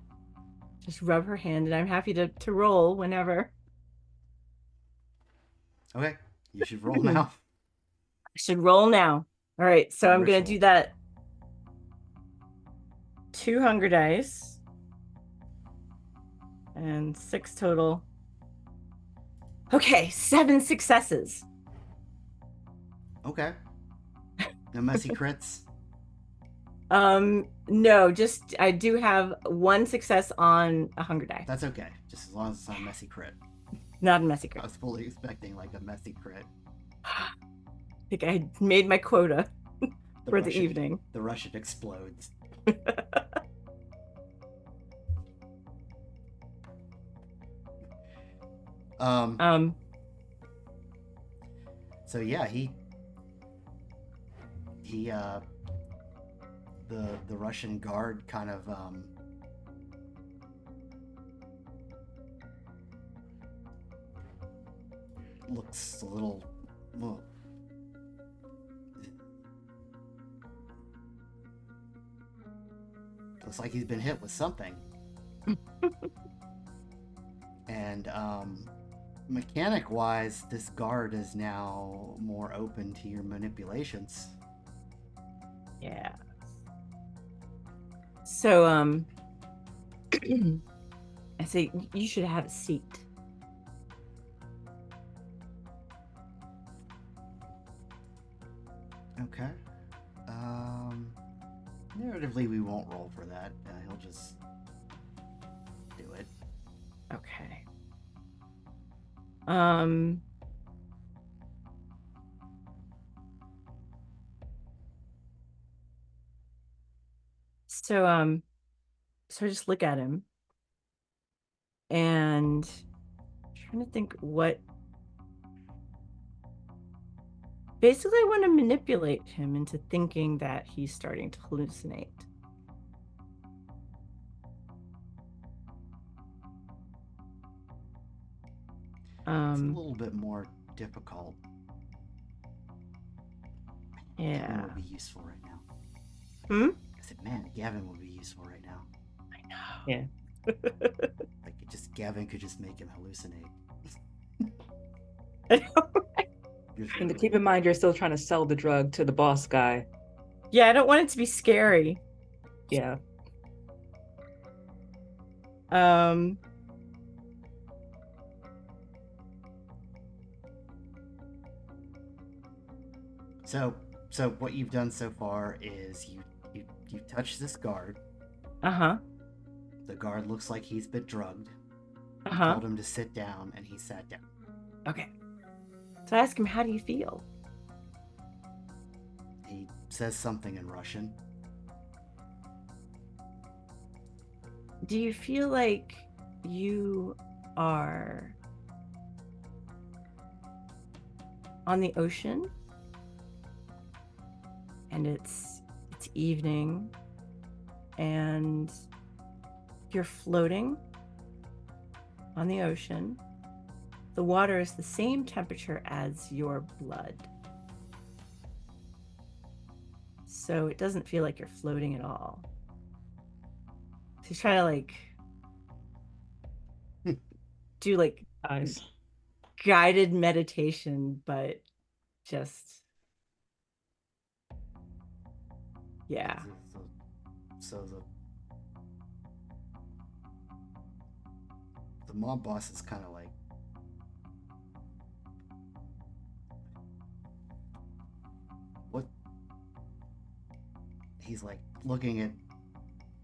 just rub her hand, and I'm happy to roll whenever. Okay, you should roll now. I should roll now. All right, so I'm gonna Ritual. do that. 2 hunger dice and 6 total. Okay, 7 successes. Okay. No messy crits. No, just I do have 1 success on a hunger die. That's okay, just as long as it's not a messy crit. Not a messy I crit. was fully expecting like a messy crit. I think I made my quota for the Russian- evening. The Russian explodes. Um, So yeah, the Russian guard kind of looks a little. Well, looks like he's been hit with something. And mechanic wise, this guard is now more open to your manipulations. yeah. So, I say you should have a seat. Okay. Narratively, we won't roll for that. He'll just do it. Okay. Um. So I just look at him and trying to think what. Basically, I want to manipulate him into thinking that he's starting to hallucinate. It's a little bit more difficult. Gavin Yeah. would be useful right now. Hmm? I said, man, Gavin would be useful right now. I know. Yeah. Like, Gavin could just make him hallucinate. I know. And to keep in mind, you're still trying to sell the drug to the boss guy. Yeah, I don't want it to be scary. Yeah. Um. So what you've done so far is you touch this guard. Uh-huh. The guard looks like he's been drugged. You Uh-huh. told him to sit down, and he sat down. Okay. So I ask him, how do you feel? He says something in Russian. Do you feel like you are on the ocean and it's evening and you're floating on the ocean? The water is the same temperature as your blood. So it doesn't feel like you're floating at all. So he's trying to like do like Nice. guided meditation, but just yeah. So the mob boss is kind of like, what? He's like looking at.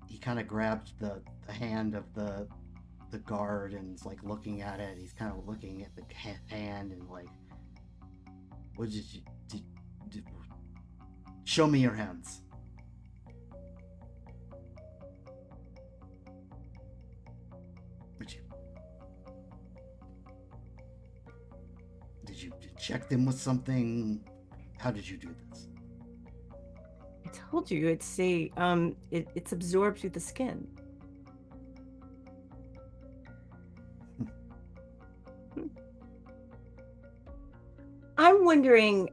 He kind of grabbed the hand of the guard and is like looking at it. He's kind of looking at the hand and like, what did you show me your hands. Did you check them with something? How did you do this? I told you it's absorbed through the skin. I'm wondering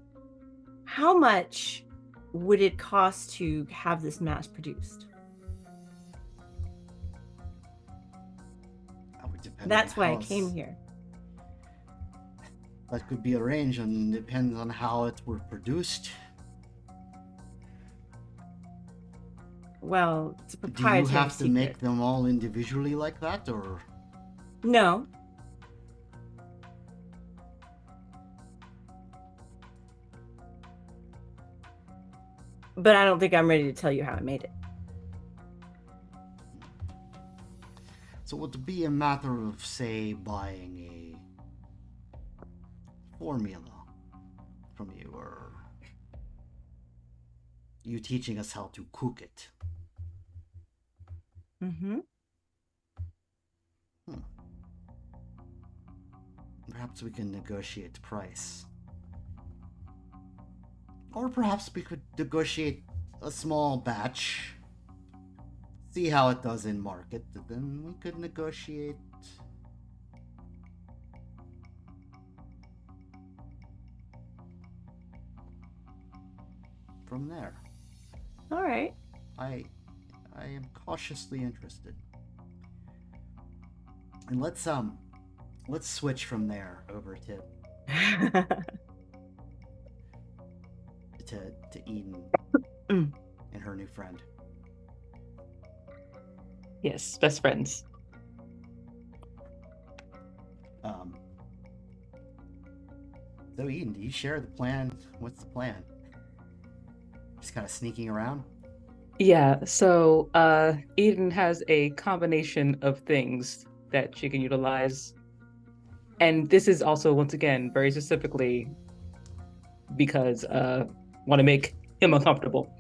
how much would it cost to have this mass produced? That would depend. That's why I on came here. That could be arranged and depends on how it were produced. Well, it's a Do you proprietary have to secret. make them all individually like that, or? No. But I don't think I'm ready to tell you how I made it. So would it be a matter of, say, buying a formula from you, or you teaching us how to cook it? Mm-hmm. Perhaps we can negotiate the price. Or perhaps we could negotiate a small batch. See how it does in market. Then we could negotiate. From there. All right. I am cautiously interested. And let's switch from there over to Eden Mm. and her new friend. Yes, best friends. So Eden, do you share the plan? What's the plan? Just kind of sneaking around? Yeah, so Eden has a combination of things that she can utilize. And this is also, once again, very specifically because want to make him uncomfortable.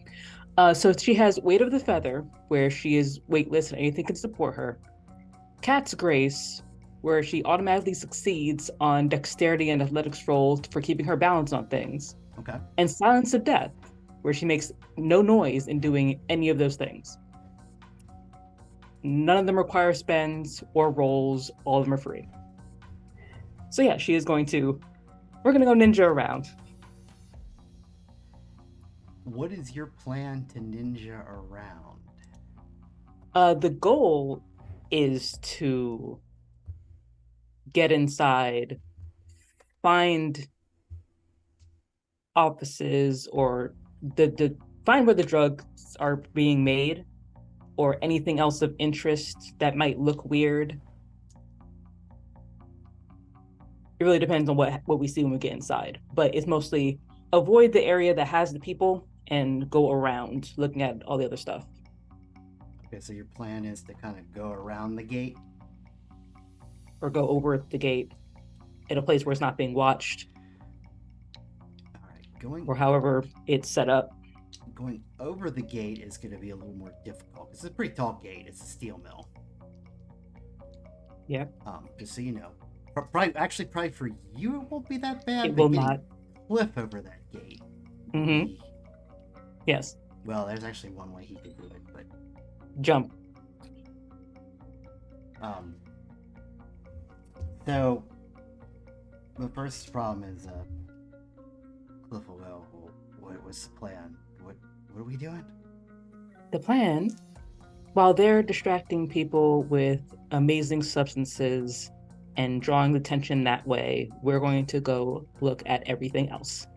So she has Weight of the Feather, where she is weightless and anything can support her. Cat's Grace, where she automatically succeeds on dexterity and athletics rolls for keeping her balance on things. Okay. And Silence of Death, where she makes no noise in doing any of those things. None of them require spends or rolls, all of them are free. So yeah, we're gonna go ninja around. What is your plan to ninja around? The goal is to get inside, find offices or the find where the drugs are being made or anything else of interest that might look weird. It really depends on what we see when we get inside, but it's mostly avoid the area that has the people and go around looking at all the other stuff. Okay, so your plan is to kind of go around the gate? Or go over the gate at a place where it's not being watched. Alright, or however it's set up. Going over the gate is going to be a little more difficult. It's a pretty tall gate. It's a steel mill. Yeah. Just so you know. Probably for you it won't be that bad. It but will getting not. Cliff over that gate. Mm-hmm. Yes. Well, there's actually one way he could do it, but Jump. So the first problem is Cliff will go, well, what was the plan? What are we doing? The plan, while they're distracting people with amazing substances and drawing the attention that way, we're going to go look at everything else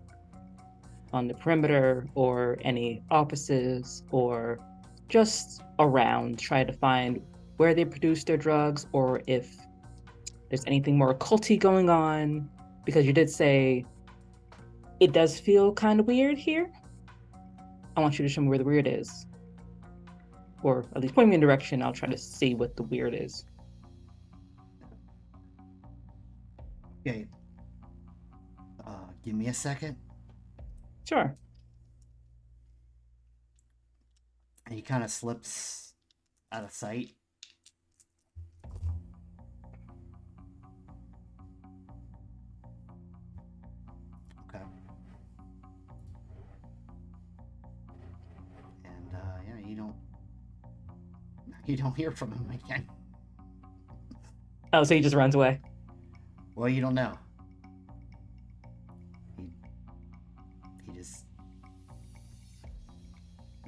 on the perimeter or any offices or just around, try to find where they produce their drugs or if there's anything more occulty going on, because you did say it does feel kind of weird here. I want you to show me where the weird is. Or at least point me in a direction. I'll try to see what the weird is. Okay. Give me a second. Sure. And he kind of slips out of sight. Okay. And yeah, you don't hear from him again. Oh, so he just runs away. Well, you don't know. He just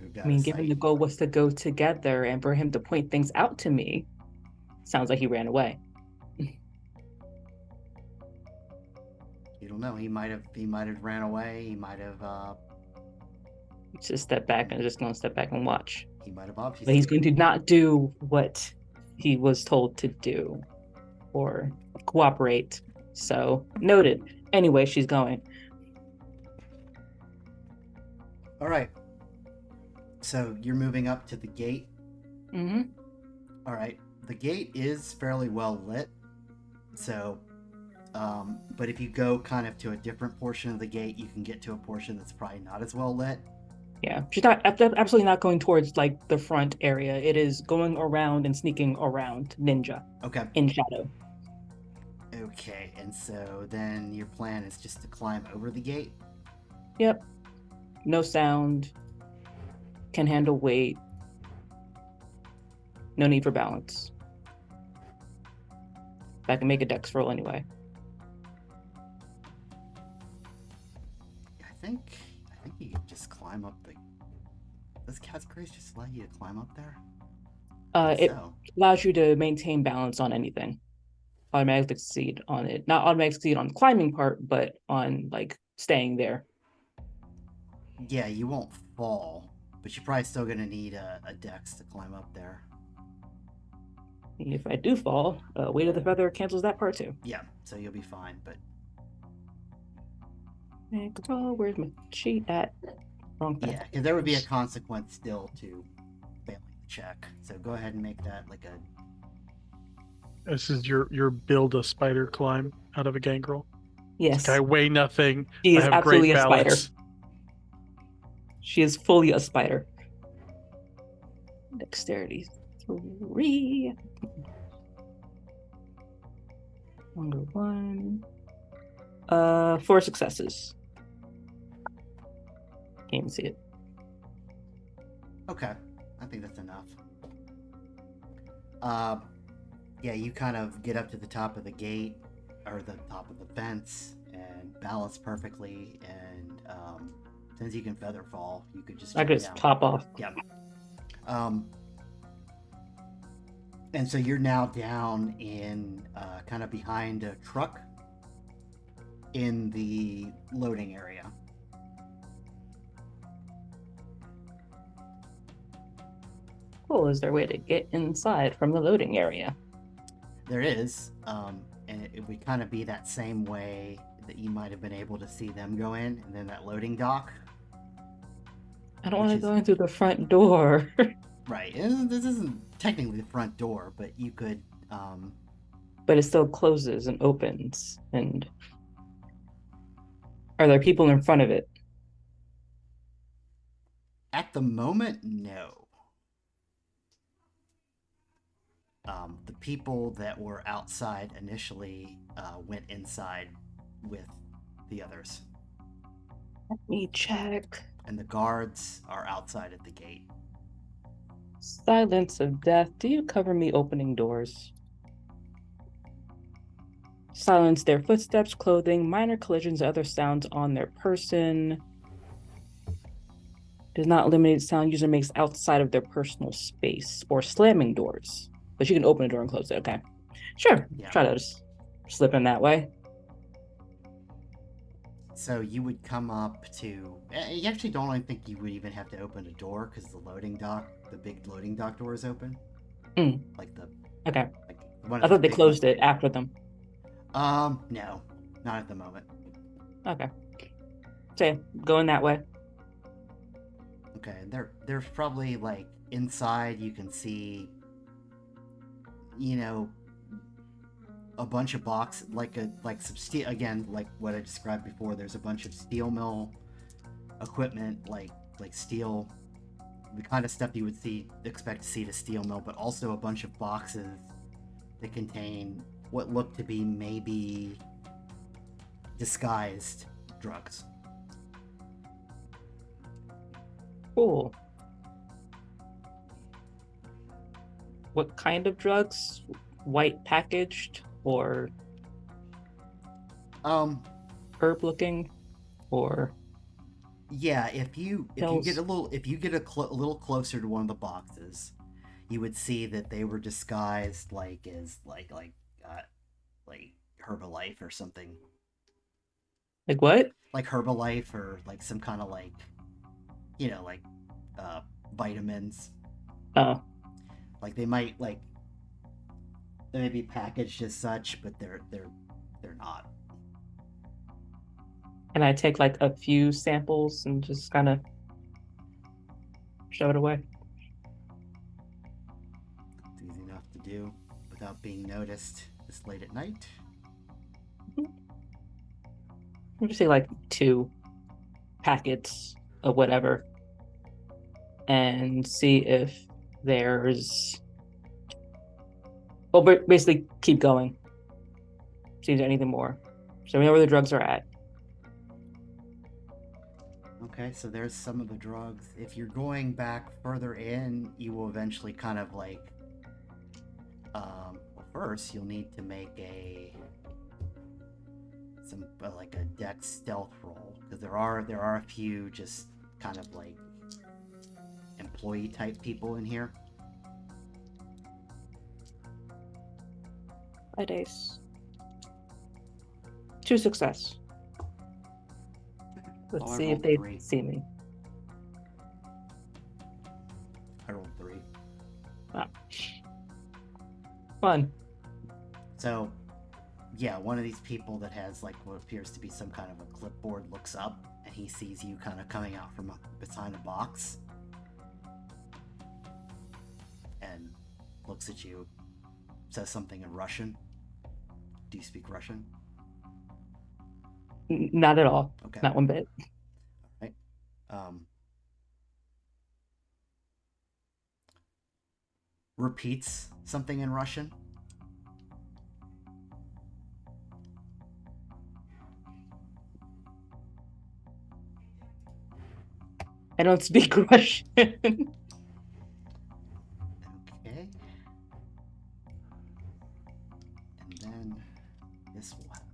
moved out I mean, of given sight. the goal was to go together and for him to point things out to me, sounds like he ran away. You don't know. He might have ran away. He might have Just step back and just gonna step back and watch. he might have But obviously. he's going to not do what he was told to do or cooperate. So noted. Anyway, she's going. All right. So you're moving up to the gate. Mm-hmm. All right. The gate is fairly well lit. So, but if you go kind of to a different portion of the gate, you can get to a portion that's probably not as well lit. Yeah, she's not absolutely not going towards like the front area. It is going around and sneaking around ninja Okay. in shadow. Okay, and so then your plan is just to climb over the gate? Yep. No sound. Can handle weight. No need for balance. I can make a dex roll anyway. I think you can just climb up the. Does Cat's Grace just allow you to climb up there? It So. allows you to maintain balance on anything. Automatically succeed on it. Not automatically succeed on the climbing part, but on like staying there. Yeah, you won't fall, but you're probably still gonna need a dex to climb up there. If I do fall, weight of the feather cancels that part too. Yeah, so you'll be fine, but And control, where's my sheet at? Wrong thing. yeah, because there would be a consequence still to failing the check. So go ahead and make that like a. This is your build a spider climb out of a gangrel. Yes, I weigh nothing. she I is have absolutely great a spider. balance. She is fully a spider. Dexterity 3. Number 1. 4 successes. Can't even see it. Okay, I think that's enough. Yeah, you kind of get up to the top of the gate or the top of the fence and balance perfectly, and since you can feather fall, you could just I jump could just down. pop off. Yeah. And so you're now down in kind of behind a truck in the loading area. Cool. Is there a way to get inside from the loading area? There is, and it would kind of be that same way that you might have been able to see them go in, and then that loading dock. I don't want to Which is- go in through the front door. Right. And this isn't technically the front door, but you could. But it still closes and opens. And are there people in front of it? At the moment, no. The people that were outside initially went inside with the others, Let me check. and the guards are outside at the gate. Silence of death. Do you cover me opening doors? Silence their footsteps, clothing, minor collisions, other sounds on their person. Does not eliminate sound user makes outside of their personal space or slamming doors. But you can open a door and close it. Okay. Sure. Yeah. Try to just slip in that way. So you would come up to. You actually don't even think you would even have to open a door because the loading dock, the big loading dock door is open. Like the. Okay. Like one I of thought the they big closed ones. it after them. No, not at the moment. Okay. So yeah, going that way. Okay, there's probably like inside you can see, a bunch of box like some steel again, like what I described before. There's a bunch of steel mill equipment, like steel, the kind of stuff you would expect to see at a steel mill, but also a bunch of boxes that contain what look to be maybe disguised drugs. Cool. What kind of drugs? White packaged or herb looking, or Yeah, if you Pills. get a little closer to one of the boxes, you would see that they were disguised as Herbalife or something. like what? Like Herbalife or like some kind of vitamins. Oh, Like they might they may be packaged as such, but they're not. and I take like a few samples and just kind of shove it away. It's easy enough to do without being noticed this late at night. I'll just say like 2 packets of whatever. and see if there's. Well, basically keep going. See if there's anything more. So we know where the drugs are at. Okay, so there's some of the drugs. If you're going back further in, you will eventually kind of like. Well, first you'll need to make like a dex stealth roll because there are a few just kind of like employee type people in here. 5 days. 2 success. Let's Oh, I see if rolled they 3. see me. I rolled 3. Wow. Fun. So, yeah, one of these people that has like what appears to be some kind of a clipboard looks up and he sees you kind of coming out from behind a box and looks at you, says something in Russian. Do you speak Russian? Not at all. Okay. Not one bit. Right. Repeats something in Russian. I don't speak Russian. Okay. And then this will happen.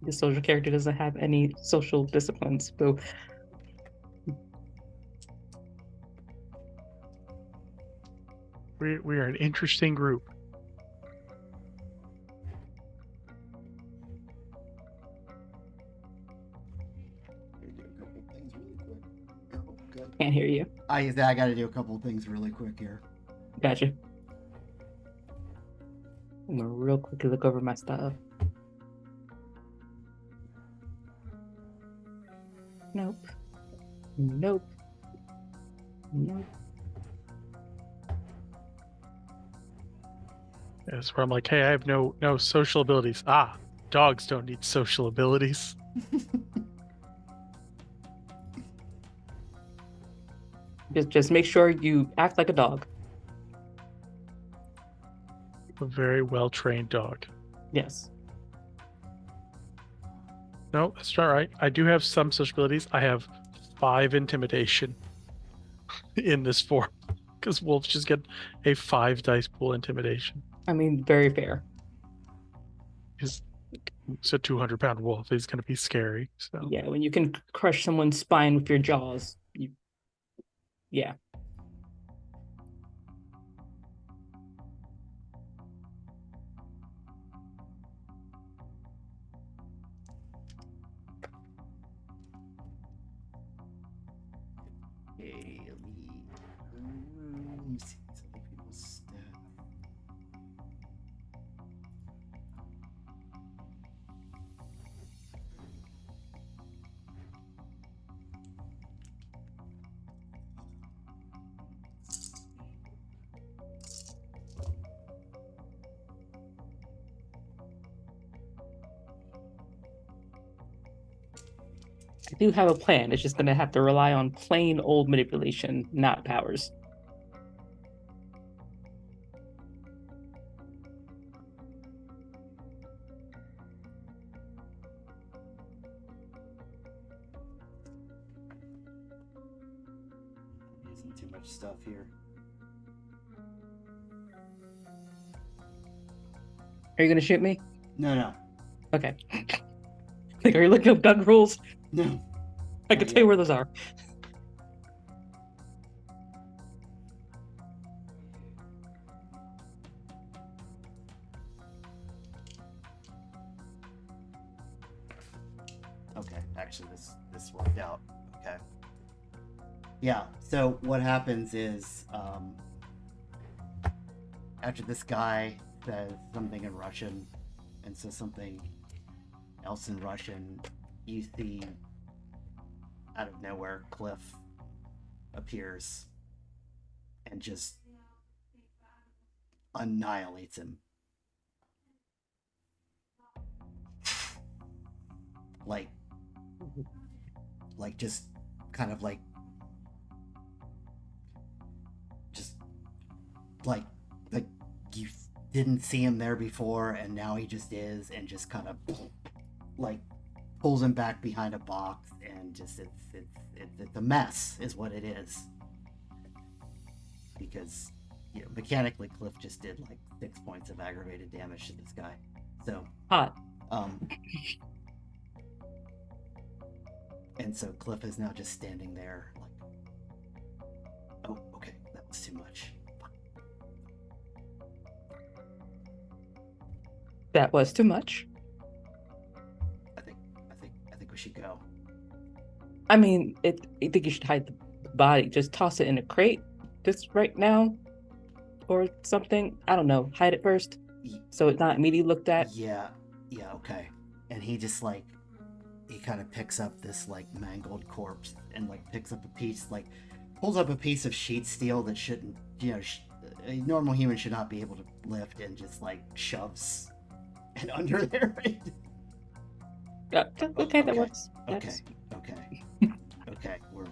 The social character doesn't have any social disciplines. So We are an interesting group. can't hear you. I got to do a couple things really quick here. Gotcha. I'm gonna real quickly look over my stuff. Nope. Nope. Nope. That's where I'm like, hey, I have no social abilities. Ah, dogs don't need social abilities. Just make sure you act like a dog. A very well trained dog. Yes. No, that's not right. I do have some social abilities. I have 5 intimidation in this form because wolves just get a 5 dice pool intimidation. I mean, very fair. He's a 200-pound wolf. He's going to be scary. So Yeah, when you can crush someone's spine with your jaws, yeah. Okay, let me see some other people's stats. I do have a plan. It's just gonna have to rely on plain old manipulation, not powers. Using too much stuff here. Are you gonna shoot me? No. Okay. Like, are you looking up gun rules? No. I can Not tell you yet. where those are. Okay, actually this worked out. Okay. Yeah, so what happens is after this guy says something in Russian and says something else in Russian, you see out of nowhere Cliff appears and just annihilates him like just kind of just like you didn't see him there before, and now he just is, and just kind of like pulls him back behind a box, and just it's a mess is what it is. Because mechanically Cliff just did like 6 points of aggravated damage to this guy. So Hot. And so Cliff is now just standing there like, oh, okay, that was too much. That was too much. I think we should go. I mean, I think you should hide the body. Just toss it in a crate, just right now, or something. I don't know. Hide it first, so it's not immediately looked at. Yeah, okay. And he just like, he kind of picks up this like mangled corpse and like picks up a piece, like pulls up a piece of sheet steel that shouldn't, a normal human should not be able to lift, and just like shoves it under there. Yeah, okay, that okay. works. Okay. That's- Okay. We're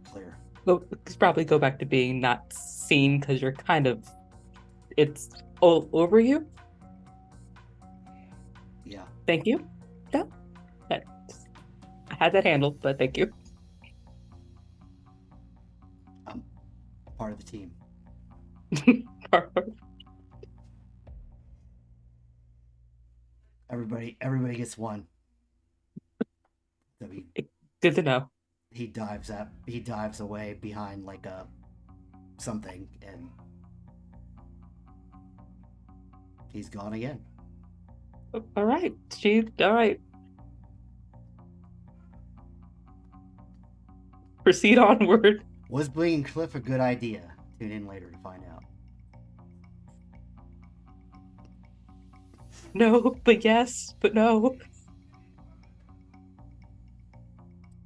clear. Well, it's probably go back to being not seen because you're kind of, it's all over you. Yeah. Thank you. Yeah, I had that handled, but thank you. I'm part of the team. Everybody gets one. So Good to know. he dives away behind like a something, and he's gone again. All right, all right. Proceed onward. Was bringing Cliff a good idea? Tune in later to find out. No, but yes, but no.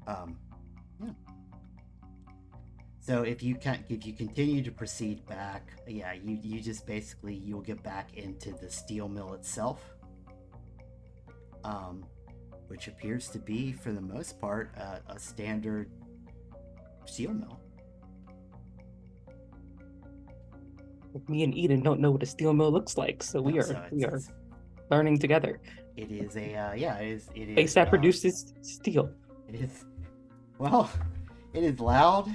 Yeah. So if you continue to proceed back, yeah, you just basically, you'll get back into the steel mill itself, which appears to be, for the most part, a standard steel mill. Me and Eden don't know what a steel mill looks like, so we are learning together. It is a it is Place that produces steel. It is, well, it is loud.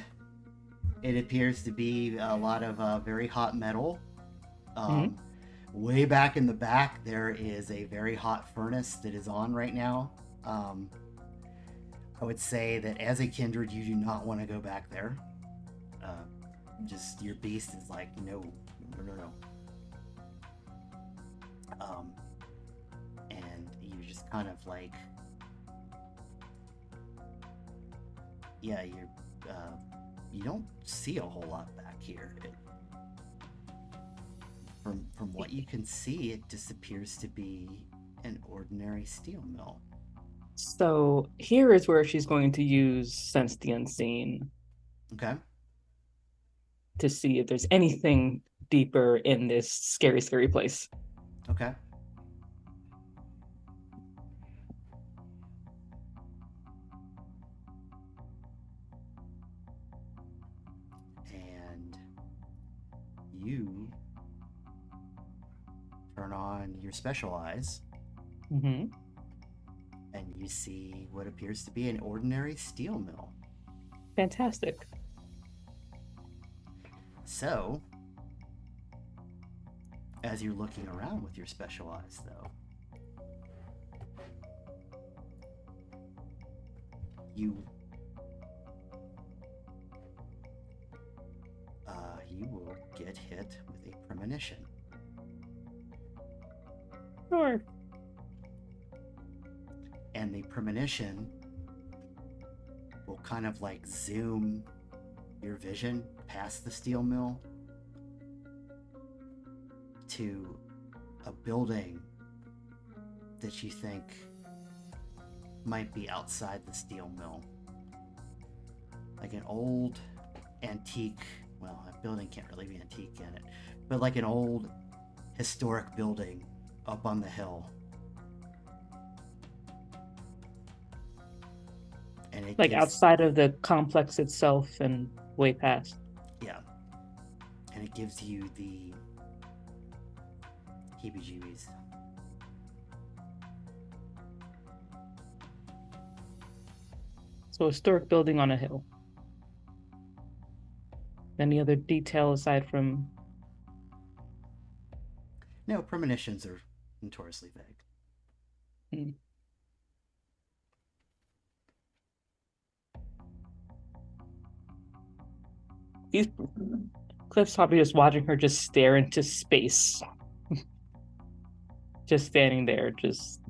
It appears to be a lot of very hot metal. Way back in the back, there is a very hot furnace that is on right now. I would say that as a kindred, you do not want to go back there. Just your beast is like, no. And you're just kind of like, yeah, you don't see a whole lot back here. From what you can see, it just appears to be an ordinary steel mill. So here is where she's going to use Sense the Unseen Okay. to see if there's anything deeper in this scary, scary place. Okay. And you turn on your special eyes, Mm-hmm. and you see what appears to be an ordinary steel mill. Fantastic. So, as you're looking around with your special eyes, though, you will get hit with a premonition. Sure. And the premonition will kind of like zoom your vision past the steel mill to a building that you think might be outside the steel mill. Like an old antique, well, a building can't really be antique in it, but like an old historic building up on the hill. And it Like gives, outside of the complex itself and way past. yeah, and it gives you the heebie-jeebies. So a historic building on a hill. Any other detail aside from No, premonitions are notoriously vague. these Cliff's probably just watching her just stare into space. Just standing there, just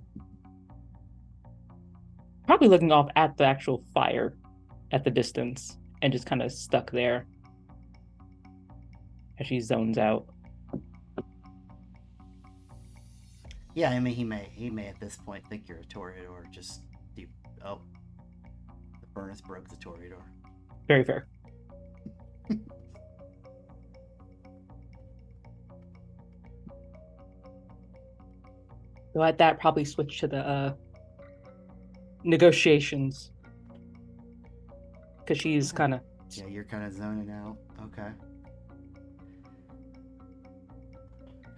probably looking off at the actual fire at the distance and just kind of stuck there as she zones out. Yeah, I mean, he may at this point think you're a Toreador. Just oh, the furnace broke the Toreador. Very fair. So at that, probably switch to the negotiations because she's kind of Yeah, you're kind of zoning out. Okay.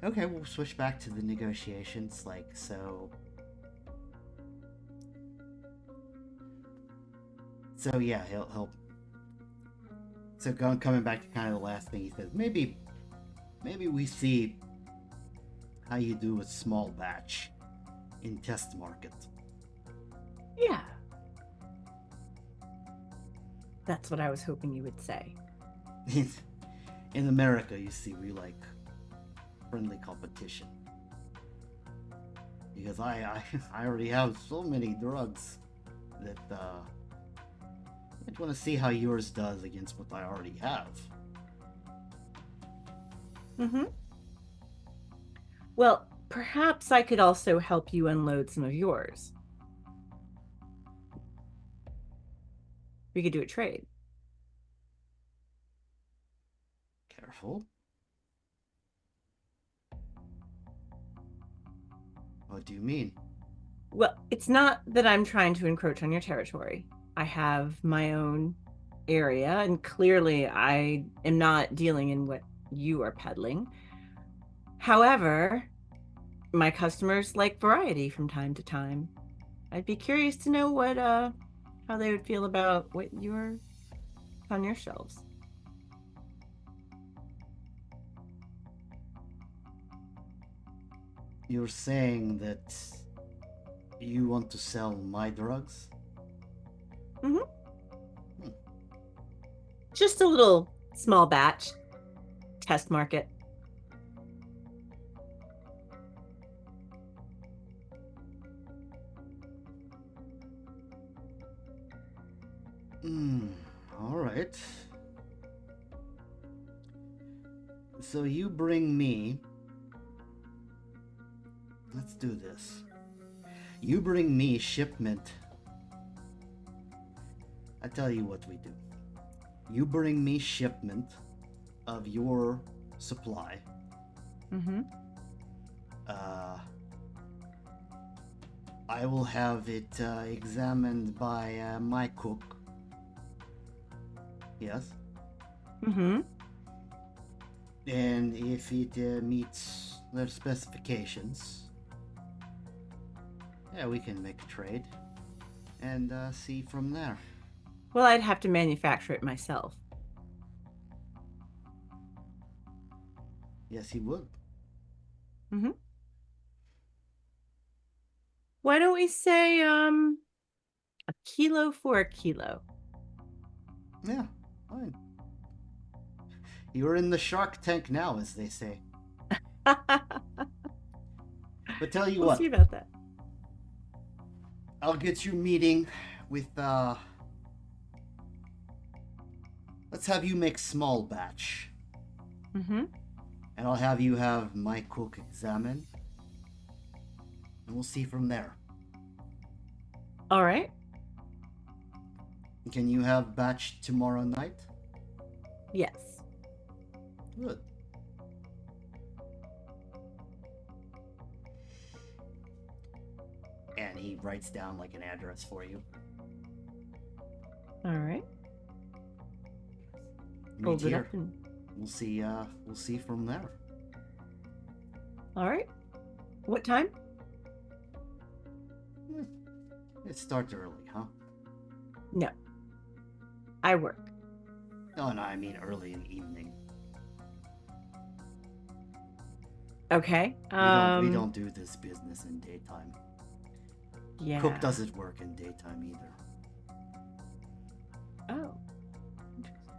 Okay, we'll switch back to the negotiations. Like, so. So yeah, he'll. So coming back to kind of the last thing he says, maybe we see how you do with small batch in test market. Yeah. That's what I was hoping you would say. In America, you see, we like friendly competition. Because I already have so many drugs that I just want to see how yours does against what I already have. Mm-hmm. Well, perhaps I could also help you unload some of yours. We could do a trade. Careful. What do you mean? Well, it's not that I'm trying to encroach on your territory. I have my own area, and clearly I am not dealing in what you are peddling. However, my customers like variety from time to time. I'd be curious to know what how they would feel about what you're on your shelves. You're saying that you want to sell my drugs? Mm-hmm. Just a little small batch test market. All right. So you bring me. Let's do this. You bring me shipment. I tell you what we do. You bring me shipment of your supply. Mm-hmm. I will have it examined by my cook. Yes. Mm-hmm. And if it meets their specifications, yeah, we can make a trade and see from there. Well, I'd have to manufacture it myself. Yes, he would. Mm-hmm. Why don't we say a kilo for a kilo? Yeah, fine. You're in the shark tank now, as they say. But tell you We'll what, see about that. I'll get you meeting with let's have you make small batch. Mm-hmm. And I'll have you have my cook examine. And we'll see from there. All right. Can you have batch tomorrow night? Yes. Good. And he writes down like an address for you. All right. Meet Hold it here. up and We'll see. We'll see from there. all right. What time? It starts early, huh? No. I work. No, I mean early in the evening. Okay. We don't do this business in daytime. Yeah. Cook doesn't work in daytime either. Oh. Interesting.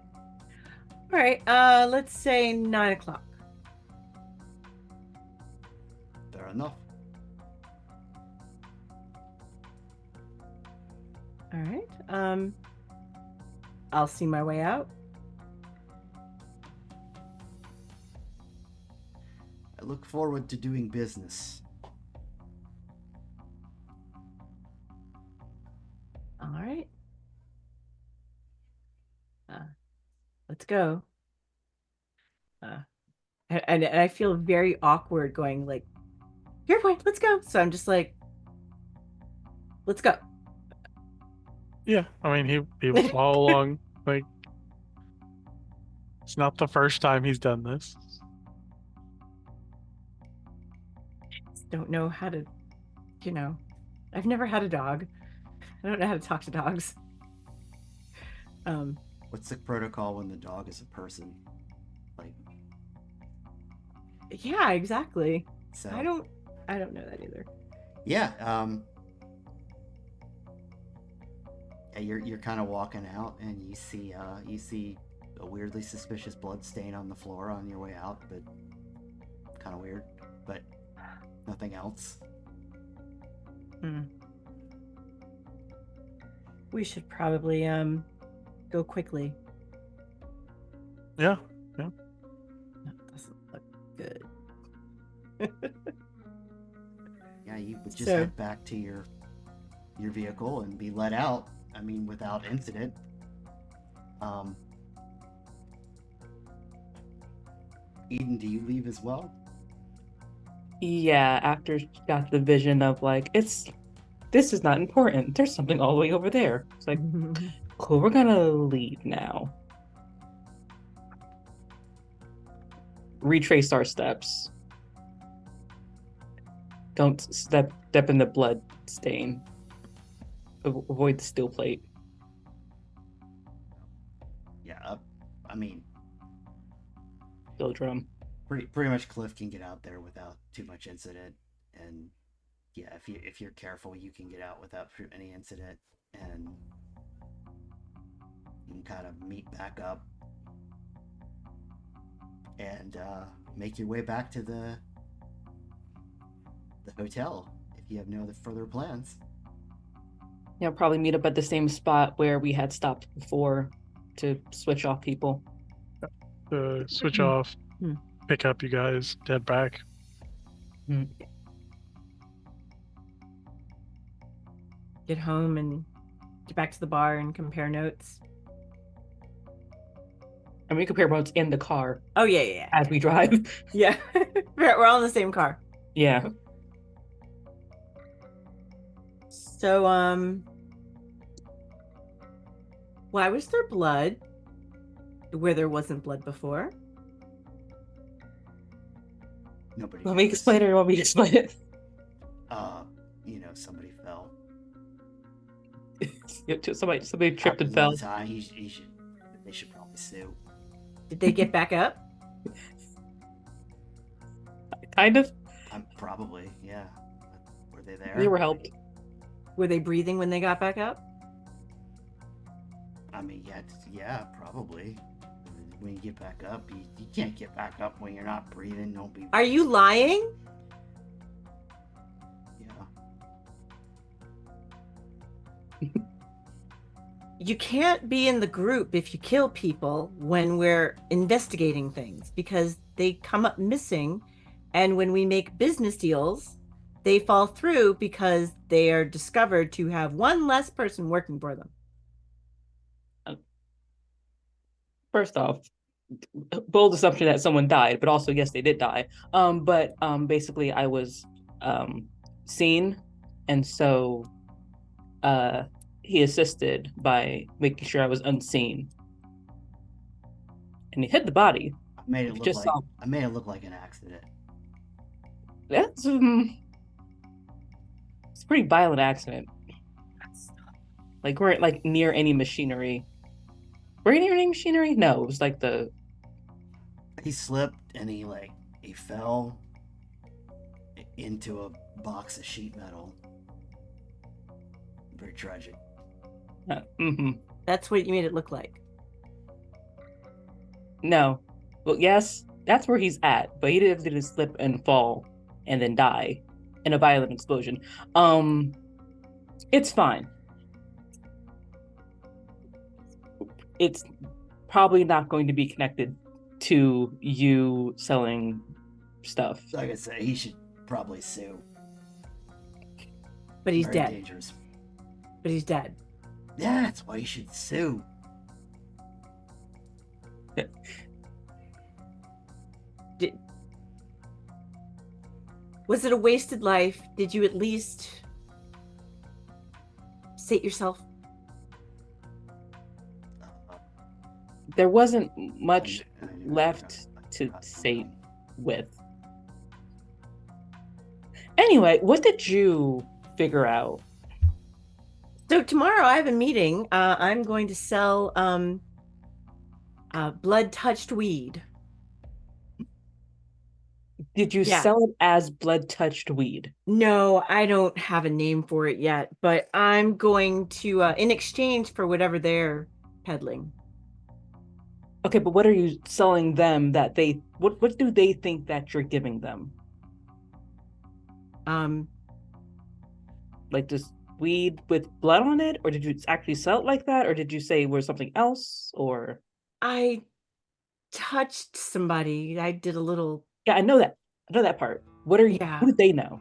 All right. Let's say 9 o'clock. Fair enough. All right. I'll see my way out. I look forward to doing business. All right. Let's go. And I feel very awkward going like, here, boy, let's go. So I'm just like, let's go. Yeah, I mean he will follow along. Like, it's not the first time he's done this. Don't know how to, I've never had a dog. I don't know how to talk to dogs. What's the protocol when the dog is a person? Like, Yeah, exactly. so. I don't know that either. Yeah. Yeah, you're kind of walking out, and you see a weirdly suspicious blood stain on the floor on your way out, but kind of weird, but nothing else. We should probably go quickly. Yeah. That doesn't look good. Yeah, you would just So- head back to your vehicle and be let out. I mean, without incident. Eden, do you leave as well? Yeah, after she got the vision of like, this is not important. There's something all the way over there. It's like, cool, we're gonna leave now. Retrace our steps. Don't step in the blood stain. Avoid the steel plate. Yeah, I mean, Steel drum. pretty much Cliff can get out there without too much incident, and yeah, if you're careful, you can get out without any incident, and you can kind of meet back up and make your way back to the hotel if you have no other further plans. Yeah, probably meet up at the same spot where we had stopped before to switch off people. Switch off, pick up you guys, head back. Get home and get back to the bar and compare notes. And we compare notes in the car Oh yeah. as we drive. Yeah. We're all in the same car. Yeah. So why was there blood where there wasn't blood before? Nobody Want me to knows. explain it or want me to explain it? Somebody fell. Somebody tripped and Happens all fell. the time. They should probably sue. Did they get back up? Kind of. Probably, yeah. Were they there? They were helped. Were they breathing when they got back up? I mean, yeah, probably. When you get back up, you can't get back up when you're not breathing. Don't be. Are you lying? Yeah. You can't be in the group if you kill people when we're investigating things because they come up missing, and when we make business deals, they fall through because they are discovered to have one less person working for them. First off, bold assumption that someone died, but also yes, they did die. But basically, I was seen, and so he assisted by making sure I was unseen. And he hid the body. I made it You look just like saw- I made it look like an accident. That's it's a pretty violent accident. Like we're like near any machinery. Were you near any machinery? No, it was like the He slipped and he fell into a box of sheet metal. Very tragic. That's what you made it look like. No. Well, yes, that's where he's at, but he didn't slip and fall and then die in a violent explosion. It's fine. It's probably not going to be connected to you selling stuff. Like I say, he should probably sue. But he's Very dead. dangerous. But he's dead. Yeah, that's why he should sue. Was it a wasted life? Did you at least sate yourself? There wasn't much I knew left I to forgot. sate with. Anyway, what did you figure out? So tomorrow I have a meeting. I'm going to sell blood touched weed. Did you Yeah. sell it as blood touched weed? No, I don't have a name for it yet, but I'm going to in exchange for whatever they're peddling. Okay, but what are you selling them that they what do they think that you're giving them? Um, Like just weed with blood on it, or did you actually sell it like that, or did you say it was something else? Or I touched somebody. I did a little. yeah, I know that. I know that part. What are you? Yeah. What do they know?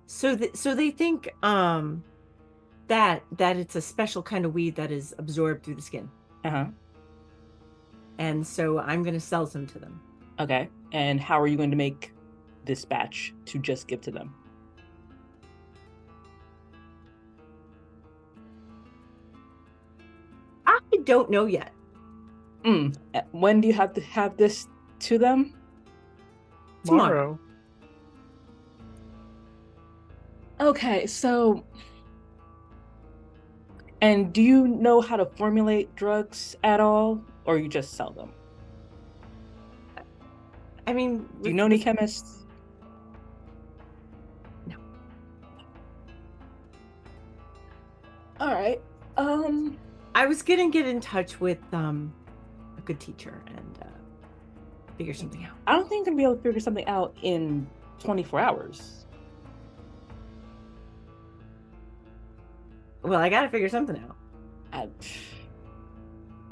So they think that it's a special kind of weed that is absorbed through the skin. Uh-huh. And so I'm going to sell some to them. Okay. And how are you going to make this batch to just give to them? I don't know yet. When do you have to have this to them? Tomorrow. Okay, so and do you know how to formulate drugs at all, or you just sell them? I mean, Do you know any chemists? No. All right. I was gonna get in touch with a good teacher and figure something out. I don't think I'm gonna be able to figure something out in 24 hours. Well, I gotta figure something out. I,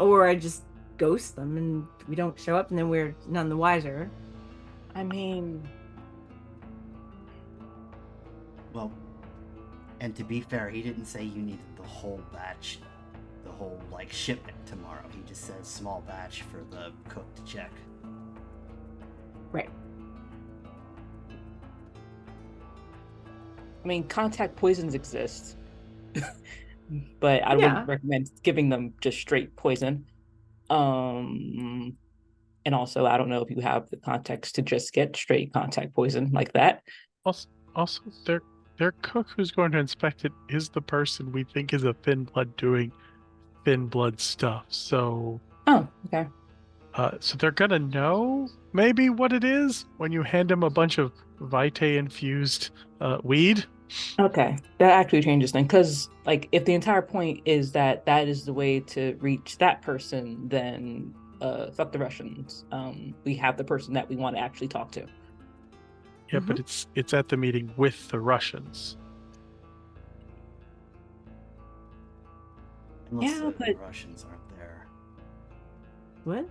Or I just ghost them and we don't show up and then we're none the wiser. I mean, Well, and to be fair, he didn't say you needed the whole batch, the whole shipment tomorrow. He just says small batch for the cook to check. Right. I mean, contact poisons exist, but I Yeah. wouldn't recommend giving them just straight poison. And also, I don't know if you have the context to just get straight contact poison like that. Also, their cook who's going to inspect it is the person we think is a thin blood doing thin blood stuff. So, Oh, okay. so they're gonna know maybe what it is when you hand them a bunch of Vitae infused weed. Okay, that actually changes things because, like, if the entire point is that that is the way to reach that person, then fuck the Russians. We have the person that we want to actually talk to. Yeah, but it's at the meeting with the Russians. Unless Yeah, the but- Russians aren't there. What?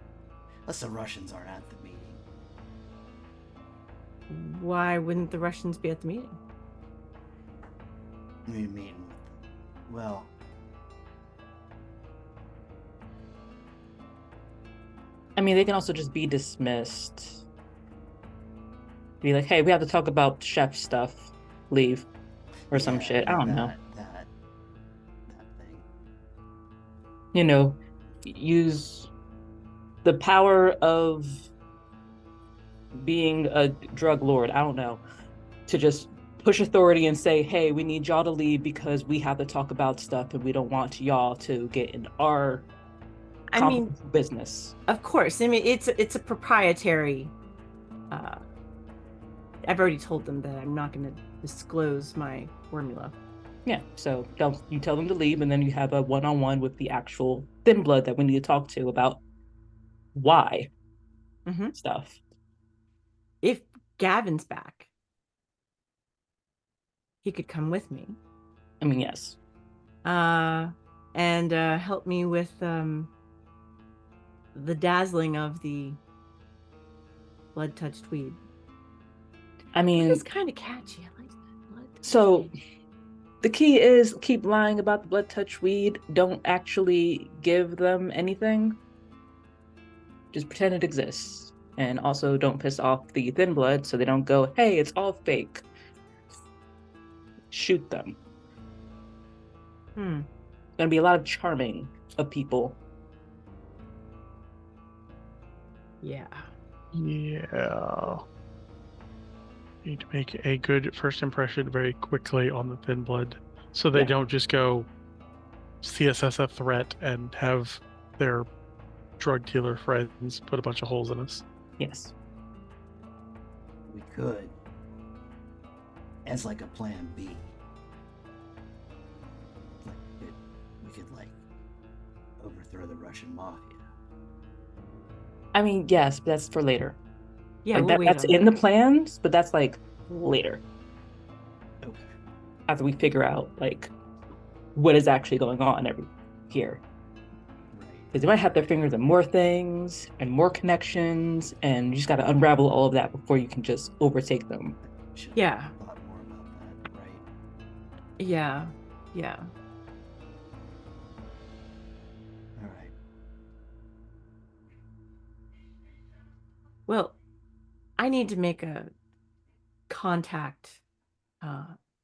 Unless the Russians aren't at the meeting. Why wouldn't the Russians be at the meeting? We're meeting with them. Well, I mean, they can also just be dismissed. Be like, hey, we have to talk about chef stuff. Leave. Or some yeah, shit. I don't know. That thing. you know, use the power of being a drug lord, I don't know, to just push authority and say, hey, we need y'all to leave because we have to talk about stuff and we don't want y'all to get in our I mean, business. of course. I mean, it's a proprietary. I've already told them that I'm not going to disclose my formula. Yeah, so you tell them to leave, and then you have a one-on-one with the actual thin blood that we need to talk to about why stuff. If Gavin's back, he could come with me. I mean, yes. And help me with the dazzling of the blood-touched weed. I mean, It's kind of catchy. I like that. So the key is keep lying about the blood-touched weed. Don't actually give them anything. Just pretend it exists. And also don't piss off the thin blood so they don't go, hey, it's all fake. Shoot them. Gonna be a lot of charming of people. Yeah. Yeah. Need to make a good first impression very quickly on the thin blood, so they don't just go see us as a threat and have their drug dealer friends put a bunch of holes in us. Yes. We could, as like a plan B. We could like overthrow the Russian mafia. I mean, yes, but that's for later. Yeah, like that's in the plans, but that's like later. Okay. After we figure out like what is actually going on here. Because they might have their fingers in more things and more connections, and you just got to unravel all of that before you can just overtake them. Yeah. Thought more about that, right? Yeah. All right. Well, I need to make a contact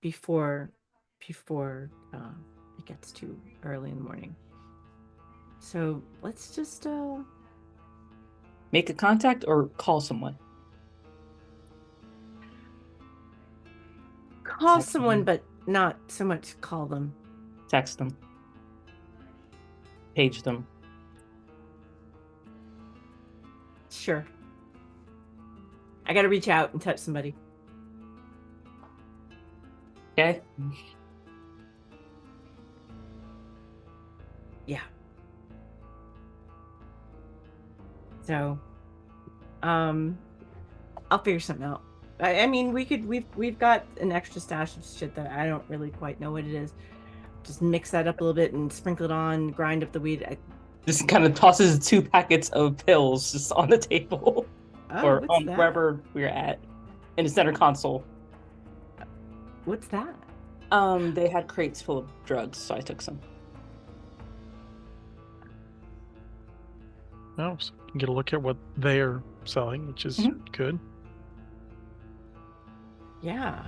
before it gets too early in the morning. So let's just make a contact or call someone. Call someone, but not so much call them. Text them. Page them. Sure. I gotta reach out and touch somebody. Okay. Yeah. So, I'll figure something out. I mean, we've got an extra stash of shit that I don't really quite know what it is. Just mix that up a little bit and sprinkle it on, grind up the weed. Just kind of tosses 2 packets of pills just on the table. Or on wherever we're at in the center console. What's that? They had crates full of drugs, so I took some. Oh, so you can get a look at what they're selling, which is good. Yeah.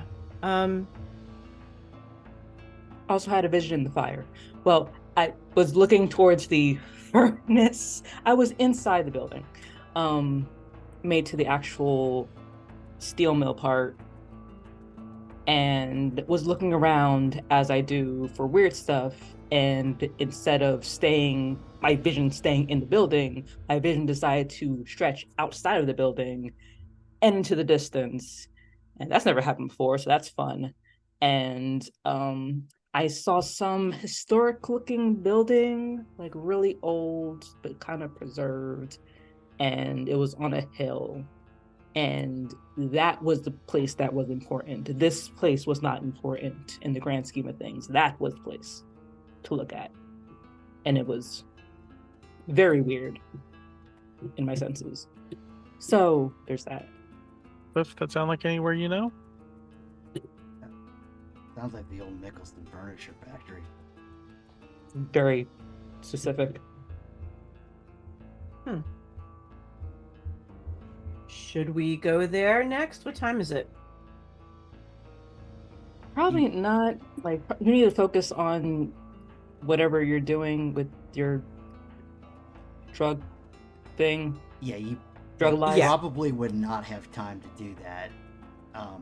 Also had a vision in the fire. Well, I was looking towards the furnace. I was inside the building, made to the actual steel mill part, and was looking around as I do for weird stuff. And instead of my vision staying in the building, my vision decided to stretch outside of the building and into the distance. And that's never happened before, so that's fun. And I saw some historic looking building, like really old, but kind of preserved. And it was on a hill. And that was the place that was important. This place was not important in the grand scheme of things. That was the place to look at. And it was very weird in my senses. So there's that. Cliff, that sound like anywhere you know? Sounds like the old Mickleston furniture factory. Very specific. Should we go there next? What time is it? Probably not. Like, you need to focus on whatever you're doing with your drug thing, Yeah, you drug life. probably would not have time to do that.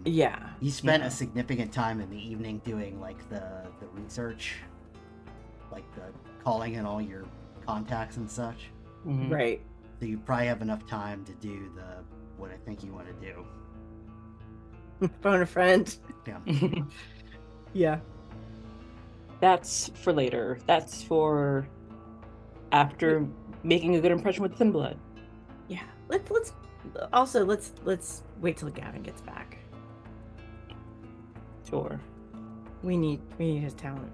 Yeah. You spent Yeah. a significant time in the evening doing like the research, like the calling in all your contacts and such. Mhm. Right. So you probably have enough time to do what I think you want to do. Phone a friend. Yeah. Yeah. That's for later. That's for after making a good impression with Thin Blood. Yeah. Let's also let's wait till Gavin gets back. Sure. We need his talent.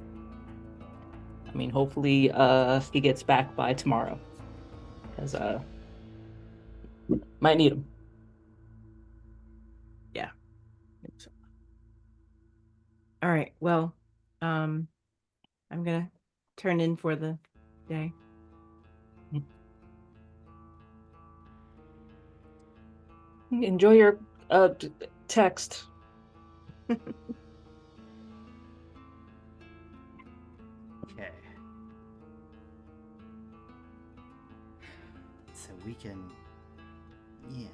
I mean, hopefully, he gets back by tomorrow, because might need him. All right. Well, I'm gonna turn in for the day. Enjoy your text. Okay. So we can, yeah,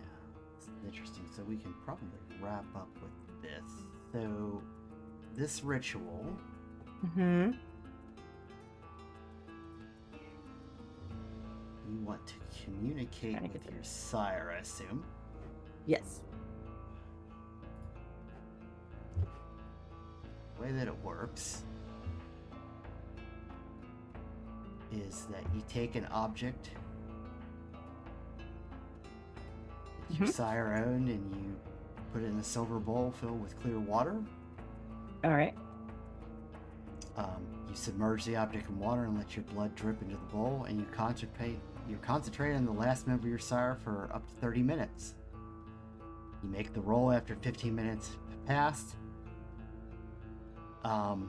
this is interesting. So we can probably wrap up with this. So this ritual, Mm-hmm. you want to communicate Trying to with get your sire, I assume. Yes. The way that it works is that you take an object that your Mhm. sire owned and you put it in a silver bowl filled with clear water. All right. You submerge the object in water and let your blood drip into the bowl, and you concentrate on the last member of your sire for up to 30 minutes. You make the roll after 15 minutes passed. And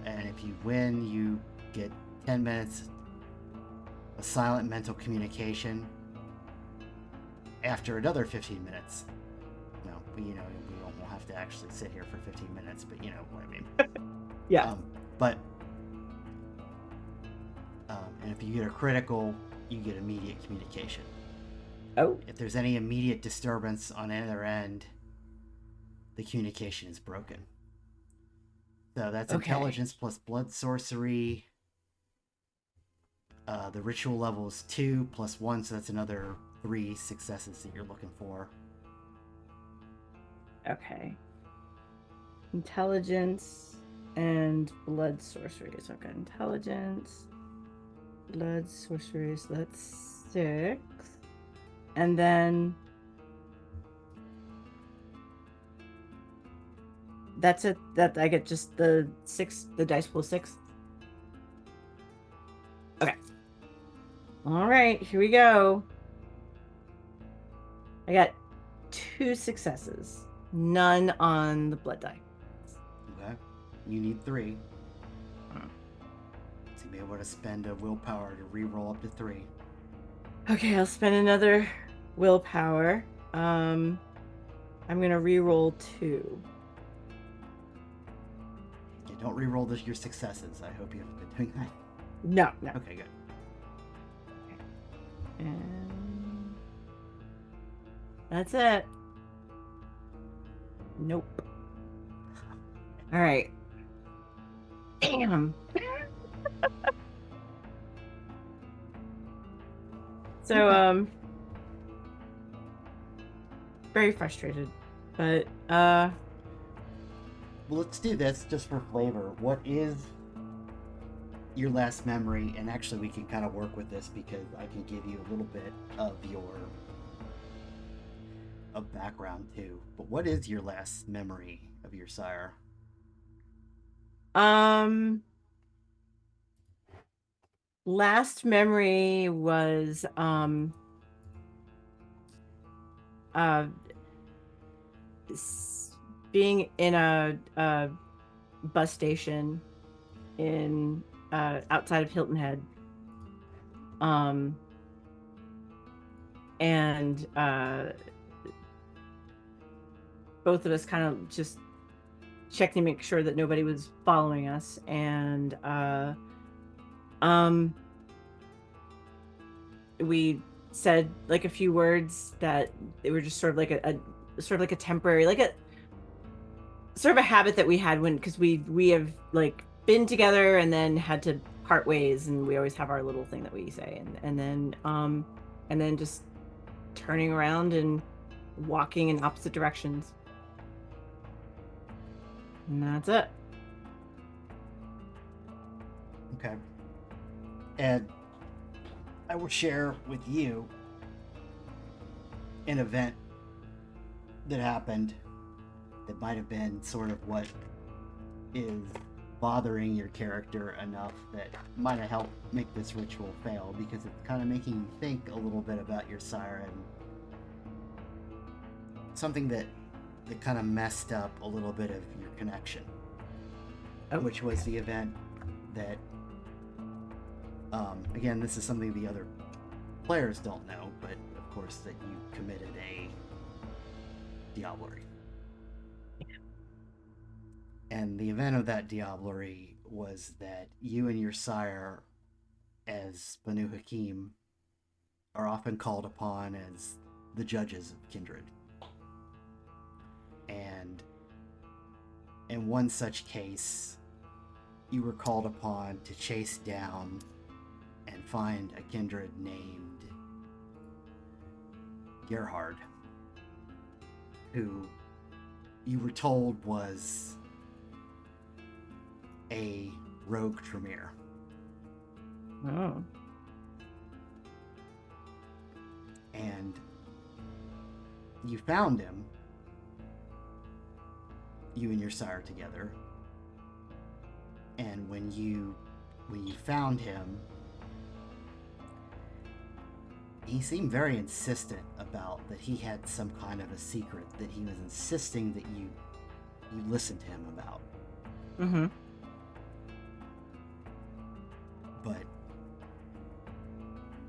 if you win, you get 10 minutes of silent mental communication after another 15 minutes. No, we won't have to actually sit here for 15 minutes, but you know what I mean. Yeah. And if you get a critical, you get immediate communication. Oh. If there's any immediate disturbance on either end, the communication is broken. So that's Okay. intelligence plus blood sorcery. The ritual level is 2 plus 1, so that's another 3 successes that you're looking for. Okay. Intelligence and blood sorcery. So I've got intelligence, blood sorcery. So that's 6. And then that's it. That I get just the 6, the dice pool 6. Okay. All right, here we go. I got 2 successes, none on the blood die. Okay. You need 3. So you'll be able to spend a willpower to re-roll up to 3. Okay, I'll spend another willpower. I'm gonna re-roll 2. Okay, don't re-roll your successes. I hope you haven't been doing that. No. Okay, good. And that's it. Nope. All right. Damn. So, very frustrated, but Well, let's do this just for flavor. What is your last memory? And actually, we can kind of work with this because I can give you a little bit of background too. But what is your last memory of your sire? last memory was uh being in a bus station in outside of Hilton Head, and both of us kind of just checked to make sure that nobody was following us, and um we said like a few words that they were just sort of like a sort of like a temporary, like a sort of a habit that we had when, because we have like been together and then had to part ways, and we always have our little thing that we say, and then just turning around and walking in opposite directions, and that's it. Okay. And I will share with you an event that happened that might have been sort of what is bothering your character enough that might have helped make this ritual fail, because it's kind of making you think a little bit about your sire, and something that kind of messed up a little bit of your connection. Oh. Which was the event that again, this is something the other players don't know, but of course that you committed a diablerie. And the event of that diablerie was that you and your sire, as Banu Hakim, are often called upon as the judges of kindred. And in one such case, you were called upon to chase down and find a kindred named Gerhard, who you were told was a rogue Tremere. Oh. And you found him, you and your sire together, and when you found him, he seemed very insistent about that he had some kind of a secret that he was insisting that you listen to him about. Mm-hmm. But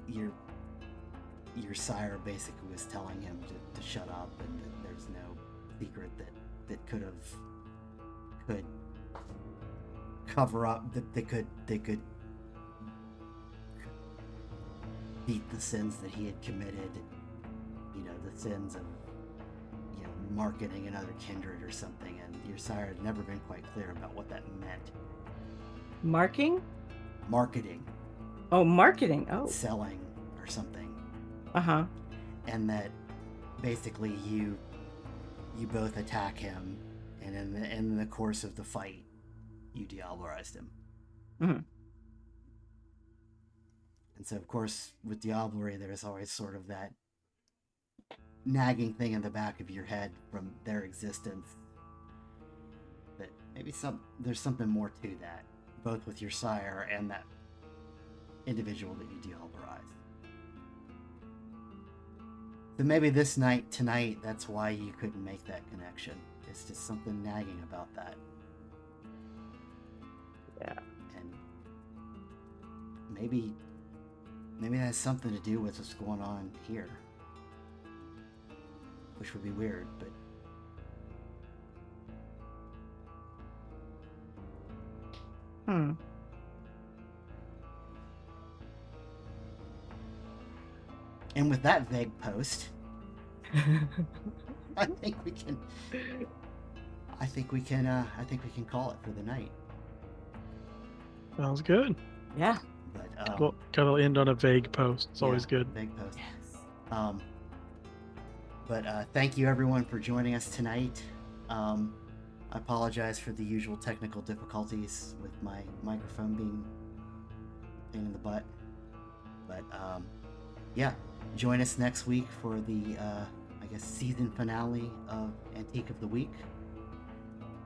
your sire basically was telling him to shut up, and that there's no secret that could cover up, that they could beat the sins that he had committed, the sins of marketing another kindred or something. And your sire had never been quite clear about what that meant. Marketing. Oh, marketing. Oh. Selling or something. Uh-huh. And that basically you both attack him, and in the course of the fight, you diablerized him. Mm-hmm. And so, of course, with diablerie, there's always sort of that nagging thing in the back of your head from their existence, that maybe there's something more to that, both with your sire and that individual that you diablerized. So maybe tonight, that's why you couldn't make that connection. It's just something nagging about that. Yeah. And maybe that has something to do with what's going on here. Which would be weird, but... And with that vague post, I think we can call it for the night. Sounds good. Yeah. But Well, gotta end on a vague post. It's always good. Vague post. Yes. But thank you everyone for joining us tonight. I apologize for the usual technical difficulties with my microphone being a pain in the butt. But yeah, join us next week for the season finale of Antique of the Week.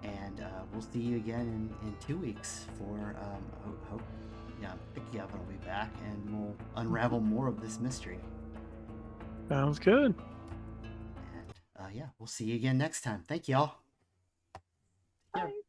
And we'll see you again in 2 weeks for hope. Yeah, Picky Oven will be back, and we'll unravel more of this mystery. Sounds good. And yeah, we'll see you again next time. Thank y'all. Bye.